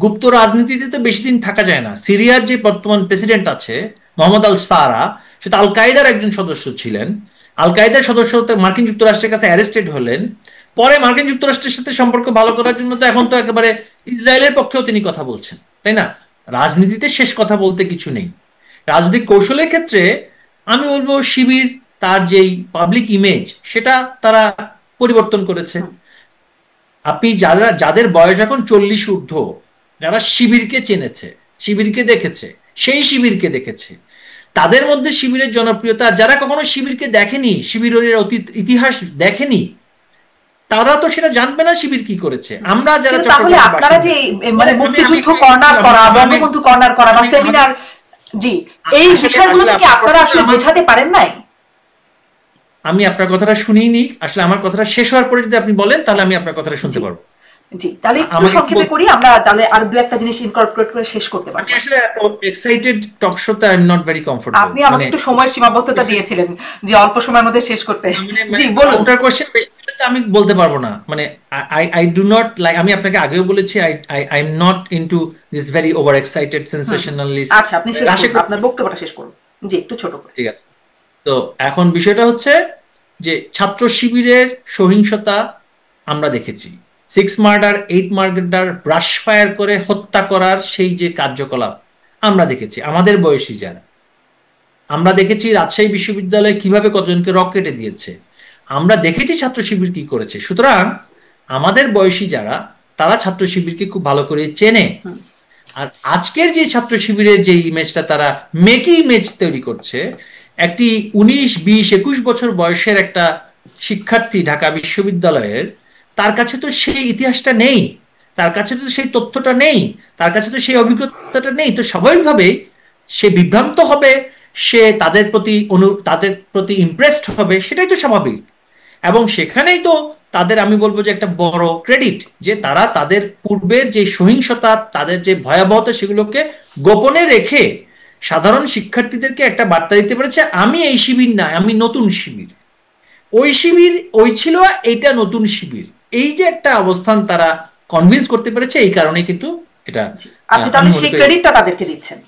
গুপ্ত রাজনীতিতে তো বেশি দিন থাকা যায় না। সিরিয়ার যে বর্তমান প্রেসিডেন্ট আছে মোহাম্মদ আল সারা, সেটা আল কায়দার একজন সদস্য ছিলেন। আল কায়দার সদস্য হতে মার্কিন যুক্তরাষ্ট্রের কাছে অ্যারেস্টেড হলেন। পরে মার্কিন যুক্তরাষ্ট্রের সাথে সম্পর্ক ভালো করার জন্য তো এখন তো একেবারে ইসরায়েলের পক্ষেও তিনি কথা বলছেন, তাই না? রাজনীতিতে শেষ কথা বলতে কিছু নেই। রাজনৈতিক কৌশলের ক্ষেত্রে আমি বলবো শিবির তার যেই পাবলিক ইমেজ সেটা তারা পরিবর্তন করেছে। আপনি যাদের বয়স এখন 40 ঊর্ধ্ব, যারা শিবিরকে চেনেছে, শিবিরকে দেখেছে, সেই শিবিরকে দেখেছে, তাদের মধ্যে শিবিরের জনপ্রিয়তা, যারা কখনো শিবিরকে দেখেনি, শিবিরের অতীত ইতিহাস দেখেনি, তারা তো সেটা জানবে না শিবির কি করেছে। আমরা যারা তাহলে আপনারা যে মানে মুক্তিযুদ্ধ কর্নার করা, বঙ্গবন্ধু কর্নার করা বা সেমিনার, জি, এই বিষয়গুলো কি আপনারা আসলে বোঝাতে পারেন নাই? আমি আপনার কথাটা শুনিনি নি, আসলে আমার কথাটা শেষ হওয়ার পরে যদি আপনি বলেন তাহলে আমি আপনার কথাটা শুনতে পারবো। জি, তাহলে একটু সংক্ষেপে করি, আমরা তাহলে আর দু একটা জিনিস ইনকর্পোরেট করে শেষ করতে পারবো। আমি আসলে এত এক্সাইটেড টক শোতে I am not very comfortable. আপনি আমাকে একটু সময়ের সীমাবদ্ধতা দিয়েছিলেন যে অল্প সময়ের মধ্যে শেষ করতে। জি বলুন। ওটার কোশ্চেন বেশি আমি বলতে পারবো না, মানে আই ডু নট লাইক, আমি আপনাকে আগেও বলেছি I am not into this very over excited sensationalist. আচ্ছা, আপনি শেষ করুন, আপনার বক্তব্যটা শেষ করুন। জি, একটু ছোট করে। ঠিক আছে। তো এখন বিষয়টা হচ্ছে যে ছাত্র শিবিরের সহিংসতা আমরা দেখেছি, 6 মার্ডার 8 মার্ডার, ব্রাশ ফায়ার করে হত্যা করার সেই যে কার্যকলাপ আমরা দেখেছি আমাদের বয়সী যারা। আমরা দেখেছি রাজশাহী বিশ্ববিদ্যালয় কিভাবে কতজনকে রকেটে দিয়েছে, আমরা দেখেছি ছাত্র শিবির কি করেছে। সুতরাং আমাদের বয়সী যারা, তারা ছাত্র শিবিরকে খুব ভালো করে চেনে। আর আজকের যে ছাত্র শিবিরের যে ইমেজটা তারা মেকি ইমেজ তৈরি করছে, একটি 19, 20, 21 বছর বয়সের একটা শিক্ষার্থী ঢাকা বিশ্ববিদ্যালয়ের, তার কাছে তো সেই ইতিহাসটা নেই, তার কাছে তো সেই তথ্যটা নেই, তার কাছে তো সেই অভিজ্ঞতাটা নেই। তো স্বাভাবিকভাবেই সে বিভ্রান্ত হবে, সে তাদের প্রতি ইমপ্রেসড হবে, সেটাই তো স্বাভাবিক। এবং সেখানেই তো তাদের আমি বলবো যে একটা বড় ক্রেডিট, যে তারা তাদের পূর্বের যে সহিংসতা, তাদের যে ভয়াবহতা, সেগুলোকে গোপনে রেখে সাধারণ শিক্ষার্থীদেরকে একটা বার্তা দিতে পেরেছে, আমি এই শিবির না, আমি নতুন শিবির। ওই শিবির ওই ছিল, এইটা নতুন শিবির। এই যে একটা অবস্থান তারা কনভিন্স করতে পেরেছে, এই কারণে কিন্তু এটা আপনি তাহলে সেই ক্রেডিটটা তাদেরকে দিচ্ছেন।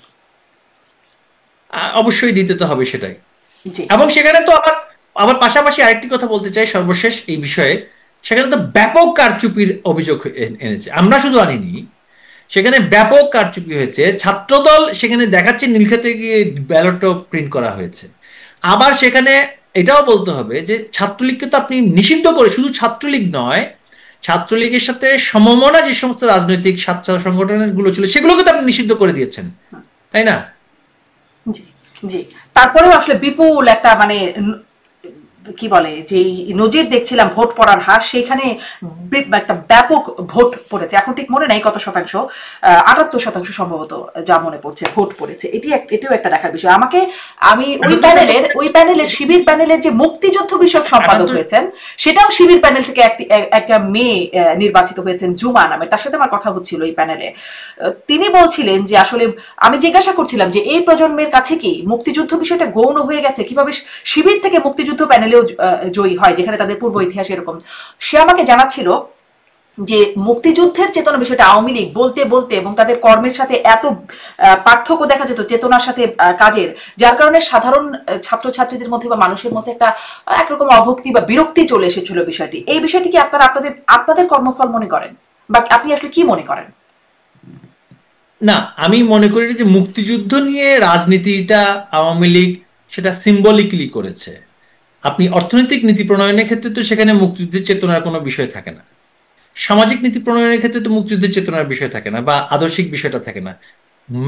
অবশ্যই দিতে তো হবে সেটাই। এবং সেখানে তো আবার পাশাপাশি আরেকটি কথা বলতে চাই সর্বশেষ এই বিষয়ে, সেখানে তো ব্যাপক কারচুপির অভিযোগ এনেছে। আমরা শুধু আনিনি, সেখানে ব্যাপক কারচুপি হয়েছে। ছাত্রদল সেখানে দেখাচ্ছে নীলক্ষেতে গিয়ে ব্যালটও প্রিন্ট করা হয়েছে। আবার সেখানে এটাও বলতে হবে যে ছাত্রলীগকে তো আপনি নিষিদ্ধ করে, শুধু ছাত্রলীগ নয়, ছাত্রলীগের সাথে সমমনা যে সমস্ত রাজনৈতিক ছাত্র সংগঠনগুলো ছিল সেগুলোকে তো আপনি নিষিদ্ধ করে দিয়েছেন, তাই না? জি জি, তারপরেও আসলে বিপুল একটা মানে কি বলে যে নজির দেখছিলাম ভোট পড়ার হার, সেখানে একটা ব্যাপক ভোট পড়েছে। এখন ঠিক মনে নাই কত শতাংশ, 78% সম্ভবত যা মনে পড়ছে ভোট পড়েছে। এটিও একটা দেখার বিষয়। আমি ওই প্যানেলের শিবির প্যানেলের যে মুক্তিযুদ্ধ বিষয়ক সম্পাদক হয়েছেন, সেটাও শিবির প্যানেল থেকে একটা মেয়ে নির্বাচিত হয়েছেন, জুমা নামে। তার সাথে আমার কথা হচ্ছিল এই প্যানেলে। তিনি বলছিলেন যে আসলে আমি জিজ্ঞাসা করছিলাম যে এই প্রজন্মের কাছে কি মুক্তিযুদ্ধ বিষয়টা গৌণ হয়ে গেছে, কিভাবে শিবির থেকে মুক্তিযুদ্ধ প্যানেলেও জয়ী হয় যেখানে তাদের পূর্ব ইতিহাস এরকম। সে আমাকে জানাচ্ছিল যে মুক্তিযুদ্ধের চেতনা বিষয়টা আওয়ামী লীগ বলতে বলতে এবং তাদের কর্মের সাথে এত পার্থক্য দেখা যেত চেতনার সাথে কাজের, যার কারণে সাধারণ ছাত্রছাত্রীদের মধ্যে বা মানুষের মধ্যে একরকম অভক্তি বা বিরক্তি চলে এসেছিল বিষয়টি। এই বিষয়টি কি আপনারা আপনাদের কর্মফল মনে করেন, বা আপনি আসলে কি মনে করেন? না, আমি মনে করি যে মুক্তিযুদ্ধ নিয়ে রাজনীতিটা আওয়ামী লীগ সেটা সিম্বলিকলি করেছে। আপনি অর্থনৈতিক নীতি প্রণয়নের ক্ষেত্রে তো সেখানে মুক্তিযুদ্ধের চেতনার কোনো বিষয় থাকে না, সামাজিক নীতি প্রণয়নের ক্ষেত্রে তো মুক্তিযুদ্ধের চেতনার বিষয় থাকে না, বা আদর্শিক বিষয়টা থাকে না,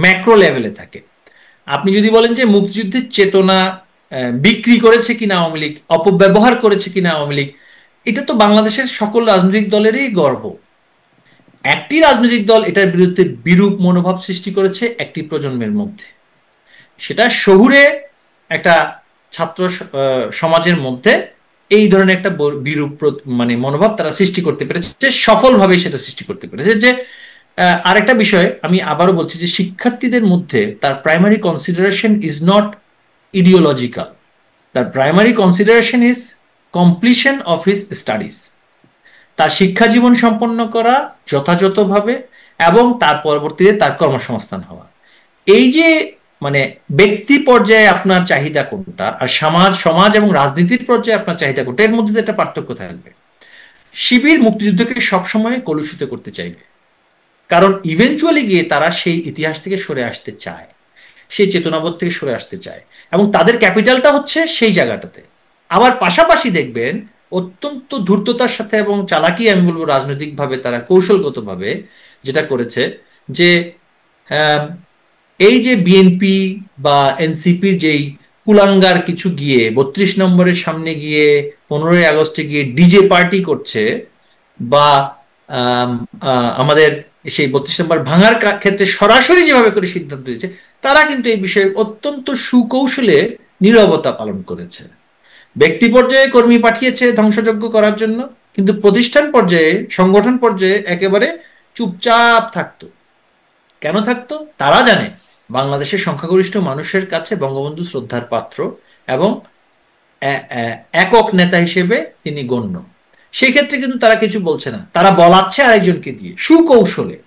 ম্যাক্রো লেভেলে থাকে। আপনি যদি বলেন যে মুক্তিযুদ্ধের চেতনা বিক্রি করেছে কিনা আওয়ামী লীগ, অপব্যবহার করেছে কিনা আওয়ামী লীগ, এটা তো বাংলাদেশের সকল রাজনৈতিক দলেরই গর্ব। একটি রাজনৈতিক দল এটার বিরুদ্ধে বিরূপ মনোভাব সৃষ্টি করেছে একটি প্রজন্মের মধ্যে, সেটা শহুরে একটা ছাত্র সমাজের মধ্যে এই ধরনের একটা বিরূপ মানে মনোভাব তারা সৃষ্টি করতে পেরেছে, সফলভাবে সেটা সৃষ্টি করতে পেরেছে। যে আরেকটা বিষয় আমি আবারও বলছি যে শিক্ষার্থীদের মধ্যে তার primary consideration is not ideological, তার primary consideration is completion of his studies, তার শিক্ষা জীবন সম্পন্ন করা যথাযথভাবে এবং তার পরবর্তীতে তার কর্মসংস্থান হওয়া। এই যে মানে ব্যক্তি পর্যায়ে আপনার চাহিদা কোনটা আর সমাজ এবং রাজনীতির পর্যায়ে আপনার চাহিদা কোনটা, এর মধ্যে একটা পার্থক্য থাকবে। শিবির মুক্তিযুদ্ধকে সবসময় কলুষিত করতে চাইবে, কারণ ইভেনচুয়ালি গিয়ে তারা সেই ইতিহাস থেকে সরে আসতে চায়, সেই চেতনাবোধ থেকে সরে আসতে চায়, এবং তাদের ক্যাপিটালটা হচ্ছে সেই জায়গাটাতে। আবার পাশাপাশি দেখবেন অত্যন্ত ধূর্ততার সাথে এবং চালাকি, আমি বলবো রাজনৈতিকভাবে তারা কৌশলগতভাবে যেটা করেছে, যে এই যে বিএনপি বা এনসিপির যেই কুলাঙ্গার কিছু গিয়ে 32 নম্বরের সামনে গিয়ে 15ই আগস্টে গিয়ে ডিজে পার্টি করছে, বা আমাদের সেই 32 নম্বর ভাঙার ক্ষেত্রে সরাসরি যেভাবে করে সিদ্ধান্ত দিয়েছে, তারা কিন্তু এই বিষয়ে অত্যন্ত সুকৌশলে নীরবতা পালন করেছে। ব্যক্তি পর্যায়ে কর্মী পাঠিয়েছে ধ্বংসযজ্ঞ করার জন্য, কিন্তু প্রতিষ্ঠান পর্যায়ে সংগঠন পর্যায়ে একেবারে চুপচাপ থাকতো। কেন থাকতো? তারা জানে বাংলাদেশের সংখ্যাগরিষ্ঠ মানুষের কাছে বঙ্গবন্ধু শ্রদ্ধার পাত্র এবং একক নেতা হিসেবে তিনি গণ্য। সেই ক্ষেত্রে কিন্তু তারা কিছু বলছে না, তারা বলাচ্ছে আরেকজনকে দিয়ে সুকৌশলে,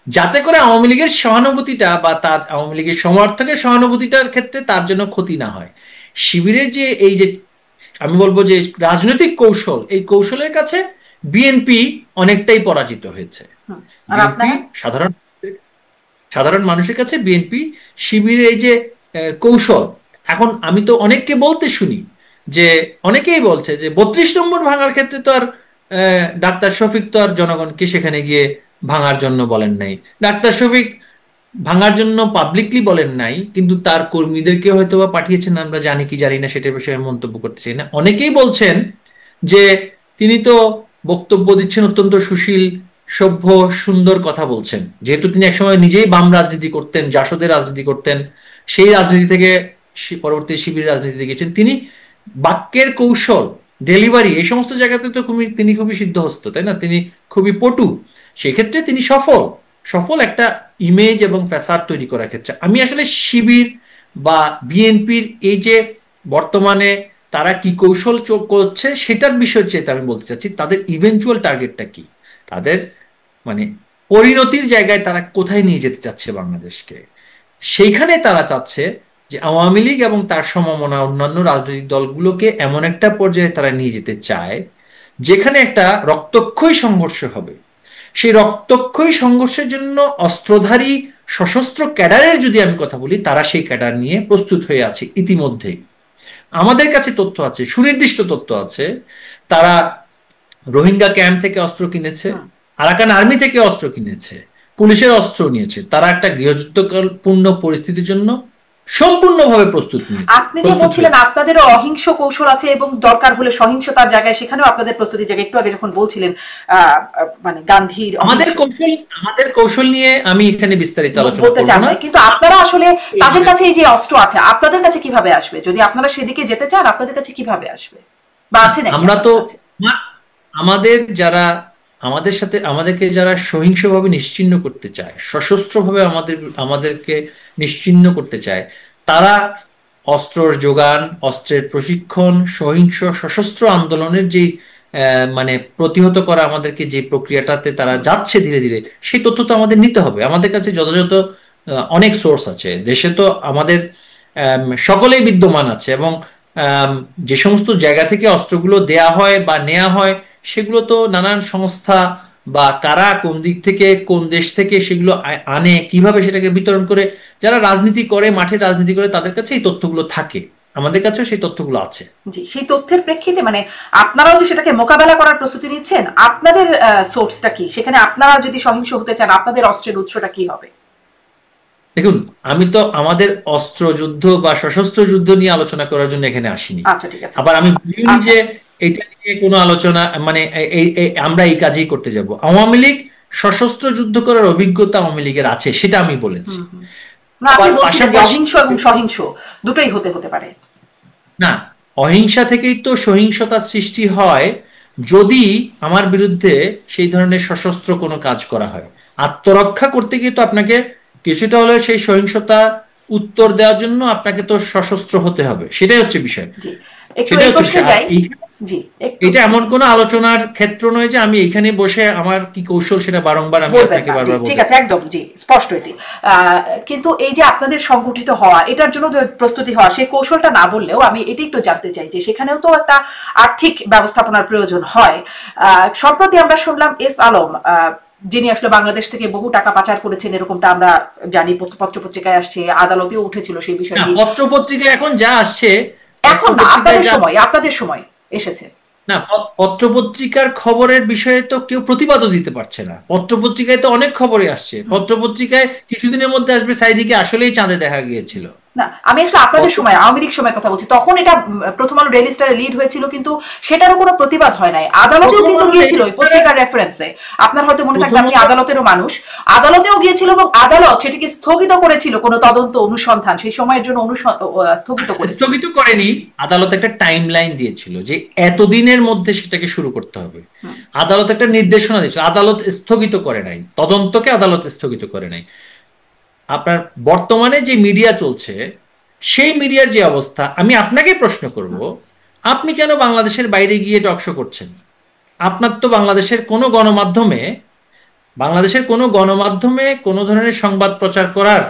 যাতে করে আওয়ামী লীগের সহানুভূতিটা বা তার আওয়ামী লীগের সমর্থকের সহানুভূতিটার ক্ষেত্রে তার জন্য ক্ষতি না হয়। শিবিরের যে এই যে আমি বলবো যে রাজনৈতিক কৌশল, এই কৌশলের কাছে বিএনপি অনেকটাই পরাজিত হয়েছে। বিএনপি সাধারণ মানুষের কাছে বিএনপি শিবিরের এই যে কৌশল, এখন আমি তো অনেককে বলতে শুনি যে অনেকেই বলছে যে 32 নম্বর ভাঙার ক্ষেত্রে তো আর ডাক্তার শফিক তো আর জনগণকে সেখানে গিয়ে ভাঙার জন্য বলেন নাই। ডাক্তার শফিক ভাঙার জন্য পাবলিকলি বলেন নাই, কিন্তু তার কর্মীদেরকে হয়তো বা পাঠিয়েছেন, আমরা জানি কি জানি না, সেটার বিষয়ে মন্তব্য করতে চাই না। অনেকেই বলছেন যে তিনি তো বক্তব্য দিচ্ছেন অত্যন্ত সুশীল, সভ্য, সুন্দর কথা বলছেন, যেহেতু তিনি একসময় নিজেই বাম রাজনীতি করতেন, জাসদের রাজনীতি করতেন, সেই রাজনীতি থেকে পরবর্তী শিবির রাজনীতিতে গেছেন। তিনি বাক্যের কৌশল, ডেলিভারি, এই সমস্ত জায়গাতে তো তিনি খুবই সিদ্ধহস্ত, তাই না? তিনি খুবই পটু, সেক্ষেত্রে তিনি সফল একটা ইমেজ এবং ফ্যাসাদ তৈরি করার ক্ষেত্রে। আমি আসলে শিবির বা বিএনপির এই যে বর্তমানে তারা কি কৌশল করছে সেটার বিষয় চেয়ে আমি বলতে চাচ্ছি তাদের ইভেনচুয়াল টার্গেটটা কি, তাদের মানে পরিণতির জায়গায় তারা কোথায় নিয়ে যেতে চাচ্ছে বাংলাদেশকে। সেইখানে তারা চাচ্ছে যে আওয়ামী লীগ এবং তার সমমনা অন্যান্য রাজনৈতিক দলগুলোকে এমন একটা পর্যায়ে তারা নিয়ে যেতে চায় যেখানে একটা রক্তক্ষয়ী সংঘর্ষ হবে। সেই রক্তক্ষয়ী সংঘর্ষের জন্য অস্ত্রধারী সশস্ত্র ক্যাডারের যদি আমি কথা বলি, তারা সেই ক্যাডার নিয়ে প্রস্তুত হয়ে আছে ইতিমধ্যেই। আমাদের কাছে তথ্য আছে, সুনির্দিষ্ট তথ্য আছে, তারা রোহিঙ্গা ক্যাম্প থেকে অস্ত্র কিনেছে, আরাকান আর্মি থেকে অস্ত্র কিনেছে, পুলিশের অস্ত্র নিয়েছে। তারা একটা গৃহযুদ্ধপূর্ণ পরিস্থিতির জন্য সম্পূর্ণভাবে প্রস্তুত নিয়েছে। আপনি যে বলছিলেন আপনাদেরও অহিংস কৌশল আছে এবং দরকার হলে সহিংসতার জায়গায় সেখানেও আপনাদের প্রস্তুতির জায়গায়, একটু আগে যখন বলছিলেন মানে গান্ধীর আমাদের কৌশল নিয়ে আমি এখানে বিস্তারিত আলোচনা বলতে চান না, কিন্তু আপনারা আসলে তাদের কাছে এই যে অস্ত্র আছে আপনাদের কাছে কিভাবে আসবে? যদি আপনারা সেদিকে যেতে চান আপনাদের কাছে কিভাবে আসবে বা আছে না? আমরা তো আমাদেরকে যারা সহিংসভাবে নিশ্চিহ্ন করতে চায়, সশস্ত্রভাবে আমাদেরকে নিশ্চিহ্ন করতে চায়, তারা অস্ত্রের যোগান, অস্ত্রের প্রশিক্ষণ, সহিংস সশস্ত্র আন্দোলনের যে মানে প্রতিহত করা আমাদেরকে যে প্রক্রিয়াটাতে তারা যাচ্ছে ধীরে ধীরে, সেই তথ্য তো আমাদের নিতে হবে। আমাদের কাছে যথাযথ অনেক সোর্স আছে, দেশে তো আমাদের সকলেই বিদ্যমান আছে, এবং যে সমস্ত জায়গা থেকে অস্ত্রগুলো দেয়া হয় বা নেওয়া হয় সেগুলো তো নানান সংস্থা বা কারা কোন দিক থেকে কোন দেশ থেকে সেগুলো আনে, কিভাবে সেটাকে বিতরণ করে, যারা রাজনীতি করে, মাঠে রাজনীতি করে, তাদের কাছে এই তথ্যগুলো থাকে। আমাদের কাছেও সেই তথ্যগুলো আছে। জি, সেই তথ্যের প্রেক্ষিতে মানে আপনারাও যে সেটাকে মোকাবেলা করার প্রস্তুতি নিচ্ছেন, আপনাদের সোর্সটা কি? সেখানে আপনারা যদি সহিংস হতে চান আপনাদের অস্ত্রের উৎসটা কি হবে? দেখুন, আমি তো আমাদের অস্ত্র যুদ্ধ বা সশস্ত্র যুদ্ধ নিয়ে আলোচনা করার জন্য এখানে আসিনি। আচ্ছা, ঠিক আছে। আবার আমি বলিনি যে এটা নিয়ে কোনো আলোচনা মানে আমরা এই কাজেই করতে যাব। আওয়ামী লীগ সশস্ত্র যুদ্ধ করার অভিজ্ঞতা আওয়ামী লীগের আছে, সেটা আমি বলেছি। অহিংস এবং সহিংস দুটোই হতে পারে না, অহিংসা থেকেই তো সহিংসতার সৃষ্টি হয় যদি আমার বিরুদ্ধে সেই ধরনের সশস্ত্র কোনো কাজ করা হয়। আত্মরক্ষা করতে গিয়ে তো আপনাকে কিছুটা হলে সেই সহিংসতা উত্তর দেওয়ার জন্য আপনাকে তো সশস্ত্র হতে হবে, সেটাই হচ্ছে বিষয়। জি, এটা এমন কোনো আলোচনার ক্ষেত্র নয় যে আমি এখানে বসে আমার কি কৌশল সেটা বারংবার আমি আপনাকে বারবার বলতে। ঠিক আছে, একদম জি, স্পষ্ট এটি। কিন্তু এই যে আপনাদের সংগঠিত হওয়া, এটার জন্য প্রস্তুতি হওয়া, সেই কৌশলটা না বললেও আমি এটি একটু জানতে চাই যে সেখানেও তো একটা আর্থিক ব্যবস্থাপনার প্রয়োজন হয়। সম্প্রতি আমরা শুনলাম এস আলম, যিনি আসলে বাংলাদেশ থেকে বহু টাকা পাচার করেছেন এরকমটা আমরা জানি, পত্র পত্রিকায় আসছে, আদালতেও উঠেছিল সেই বিষয়টি। পত্র পত্রিকায় এখন যা আসছে, এখন না, আপনাদের সময় এসেছে না, পত্রপত্রিকার খবরের বিষয়ে তো কেউ প্রতিবাদও দিতে পারছে না। পত্রপত্রিকায় তো অনেক খবরই আসছে, পত্রপত্রিকায় কিছুদিনের মধ্যে আসবে সাইদিকে আসলেই চাঁদে দেখা গিয়েছিল। না, আমি আসলে আপনাদের সময়, আওয়ামী লীগ সময় কথা বলছি, তখন এটা প্রথম আলো ডেইলি স্টারে লিড হয়েছিল, কিন্তু সেটারও কোনো প্রতিবাদ হয় নাই। আদালতেও কিন্তু গিয়েছিল ওই পত্রিকার রেফারেন্সে, আপনার হয়তো মনে থাকবে, আপনি আদালতেরও মানুষ, আদালতেও গিয়েছিল এবং আদালত সেটিকে স্থগিত করেছিল কোনো তদন্ত অনুসন্ধান সেই সময়ের জন্য স্থগিত করেনি। আদালত একটা টাইম লাইন দিয়েছিল যে এতদিনের মধ্যে সেটাকে শুরু করতে হবে। আদালত একটা নির্দেশনা দিয়েছিল, আদালত স্থগিত করে নাই, তদন্তকে আদালত স্থগিত করে নাই। আপনার বর্তমানে যে মিডিয়া চলছে, সেই মিডিয়ার যে অবস্থা, আমি আপনাকে প্রশ্ন করব, আপনি কেন বাংলাদেশের বাইরে গিয়ে টকশো করছেন? আপনার তো বাংলাদেশের কোনো গণমাধ্যমে কোনো ধরনের সংবাদ প্রচার করার,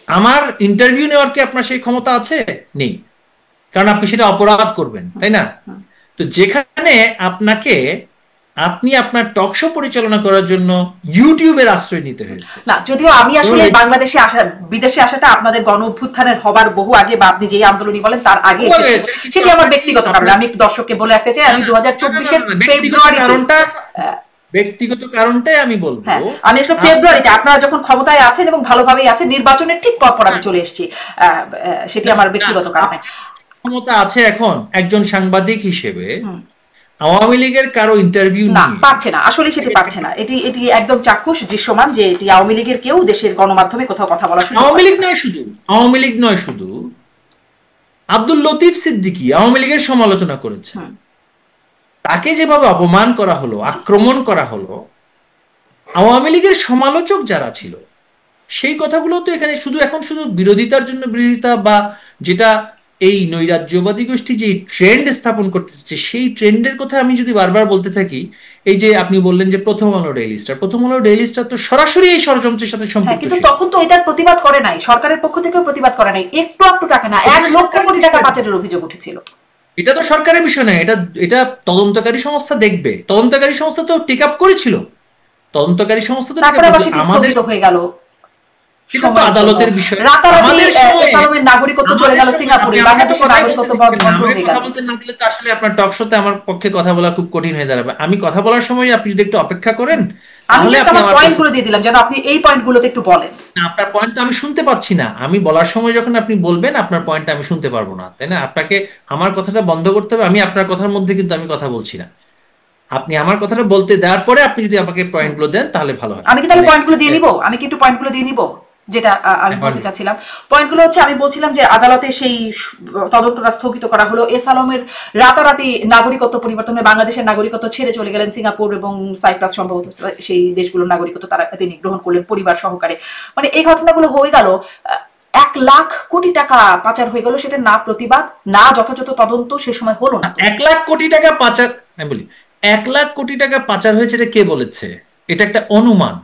আমার ইন্টারভিউ নেওয়ার কি আপনার সেই ক্ষমতা আছে? নেই, কারণ আপনি সেটা অপরাধ করবেন, তাই না? তো যেখানে আপনি আপনার টকশো পরিচালনা করার জন্য ইউটিউবের আশ্রয় নিতে হয়েছে। না, যদিও আমি আসলে বাংলাদেশে বিদেশে আসাটা আপনাদের গণ অভ্যুত্থানের হবার বহু আগে, বা আপনি যেই আন্দোলনই বলেন তার আগে, সেটি আমার ব্যক্তিগত কারণে। আমি একটু দর্শককে বলে রাখতে চাই, আমি 2024-এর ফেব্রুয়ারি, ব্যক্তিগত কারণটাই আমি বলবো, আমি আসলে ফেব্রুয়ারিতে আপনারা যখন ক্ষমতায় আছেন এবং ভালোভাবেই আছেন, নির্বাচনের ঠিক পর আমি চলে এসেছি, সেটি আমার ব্যক্তিগত কারণে। ক্ষমতা আছে এখন একজন সাংবাদিক হিসেবে আওয়ামী লীগের কারো ইন্টারভিউ না পারছে না, আসলে সেটি পারছে না। এটি একদম চাক্ষুষ দৃশ্যমান যে এটি আওয়ামী লীগের কেউ দেশের গণমাধ্যমে কোথাও কথা বলা শুরু। আওয়ামী লীগ নয় শুধু আব্দুল লতিফ সিদ্দিকী আওয়ামী লীগের সমালোচনা করেছে, তাকে যেভাবে অপমান করা হলো, আক্রমণ করা হলো, আওয়ামী লীগের সমালোচক যারা ছিল সেই কথাগুলো তো এখানে এখন শুধু বিরোধিতার জন্য বিরোধিতা, বা যেটা এই নৈরাজ্যবাদী গোষ্ঠী যে ট্রেন্ড স্থাপন করতেছে, সেই ট্রেন্ডের কথা আমি যদি বারবার বলতে থাকি, এই যে আপনি বললেন যে প্রথম আলো ডেইলি স্টার তো সরাসরি এই ষড়যন্ত্রের সাথে সম্পৃক্ত, কিন্তু তখন তো এটার প্রতিবাদ করে নাই, সরকারের পক্ষ থেকেও প্রতিবাদ করে নাই, একটু টাকা না, 1 লক্ষ কোটি টাকা পাচারের অভিযোগ উঠেছিল। এটা তো সরকারের বিষয় নয়, এটা তদন্তকারী সংস্থা দেখবে। তদন্তকারী সংস্থা তো টেক আপ করেছিল, তদন্তকারী সংস্থা তো আমাদের হয়ে গেল, সেটা তো আদালতের বিষয়। আমাদের সময় নাগরিকত্ব চলে গেল সিঙ্গাপুরে, বাংলাদেশের নাগরিকত্ব বন্ধ হয়ে গেল। কথা বলতে না দিলে তো আসলে আপনার টক শোতে আমার পক্ষে কথা বলা খুব কঠিন হয়ে দাঁড়াবে। আমি কথা বলার সময় আপনি যদি একটু অপেক্ষা করেন, তাহলে আপনি আমার পয়েন্টগুলো দিয়ে দিলাম, যেন আপনি এই পয়েন্টগুলোতে একটু বলেন। না, আপনার পয়েন্ট তো আমি শুনতে পাচ্ছি না। আমি বলার সময় যখন আপনি বলবেন, আপনার পয়েন্টটা আমি শুনতে পারবো না, তাই না? আপনাকে আমার কথাটা বন্ধ করতে হবে। আমি আপনার কথার মধ্যে কিন্তু আমি কথা বলছি না। আপনি আমার কথাটা বলতে দেওয়ার পরে আপনি যদি আমাকে পয়েন্টগুলো দেন তাহলে ভালো হয়। আমি কি তাহলে পয়েন্টগুলো দিয়ে নিব? আমি কি একটু পয়েন্টগুলো দিয়ে নিব? যেটা আমি বলতে চাচ্ছিলাম, পয়েন্টগুলো হচ্ছে, আমি বলছিলাম যে আদালতে সেই তদন্তটা স্থগিত করা হলো। এস আলমের রাতারাতি নাগরিকত্ব পরিবর্তনে বাংলাদেশের নাগরিকত্ব ছেড়ে চলে গেলেন সিঙ্গাপুর এবং সাইপ্রাস, সম্ভবত সেই দেশগুলোর নাগরিকত্ব তিনি গ্রহণ করলেন পরিবার সহকারে। মানে এই ঘটনাগুলো হয়ে গেল, 1 লাখ কোটি টাকা পাচার হয়ে গেল, সেটা না প্রতিবাদ, না যথাযথ তদন্ত সে সময় হলো না। 1 লাখ কোটি টাকা পাচার, আমি বলি 1 লাখ কোটি টাকা পাচার হয়েছে, এটা কে বলেছে? এটা একটা অনুমান।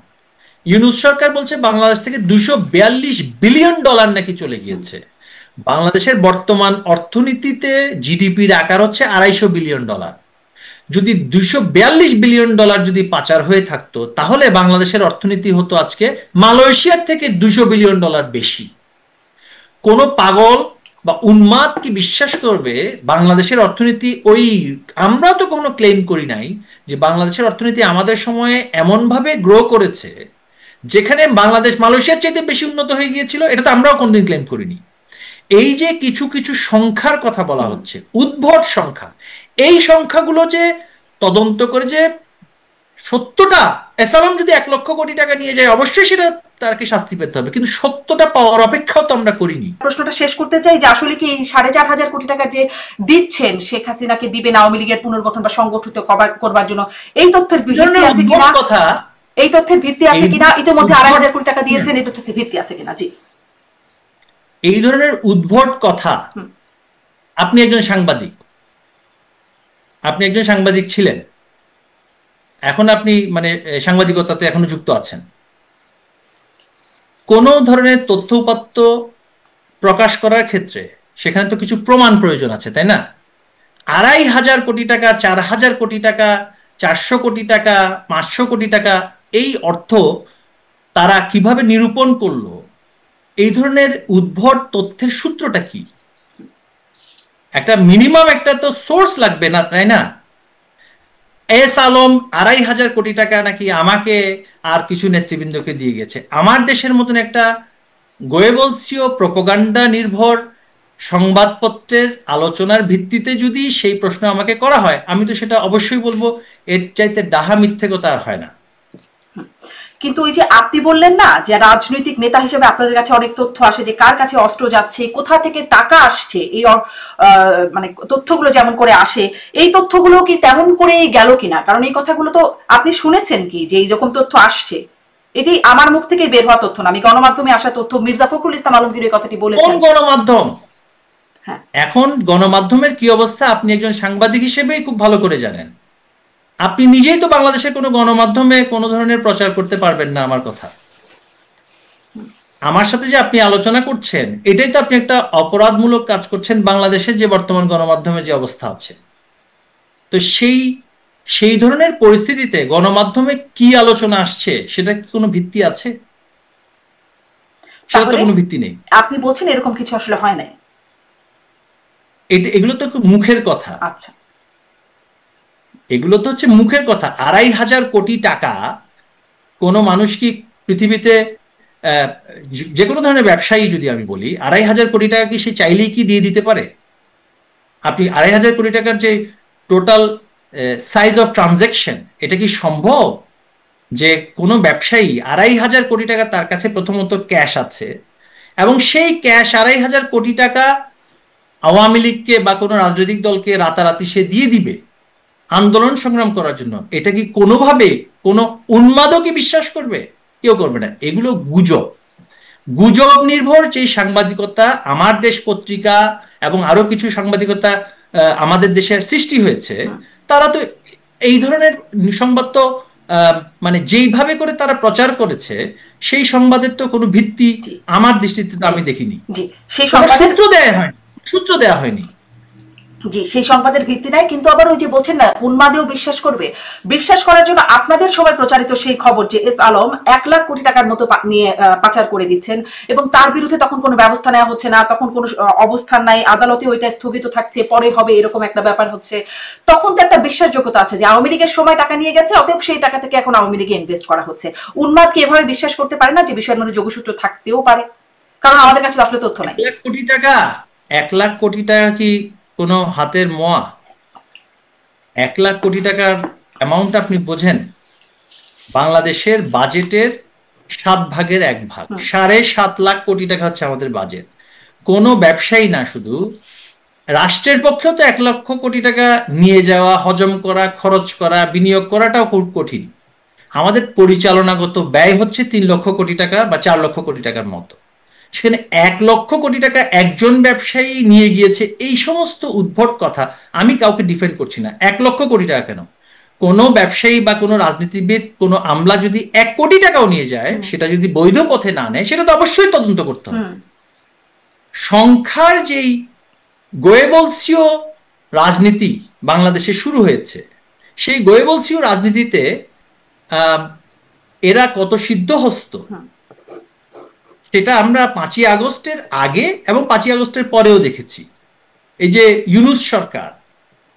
ইউনূস সরকার বলছে বাংলাদেশ থেকে $242 বিলিয়ন নাকি চলে গিয়েছে। বাংলাদেশের বর্তমান অর্থনীতিতে জিডিপির আকার হচ্ছে $250 বিলিয়ন। যদি $242 বিলিয়ন যদি পাচার হয়ে থাকতো, তাহলে বাংলাদেশের অর্থনীতি হতো আজকে মালয়েশিয়ার থেকে $200 বিলিয়ন বেশি। কোন পাগল বা উন্মাদ কি বিশ্বাস করবে বাংলাদেশের অর্থনীতি আমরা তো কোনো ক্লেম করি নাই যে বাংলাদেশের অর্থনীতি আমাদের সময়ে এমন ভাবে গ্রো করেছে যেখানে বাংলাদেশ মালয়েশিয়ার চাইতে বেশি উন্নত হয়ে গিয়েছিল, এটা তো আমরাও কোনদিন ক্লেম করিনি। এই যে কিছু কিছু সংখ্যার কথা বলা হচ্ছে, উদ্ভট সংখ্যা, এই সংখ্যাগুলো যে তদন্ত করে যে সত্যটা, এস আলম যদি 1 লক্ষ কোটি টাকা নিয়ে যায়, অবশ্যই সেটা তাকে শাস্তি পেতে হবে, কিন্তু সত্যটা পাওয়ার অপেক্ষাও তো আমরা করিনি। প্রশ্নটা শেষ করতে চাই যে আসলে কি 4,500 কোটি টাকা যে দিচ্ছেন শেখ হাসিনাকে দিবেন আওয়ামী লীগের পুনর্গঠন বা সংগঠিত করবার জন্য, এই তথ্যের ভিত্তি আছে কিনা? এই তথ্যের ভিত্তি আছে কিনা? ইতিমধ্যে 2,500 কোটি টাকা দিয়েছেন, এই তথ্যের ভিত্তি আছে কিনা? জি, এই ধরনের উদ্ভট কথা, আপনি একজন সাংবাদিক, আপনি একজন সাংবাদিক ছিলেন, এখন আপনি মানে সাংবাদিকতাতে এখনো যুক্ত আছেন। কোন ধরনের তথ্য উপাত্ত প্রকাশ করার ক্ষেত্রে সেখানে তো কিছু প্রমাণ প্রয়োজন আছে, তাই না? ২৫০০ কোটি টাকা, ৪০০০ কোটি টাকা, ৪০০ কোটি টাকা, ৫০০ কোটি টাকা, এই অর্থ তারা কিভাবে নিরূপণ করলো? এই ধরনের উদ্ভট তথ্যের সূত্রটা কি? একটা মিনিমাম একটা তো সোর্স লাগবে না, তাই না? এস আলম ২৫০০ কোটি টাকা নাকি আমাকে আর কিছু নেতৃবৃন্দকে দিয়ে গেছে। আমার দেশের মতন একটা গোয়েবলসীয় প্রোপাগান্ডা নির্ভর সংবাদপত্রের আলোচনার ভিত্তিতে যদি সেই প্রশ্ন আমাকে করা হয়, আমি তো সেটা অবশ্যই বলবো এর চাইতে ডাহা মিথ্যে কথা আর হয় না। কিন্তু ওই যে আপনি বললেন না যে রাজনৈতিক নেতা হিসেবে আপনাদের কাছে অনেক তথ্য আসে যে কার কাছে অস্ত্র যাচ্ছে, কোথা থেকে টাকা আসছে, এই মানে তথ্যগুলো যেমন করে আসে, এই তথ্যগুলো কি তেমন করে গেল কিনা? কারণ এই কথাগুলো তো আপনি শুনেছেন কি যে এইরকম তথ্য আসছে? এটি আমার মুখ থেকে বের হওয়া তথ্য না, আমি গণমাধ্যমে আসা তথ্য। মির্জা ফখরুল ইসলাম আলমগীর এই কথাটি কোন বলেছেন। গণমাধ্যম? হ্যাঁ, এখন গণমাধ্যমের কি অবস্থা আপনি একজন সাংবাদিক হিসেবেই খুব ভালো করে জানেন। আপনি নিজেই তো বাংলাদেশের কোনো গণমাধ্যমে কোনো ধরনের প্রচার করতে পারবেন না আমার কথা। আমার সাথে যে আপনি আলোচনা করছেন, এটাই তো আপনি একটা অপরাধমূলক কাজ করছেন বাংলাদেশের যে বর্তমান গণমাধ্যমে যে অবস্থা আছে। তো সেই ধরনের পরিস্থিতিতে গণমাধ্যমে কি আলোচনা আসছে সেটা কি কোনো ভিত্তি আছে? সেটা তো তাহলে কোনো ভিত্তি নেই। আপনি বলছেন এরকম কিছু আসলে হয় নাই। এগুলো তো খুব মুখের কথা। আচ্ছা, এগুলো তো হচ্ছে মুখের কথা। ২৫০০ কোটি টাকা কোনো মানুষ কি পৃথিবীতে যে কোনো ধরনের ব্যবসায়ী যদি আমি বলি, ২৫০০ কোটি টাকা কি সে চাইলেই কি দিয়ে দিতে পারে? আপনি ২৫০০ কোটি টাকার যে টোটাল সাইজ অফ ট্রানজাকশন, এটা কি সম্ভব যে কোনো ব্যবসায়ী ২৫০০ কোটি টাকা তার কাছে প্রথমত ক্যাশ আছে এবং সেই ক্যাশ ২৫০০ কোটি টাকা আওয়ামী লীগকে বা কোনো রাজনৈতিক দলকে রাতারাতি সে দিয়ে দিবে আন্দোলন সংগ্রাম করার জন্য? এটা কি কোনোভাবে কোনো উন্মাদকই বিশ্বাস করবে? কেউ করবে না। এগুলো গুজব। গুজব নির্ভর যে সাংবাদিকতা আমার দেশ পত্রিকা এবং আরো কিছু সাংবাদিকতা আমাদের দেশের সৃষ্টি হয়েছে, তারা তো এই ধরনের সংবাদ তো মানে যেইভাবে করে তারা প্রচার করেছে, সেই সংবাদের তো কোনো ভিত্তি আমার দৃষ্টিতে তো আমি দেখিনি। জি, সেই কোনো সংবাদের সূত্র দেয়া হয়নি। জি, সেই সংবাদের ভিত্তি নাই। কিন্তু আবার ওই যে বলছেন না উন্মাদেও বিশ্বাস করবে, বিশ্বাস করার জন্য আপনাদের সময় প্রচারিত সেই খবর যে এস আলম ১,০০,০০,০০০ টাকার মতো নিয়ে পাচার করে দিচ্ছেন এবং তার বিরুদ্ধে তখন কোনো ব্যবস্থা নেওয়া হচ্ছে না, তখন কোনো অবস্থান নাই, আদালতে ওইটা স্থগিত থাকছে, পরে হবে, এরকম একটা ব্যাপার হচ্ছে। তখন তো একটা বিশ্বাসযোগ্যতা আছে যে আওয়ামী লীগের সময় টাকা নিয়ে গেছে, অতএব সেই টাকা থেকে এখন আওয়ামী লীগে ইনভেস্ট করা হচ্ছে। উন্মাদকে এভাবে বিশ্বাস করতে পারে না যে বিষয়ের মধ্যে যোগসূত্র থাকতেও পারে, কারণ আমাদের কাছে আসলে তথ্য নাই। ১,০০,০০,০০০ টাকা, ১,০০,০০,০০০ টাকা কি কোনো হাতের মোয়া? ১,০০,০০,০০০ টাকার অ্যামাউন্ট আপনি বোঝেন? বাংলাদেশের বাজেটের ৭ ভাগের ১ ভাগ, ৭.৫ লাখ কোটি টাকা হচ্ছে আমাদের বাজেট। কোনো ব্যবসায়ী না, শুধু রাষ্ট্রের পক্ষেও তো ১,০০,০০,০০০ টাকা নিয়ে যাওয়া, হজম করা, খরচ করা, বিনিয়োগ করাটাও খুব কঠিন। আমাদের পরিচালনাগত ব্যয় হচ্ছে ৩,০০,০০,০০০ টাকা বা ৪,০০,০০০ টাকার মতো। সেখানে ১,০০,০০,০০০ টাকা একজন ব্যবসায়ী নিয়ে গিয়েছে, এই সমস্ত উদ্ভট কথা আমি কাউকে ডিফেন্ড করছি না। ১,০০,০০,০০০ টাকা কেন? কোনো ব্যবসায়ী বা কোনো রাজনীতিবিদ, কোনো আমলা যদি ১,০০,০০,০০০ টাকাও নিয়ে যায়, সেটা যদি বৈধ পথে না নেয়, সেটা তো অবশ্যই তদন্ত করতে হবে। সংখ্যার যেই গোয়েবলসীয় রাজনীতি বাংলাদেশে শুরু হয়েছে, সেই গোয়েবলসীয় রাজনীতিতে এরা কত সিদ্ধহস্ত সেটা আমরা ৫ই আগস্টের আগে এবং ৫ই আগস্টের পরেও দেখেছি। এই যে ইউনূস সরকার,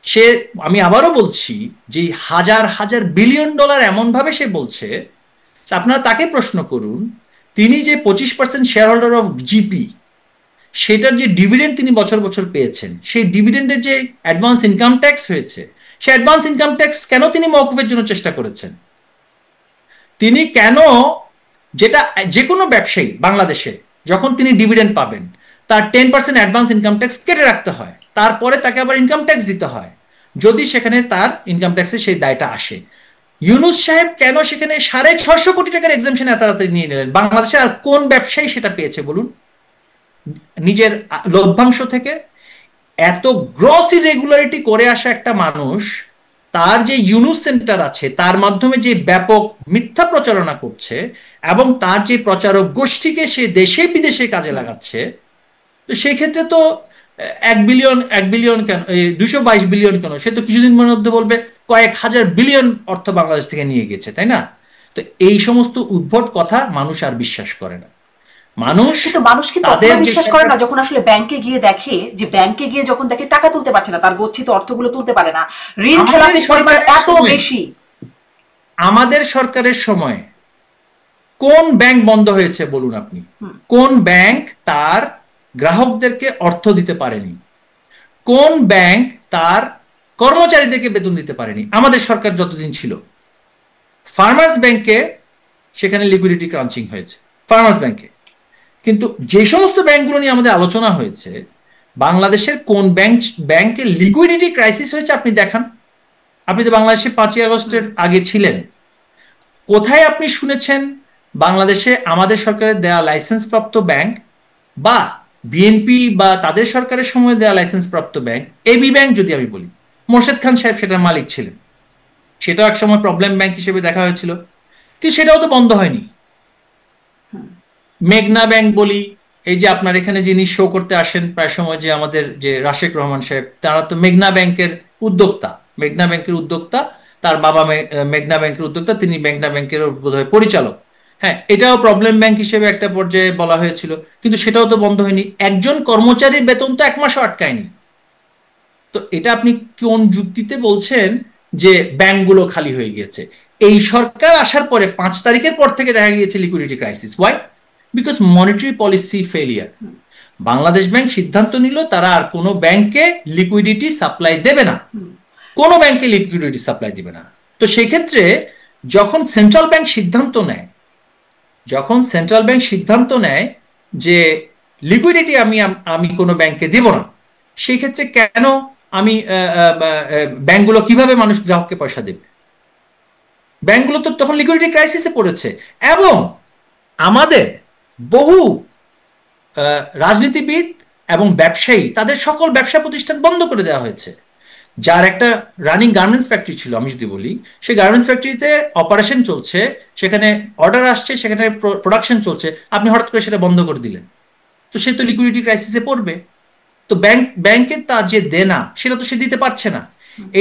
সে, আমি আবারও বলছি, যে হাজার হাজার বিলিয়ন ডলার এমনভাবে সে বলছে, আপনারা তাকে প্রশ্ন করুন, তিনি যে ২৫% শেয়ার হোল্ডার অফ জিপি, সেটার যে ডিভিডেন্ড তিনি বছর বছর পেয়েছেন, সেই ডিভিডেন্ডের যে অ্যাডভান্স ইনকাম ট্যাক্স হয়েছে, সেই অ্যাডভান্স ইনকাম ট্যাক্স কেন তিনি মওকুফের জন্য চেষ্টা করেছেন? তিনি কেন, যেটা যে কোনো ব্যবসায়ী বাংলাদেশে যখন তিনি ডিভিডেন্ড পাবেন, তার 10% অ্যাডভান্স ইনকাম ট্যাক্স কেটে রাখতে হয়, তারপরে তাকে আবার ইনকাম ট্যাক্স দিতে হয় যদি সেখানে তার ইনকাম ট্যাক্সের সেই দায়টা আসে। ইউনূস সাহেব কেন সেখানে ৬৫০ কোটি টাকার এক্সামশন এত তাড়াতাড়ি নিয়ে নিলেন? বাংলাদেশে আর কোন ব্যবসায়ী সেটা পেয়েছে বলুন? নিজের লভ্যাংশ থেকে। এত গ্রস ইরেগুলারিটি করে আসা একটা মানুষ, তার যে ইউনুস সেন্টার আছে তার মাধ্যমে যে ব্যাপক মিথ্যা প্রচারণা করছে এবং তার যে প্রচারক গোষ্ঠীকে সে দেশে বিদেশে কাজে লাগাচ্ছে, তো সেই ক্ষেত্রে তো 1 বিলিয়ন কেন, 222 বিলিয়ন কেন, সে তো কিছুদিন মধ্যে বলবে কয়েক হাজার বিলিয়ন অর্থ বাংলাদেশ থেকে নিয়ে গেছে, তাই না? তো এই সমস্ত উদ্ভট কথা মানুষ আর বিশ্বাস করে না। মানুষ কিন্তু মানুষ কি তখন বিশ্বাস করে না যখন আসলে ব্যাংকে গিয়ে দেখে, যে ব্যাংকে গিয়ে যখন দেখে টাকা তুলতে পারছে না, তার গচ্ছিত অর্থগুলো তুলতে পারে না, ঋণ খেলাপির পরিমাণ এত বেশি। আমাদের সরকারের সময় কোন ব্যাংক বন্ধ হয়েছে বলুন আপনি? কোন ব্যাংক তার গ্রাহকদেরকে অর্থ দিতে পারেনি? কোন ব্যাংক তার কর্মচারীদেরকে বেতন দিতে পারেনি আমাদের সরকার যতদিন ছিল? ফার্মার্স ব্যাংকে সেখানে লিকুইডিটি ক্রাঞ্চিং হয়েছে ফার্মার্স ব্যাংকে। কিন্তু যে সমস্ত ব্যাংকগুলো নিয়ে আমাদের আলোচনা হয়েছে, বাংলাদেশের কোন ব্যাংকে লিকুইডিটি ক্রাইসিস হয়েছে আপনি দেখান। আপনি তো বাংলাদেশে 5ই আগস্টের আগে ছিলেন, কোথায় আপনি শুনেছেন বাংলাদেশে আমাদের সরকারের দেয়া লাইসেন্সপ্রাপ্ত ব্যাংক বা বিএনপি বা তাদের সরকারের সময় দেয়া লাইসেন্সপ্রাপ্ত ব্যাংক, এবি ব্যাংক যদি আমি বলি, মোর্শেদ খান সাহেব সেটার মালিক ছিলেন, সেটাও এক সময় প্রবলেম ব্যাংক হিসেবে দেখা হয়েছিল, কিন্তু সেটাও তো বন্ধ হয়নি। মেঘনা ব্যাংক বলি, এই যে আপনার এখানে যিনি শো করতে আসেন প্রায় সময়, যে আমাদের যে রাশেক রহমান সাহেব, তারা তো মেঘনা ব্যাংকের উদ্যোক্তা। মেঘনা ব্যাংকের উদ্যোক্তা, তার বাবা মেঘনা ব্যাংকের উদ্যোক্তা, তিনি মেঘনা ব্যাংকের বোধহয় পরিচালক। হ্যাঁ, এটাও প্রবলেম ব্যাংক হিসেবে একটা পর্যায়ে বলা হয়েছিল, কিন্তু সেটাও তো বন্ধ হয়নি। একজন কর্মচারীর বেতন তো 1 মাসও আটকায়নি। তো এটা আপনি কোন যুক্তিতে বলছেন যে ব্যাংকগুলো খালি হয়ে গিয়েছে? এই সরকার আসার পরে 5 তারিখের পর থেকে দেখা গিয়েছে liquidity crisis. Why? Because monetary policy failure. Bangladesh Bank সিদ্ধান্ত নিল তারা আর কোনো ব্যাংকে লিকুইডিটি সাপ্লাই দেবে না, কোনো ব্যাংকে লিকুইডিটি সাপ্লাই দিবে না। তো সেই ক্ষেত্রে যখন সেন্ট্রাল ব্যাংক সিদ্ধান্ত নেয় যে লিকুইডিটি আমি কোনো ব্যাংকে দেব না, সেই ক্ষেত্রে কেন আমি ব্যাংকগুলো কিভাবে মানুষ গ্রাহককে পয়সা দেবে? ব্যাংকগুলো তো তখন লিকুইডিটি ক্রাইসিসে পড়েছে। এবং আমাদের বহু রাজনীতিবিদ এবং ব্যবসায়ী, তাদের সকল ব্যবসা প্রতিষ্ঠান বন্ধ করে দেওয়া হয়েছে। যার একটা রানিং গার্মেন্টস ফ্যাক্টরি ছিল, আমি যদি বলি, সেই গার্মেন্টস ফ্যাক্টরিতে অপারেশন চলছে, সেখানে অর্ডার আসছে, সেখানে প্রোডাকশন চলছে, আপনি হঠাৎ করে সেটা বন্ধ করে দিলেন, তো সে তো লিকুইডিটি ক্রাইসিসে পড়বে। তো ব্যাংকের তা যে দেনা, সেটা তো সে দিতে পারছে না।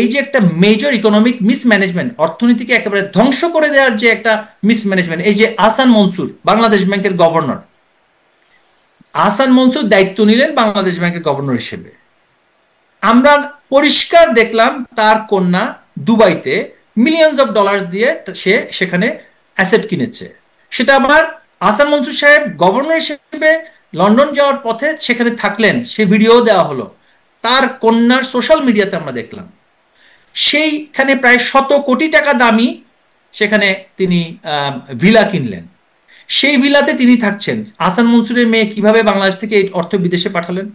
এই যে একটা মেজর ইকোনমিক মিসম্যানেজমেন্ট, অর্থনীতিকে একেবারে ধ্বংস করে দেওয়ার যে একটা মিসম্যানেজমেন্ট, এই যে আহসান মনসুর বাংলাদেশ ব্যাংকের গভর্নর, আহসান মনসুর দায়িত্ব নিলেন বাংলাদেশ ব্যাংকের গভর্নর হিসেবে। আমরা পরিষ্কার দেখলাম তার কন্যা দুবাইতে মিলিয়নস অফ ডলার্স দিয়ে সে সেখানে অ্যাসেট কিনেছে। সেটা আবার আহসান মনসুর সাহেব গভর্নর হিসেবে লন্ডন যাওয়ার পথে সেখানে থাকলেন, সে ভিডিও দেওয়া হলো, তার কন্যার সোশ্যাল মিডিয়াতে আমরা দেখলাম। সেইখানে প্রায় 100 কোটি টাকা দামি সেখানে তিনি ভিলা কিনলেন, সেই ভিলাতে তিনি থাকছেন। আহসান মনসুরের মেয়ে কিভাবে বাংলাদেশ থেকে এই অর্থ বিদেশে পাঠালেন?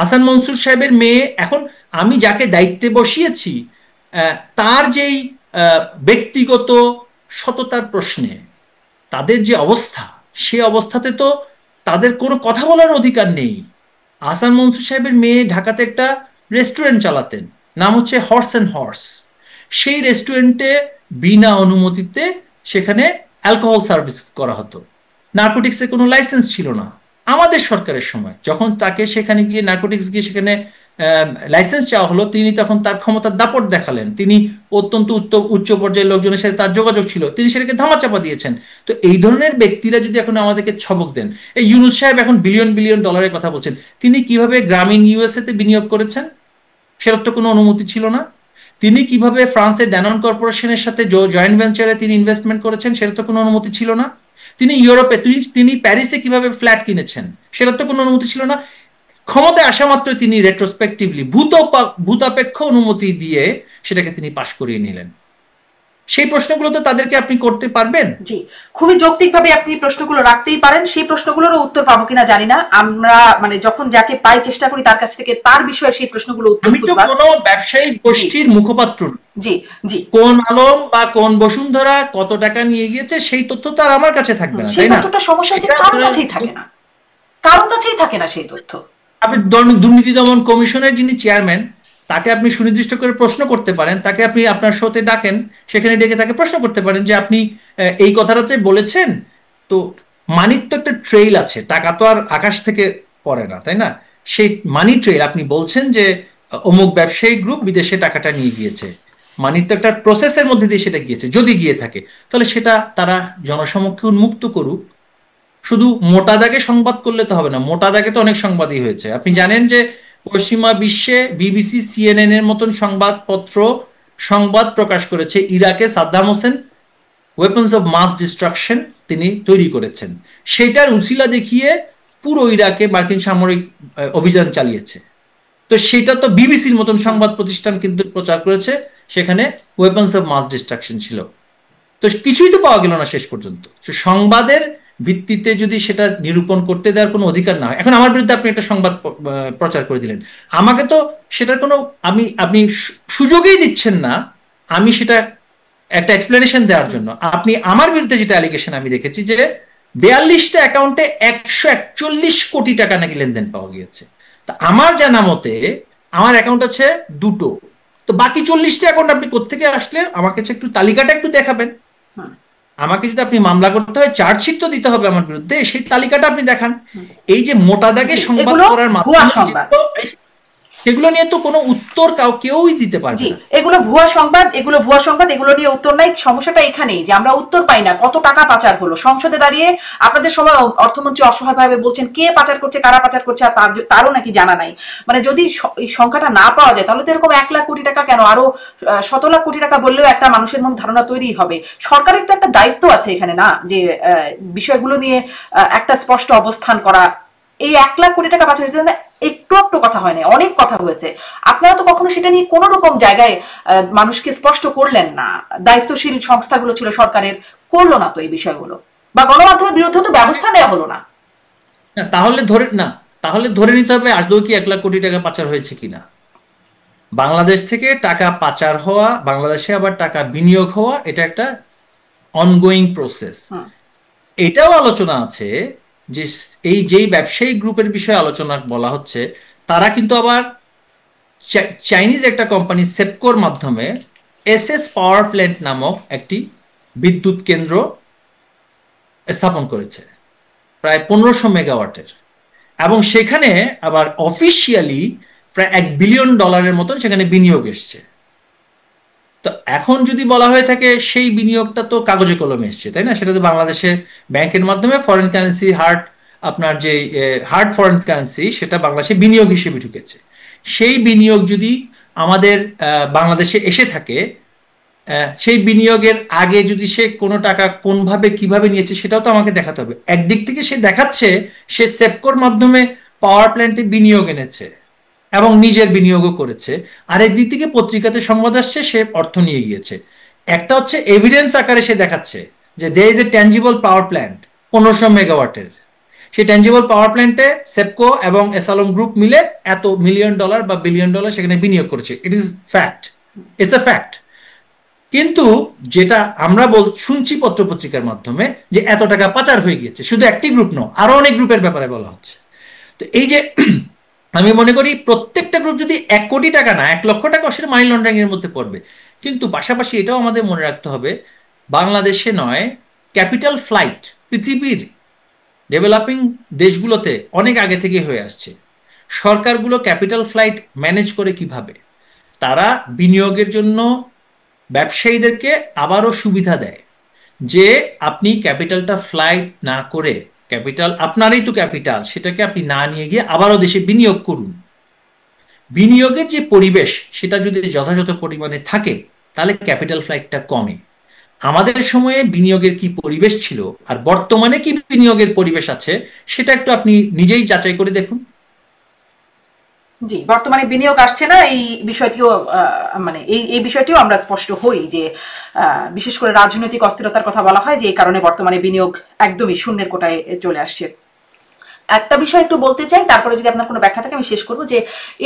আহসান মনসুর সাহেবের মেয়ে, এখন আমি যাকে দায়িত্বে বসিয়েছি, তার যেই ব্যক্তিগত সততার প্রশ্নে তাদের যে অবস্থা, সেই অবস্থাতে তো তাদের কোনো কথা বলার অধিকার নেই। আহসান মনসুর সাহেবের মেয়ে ঢাকাতে একটা রেস্টুরেন্ট চালাতেন, নাম হচ্ছে হর্স অ্যান্ড হর্স। সেই রেস্টুরেন্টে বিনা অনুমতিতে সেখানে অ্যালকোহল সার্ভিস করা হতো, নার্কোটিক্সের কোনো লাইসেন্স ছিল না। আমাদের সরকারের সময় যখন তাকে সেখানে গিয়ে নার্কোটিক্স গিয়ে সেখানে লাইসেন্স চাওয়া হলো, তিনি তখন তার ক্ষমতার দাপট দেখালেন, তিনি অত্যন্ত উচ্চ পর্যায়ের লোকজনের সাথে তার যোগাযোগ ছিল, তিনি সেটাকে ধামাচাপা দিয়েছেন। তো এই ধরনের ব্যক্তিরা যদি এখন আমাদেরকে ছবক দেন, এই ইউনুস সাহেব এখন বিলিয়ন বিলিয়ন ডলারের কথা বলছেন, তিনি কিভাবে গ্রামীণ ইউএসএ তে বিনিয়োগ করেছেন সেটার তো কোনো অনুমতি ছিল না। তিনি কিভাবে ফ্রান্সের ড্যানন কর্পোরেশনের সাথে জয়েন্ট ভেঞ্চারে তিনি ইনভেস্টমেন্ট করেছেন সেটা তো কোনো অনুমতি ছিল না। তিনি ইউরোপে, তিনি প্যারিসে কিভাবে ফ্ল্যাট কিনেছেন সেটার তো কোনো অনুমতি ছিল না। ক্ষমতায় আসা মাত্র তিনি রেট্রোস্পেক্টিভলি ভূতাপেক্ষ অনুমতি দিয়ে সেটাকে তিনি পাশ করিয়ে নিলেন। সেই প্রশ্নগুলো তো তাদেরকে আপনি করতে পারবেন। জি, খুবই যৌক্তিকভাবে আপনি প্রশ্নগুলো রাখতেই পারেন। সেই প্রশ্নগুলোরও উত্তর পাবো কিনা জানি না। আমরা মানে যখন যাকে পাই চেষ্টা করি তার কাছ থেকে তার বিষয়ে সেই প্রশ্নগুলো উত্তর খুঁজবার। আমি তো কোনো ব্যবসায়িক গোষ্ঠীর মুখপাত্র। জি জি, কোন আলম বা কোন বসুন্ধরা কত টাকা নিয়ে গিয়েছে সেই তথ্য তো আর আমার কাছে থাকবে না, সেই তথ্যটা সমস্যা হচ্ছে কারোর কাছেই থাকে না, কারোর কাছেই থাকে না সেই তথ্য। আপনি দুর্নীতি দমন কমিশনের যিনি চেয়ারম্যান, তাকে আপনি সুনির্দিষ্ট করে প্রশ্ন করতে পারেন, তাকে আপনি আপনার শোতে ডাকেন, সেখানে ডেকে তাকে প্রশ্ন করতে পারেন যে আপনি এই কথাটাতে বলেছেন তো। মানির তো একটা ট্রেইল আছে, টাকা তো আর আকাশ থেকে পড়ে না, তাই না? সেই মানি ট্রেইল আপনি বলছেন যে অমুক ব্যবসায়ী গ্রুপ বিদেশে টাকাটা নিয়ে গিয়েছে, মানির তো একটা প্রসেসের মধ্যে দিয়ে সেটা গিয়েছে। যদি গিয়ে থাকে তাহলে সেটা তারা জনসমক্ষে উন্মুক্ত করুক। শুধু মোটা দাগে সংবাদ করলে তো হবে না, মোটা দাগে তো অনেক সংবাদই হয়েছে। আপনি জানেন যে পশ্চিমা বিশ্বে বিবিসি, সিএনএন এর মতন সংবাদপত্র সংবাদ প্রকাশ করেছে ইরাকে Saddam Hussein weapons of mass destruction তিনি তৈরি করেছেন, সেটার উছিলা দেখিয়ে পুরো ইরাকে মার্কিন সামরিক অভিযান চালিয়েছে। তো সেটা তো বিবিসির মতন সংবাদ প্রতিষ্ঠান কিন্তু প্রচার করেছে, সেখানে ওয়েপন্স অফ মাস ডিস্ট্রাকশন ছিল। তো কিছুই তো পাওয়া গেল না শেষ পর্যন্ত। সংবাদের ভিত্তিতে যদি সেটা নিরূপণ করতে দেওয়ার কোনো অধিকার না হয়, এখন আমার বিরুদ্ধে আপনি একটা সংবাদ প্রচার করে দিলেন, আমাকে তো সেটার কোনো আপনি সুযোগই দিচ্ছেন না আমি সেটা একটা এক্সপ্লেনেশন দেওয়ার জন্য। আপনি আমার বিরুদ্ধে যেটা অ্যালিগেশন আমি দেখেছি যে 42টা অ্যাকাউন্টে 141 কোটি টাকা নাকি লেনদেন পাওয়া গিয়েছে। তা আমার জানা মতে আমার অ্যাকাউন্ট আছে দুটো, তো বাকি 40টা অ্যাকাউন্ট আপনি কোত্থেকে আসলে আমাকে একটু তালিকাটা একটু দেখাবেন। আমাকে যদি আপনি মামলা করতে হয়, চার্জশিট তো দিতে হবে আমার বিরুদ্ধে, সেই তালিকাটা আপনি দেখান। এই যে মোটা দাগে সংবাদ করার মাধ্যমে সেগুলো নিয়ে তো কোনো উত্তর কেউই দিতে পারবে না। এগুলো ভুয়া সংবাদ, এগুলো নিয়ে উত্তর নাই। সমস্যাটা এখানেই যে আমরা উত্তর পাই না কত টাকা পাচার হলো। সংসদে দাঁড়িয়ে আপনাদের সময় অর্থমন্ত্রী অসহায়ভাবে বলছেন কে পাচার করছে, কারা পাচার করছে, আর তারও নাকি জানা নাই। মানে যদি এই সংখ্যাটা না পাওয়া যায় তাহলে তো এরকম 1 লাখ কোটি টাকা কেন, আরো 100 লাখ কোটি টাকা বললেও একটা মানুষের মধ্যে ধারণা তৈরি হবে। সরকারের তো একটা দায়িত্ব আছে এখানে না, যে বিষয়গুলো নিয়ে একটা স্পষ্ট অবস্থান করা। এই 1 লাখ কোটি টাকা পাচার হয়েছে একটু কথা হয় না, অনেক কথা হয়েছে। আপনারা তো কখনো সেটা নিয়ে কোন রকম জায়গায় মানুষকে স্পষ্ট করলেন না। দায়িত্বশীল সংস্থাগুলো ছিল সরকারের, করলো না তো এই বিষয়গুলো, বা গণমাধ্যমের বিরুদ্ধে তো ব্যবস্থা নেওয়া হলো না। তাহলে ধরে নিতে হবে আদৌ কি 1 লাখ কোটি টাকা পাচার হয়েছে কিনা। বাংলাদেশ থেকে টাকা পাচার হওয়া, বাংলাদেশে আবার টাকা বিনিয়োগ হওয়া, এটা একটা অনগোয়িং প্রসেস। এটাও আলোচনা আছে যে এই যেই ব্যবসায়ী গ্রুপের বিষয়ে আলোচনা বলা হচ্ছে, তারা কিন্তু আবার চাইনিজ একটা কোম্পানি সেপকোর মাধ্যমে এসএস পাওয়ার প্ল্যান্ট নামক একটি বিদ্যুৎ কেন্দ্র স্থাপন করেছে, প্রায় 1500 মেগাওয়াটের, এবং সেখানে আবার অফিসিয়ালি প্রায় $1 বিলিয়ন মতন সেখানে বিনিয়োগ এসছে। তো এখন যদি বলা হয়ে থাকে সেই বিনিয়োগটা তো কাগজে কলমে এসছে, তাই না? সেটা তো বাংলাদেশে ব্যাংকের মাধ্যমে ফরেন কারেন্সি আপনার যে হার্ড ফরেন কারেন্সি সেটা বাংলাদেশে বিনিয়োগ হিসেবে ঢুকেছে। সেই বিনিয়োগ যদি আমাদের বাংলাদেশে এসে থাকে, সেই বিনিয়োগের আগে যদি সে কোনো টাকা কোনভাবে কিভাবে নিয়েছে সেটাও তো আমাকে দেখাতে হবে। একদিক থেকে সে দেখাচ্ছে সে সেপকোর মাধ্যমে পাওয়ার প্ল্যান্টে বিনিয়োগ এনেছে এবং নিজের বিনিয়োগও করেছে, আর একদিক থেকে পত্রিকাতে সংবাদ আসছে সে অর্থ নিয়ে গিয়েছে। একটা হচ্ছে এভিডেন্স আকারে সে দেখাচ্ছে যে there is a tangible power plant 1500 মেগাওয়াটের, সেই ট্যাঞ্জিবল পাওয়ার প্ল্যান্টে সেপকো এবং এসালম গ্রুপ মিলে এত $1 মিলিয়ন বা $1 বিলিয়ন সেখানে বিনিয়োগ করেছে। It is fact, it's a fact. কিন্তু যেটা আমরা শুনছি পত্রপত্রিকার মাধ্যমে যে এত টাকা পাচার হয়ে গিয়েছে, শুধু একটি গ্রুপ নয়, আরো অনেক গ্রুপের ব্যাপারে বলা হচ্ছে। তো এই যে আমি মনে করি প্রত্যেকটা গ্রুপ যদি 1 কোটি টাকা না 1 লক্ষ টাকা, সেটা মানি লন্ডারিং এর মধ্যে পড়বে। কিন্তু পাশাপাশি এটাও আমাদের মনে রাখতে হবে, বাংলাদেশে নয়, ক্যাপিটাল ফ্লাইট পৃথিবীর ডেভেলপিং দেশগুলোতে অনেক আগে থেকে হয়ে আসছে। সরকারগুলো ক্যাপিটাল ফ্লাইট ম্যানেজ করে কিভাবে? তারা বিনিয়োগের জন্য ব্যবসায়ীদেরকে আবারও সুবিধা দেয় যে আপনি ক্যাপিটালটা ফ্লাইট না করে, ক্যাপিটাল আপনারই তো ক্যাপিটাল, সেটাকে আপনি না নিয়ে গিয়ে আবারও দেশে বিনিয়োগ করুন। বিনিয়োগের যে পরিবেশ সেটা যদি যথাযথ পরিমাণে থাকে তাহলে ক্যাপিটাল ফ্লাইটটা কমে। আমাদের সময়ে বিনিয়োগের কি পরিবেশ ছিল আর বর্তমানে কি বিনিয়োগের পরিবেশ আছে সেটা একটু আপনি নিজেই যাচাই করে দেখুন। জি, বর্তমানে বিনিয়োগ আসছে না, এই বিষয়টিও মানে এই বিষয়টিও আমরা স্পষ্ট হই যে বিশেষ করে রাজনৈতিক অস্থিরতার কথা বলা হয় যে এই কারণে বর্তমানে বিনিয়োগ একদমই শূন্যের কোটায় চলে আসছে। একটা বিষয় একটু বলতে চাই, তারপরে যদি আপনার কোনো ব্যাখ্যা থাকে আমি শেষ করবো, যে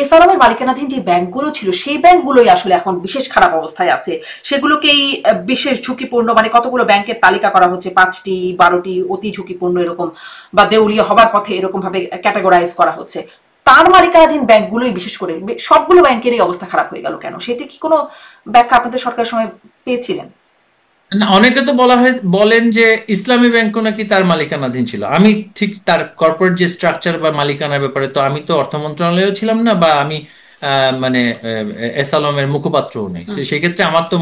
এসআরএমের মালিকানাধীন যে ব্যাংকগুলো ছিল সেই ব্যাংকগুলোই আসলে এখন বিশেষ খারাপ অবস্থায় আছে। সেগুলোকেই বিশেষ ঝুঁকিপূর্ণ, মানে কতগুলো ব্যাংকের তালিকা করা হচ্ছে, 5টি 12টি অতি ঝুঁকিপূর্ণ এরকম, বা দেউলিয়া হবার পথে এরকম ভাবে ক্যাটাগরাইজ করা হচ্ছে। তার মালিকানাধীন ব্যাংকগুলোই বিশেষ করে সবগুলো ব্যাংকেরই অবস্থা খারাপ হয়ে গেল কেন? সেটি কি কোনো ব্যাখ্যা আপনাদের সরকারের সময় পেয়েছিলেন? না, অনেকে তো বলেন যে ইসলামী ব্যাংকও নাকি তার মালিকানাধীন ছিল। আমি ঠিক তার কর্পোরেট যে স্ট্রাকচার বা মালিকানার ব্যাপারে তো আমি তো অর্থ মন্ত্রণালয়েও ছিলাম না, বা আমি মানে এস আলমের মুখপাত্রও নেই, সেক্ষেত্রে আমার তো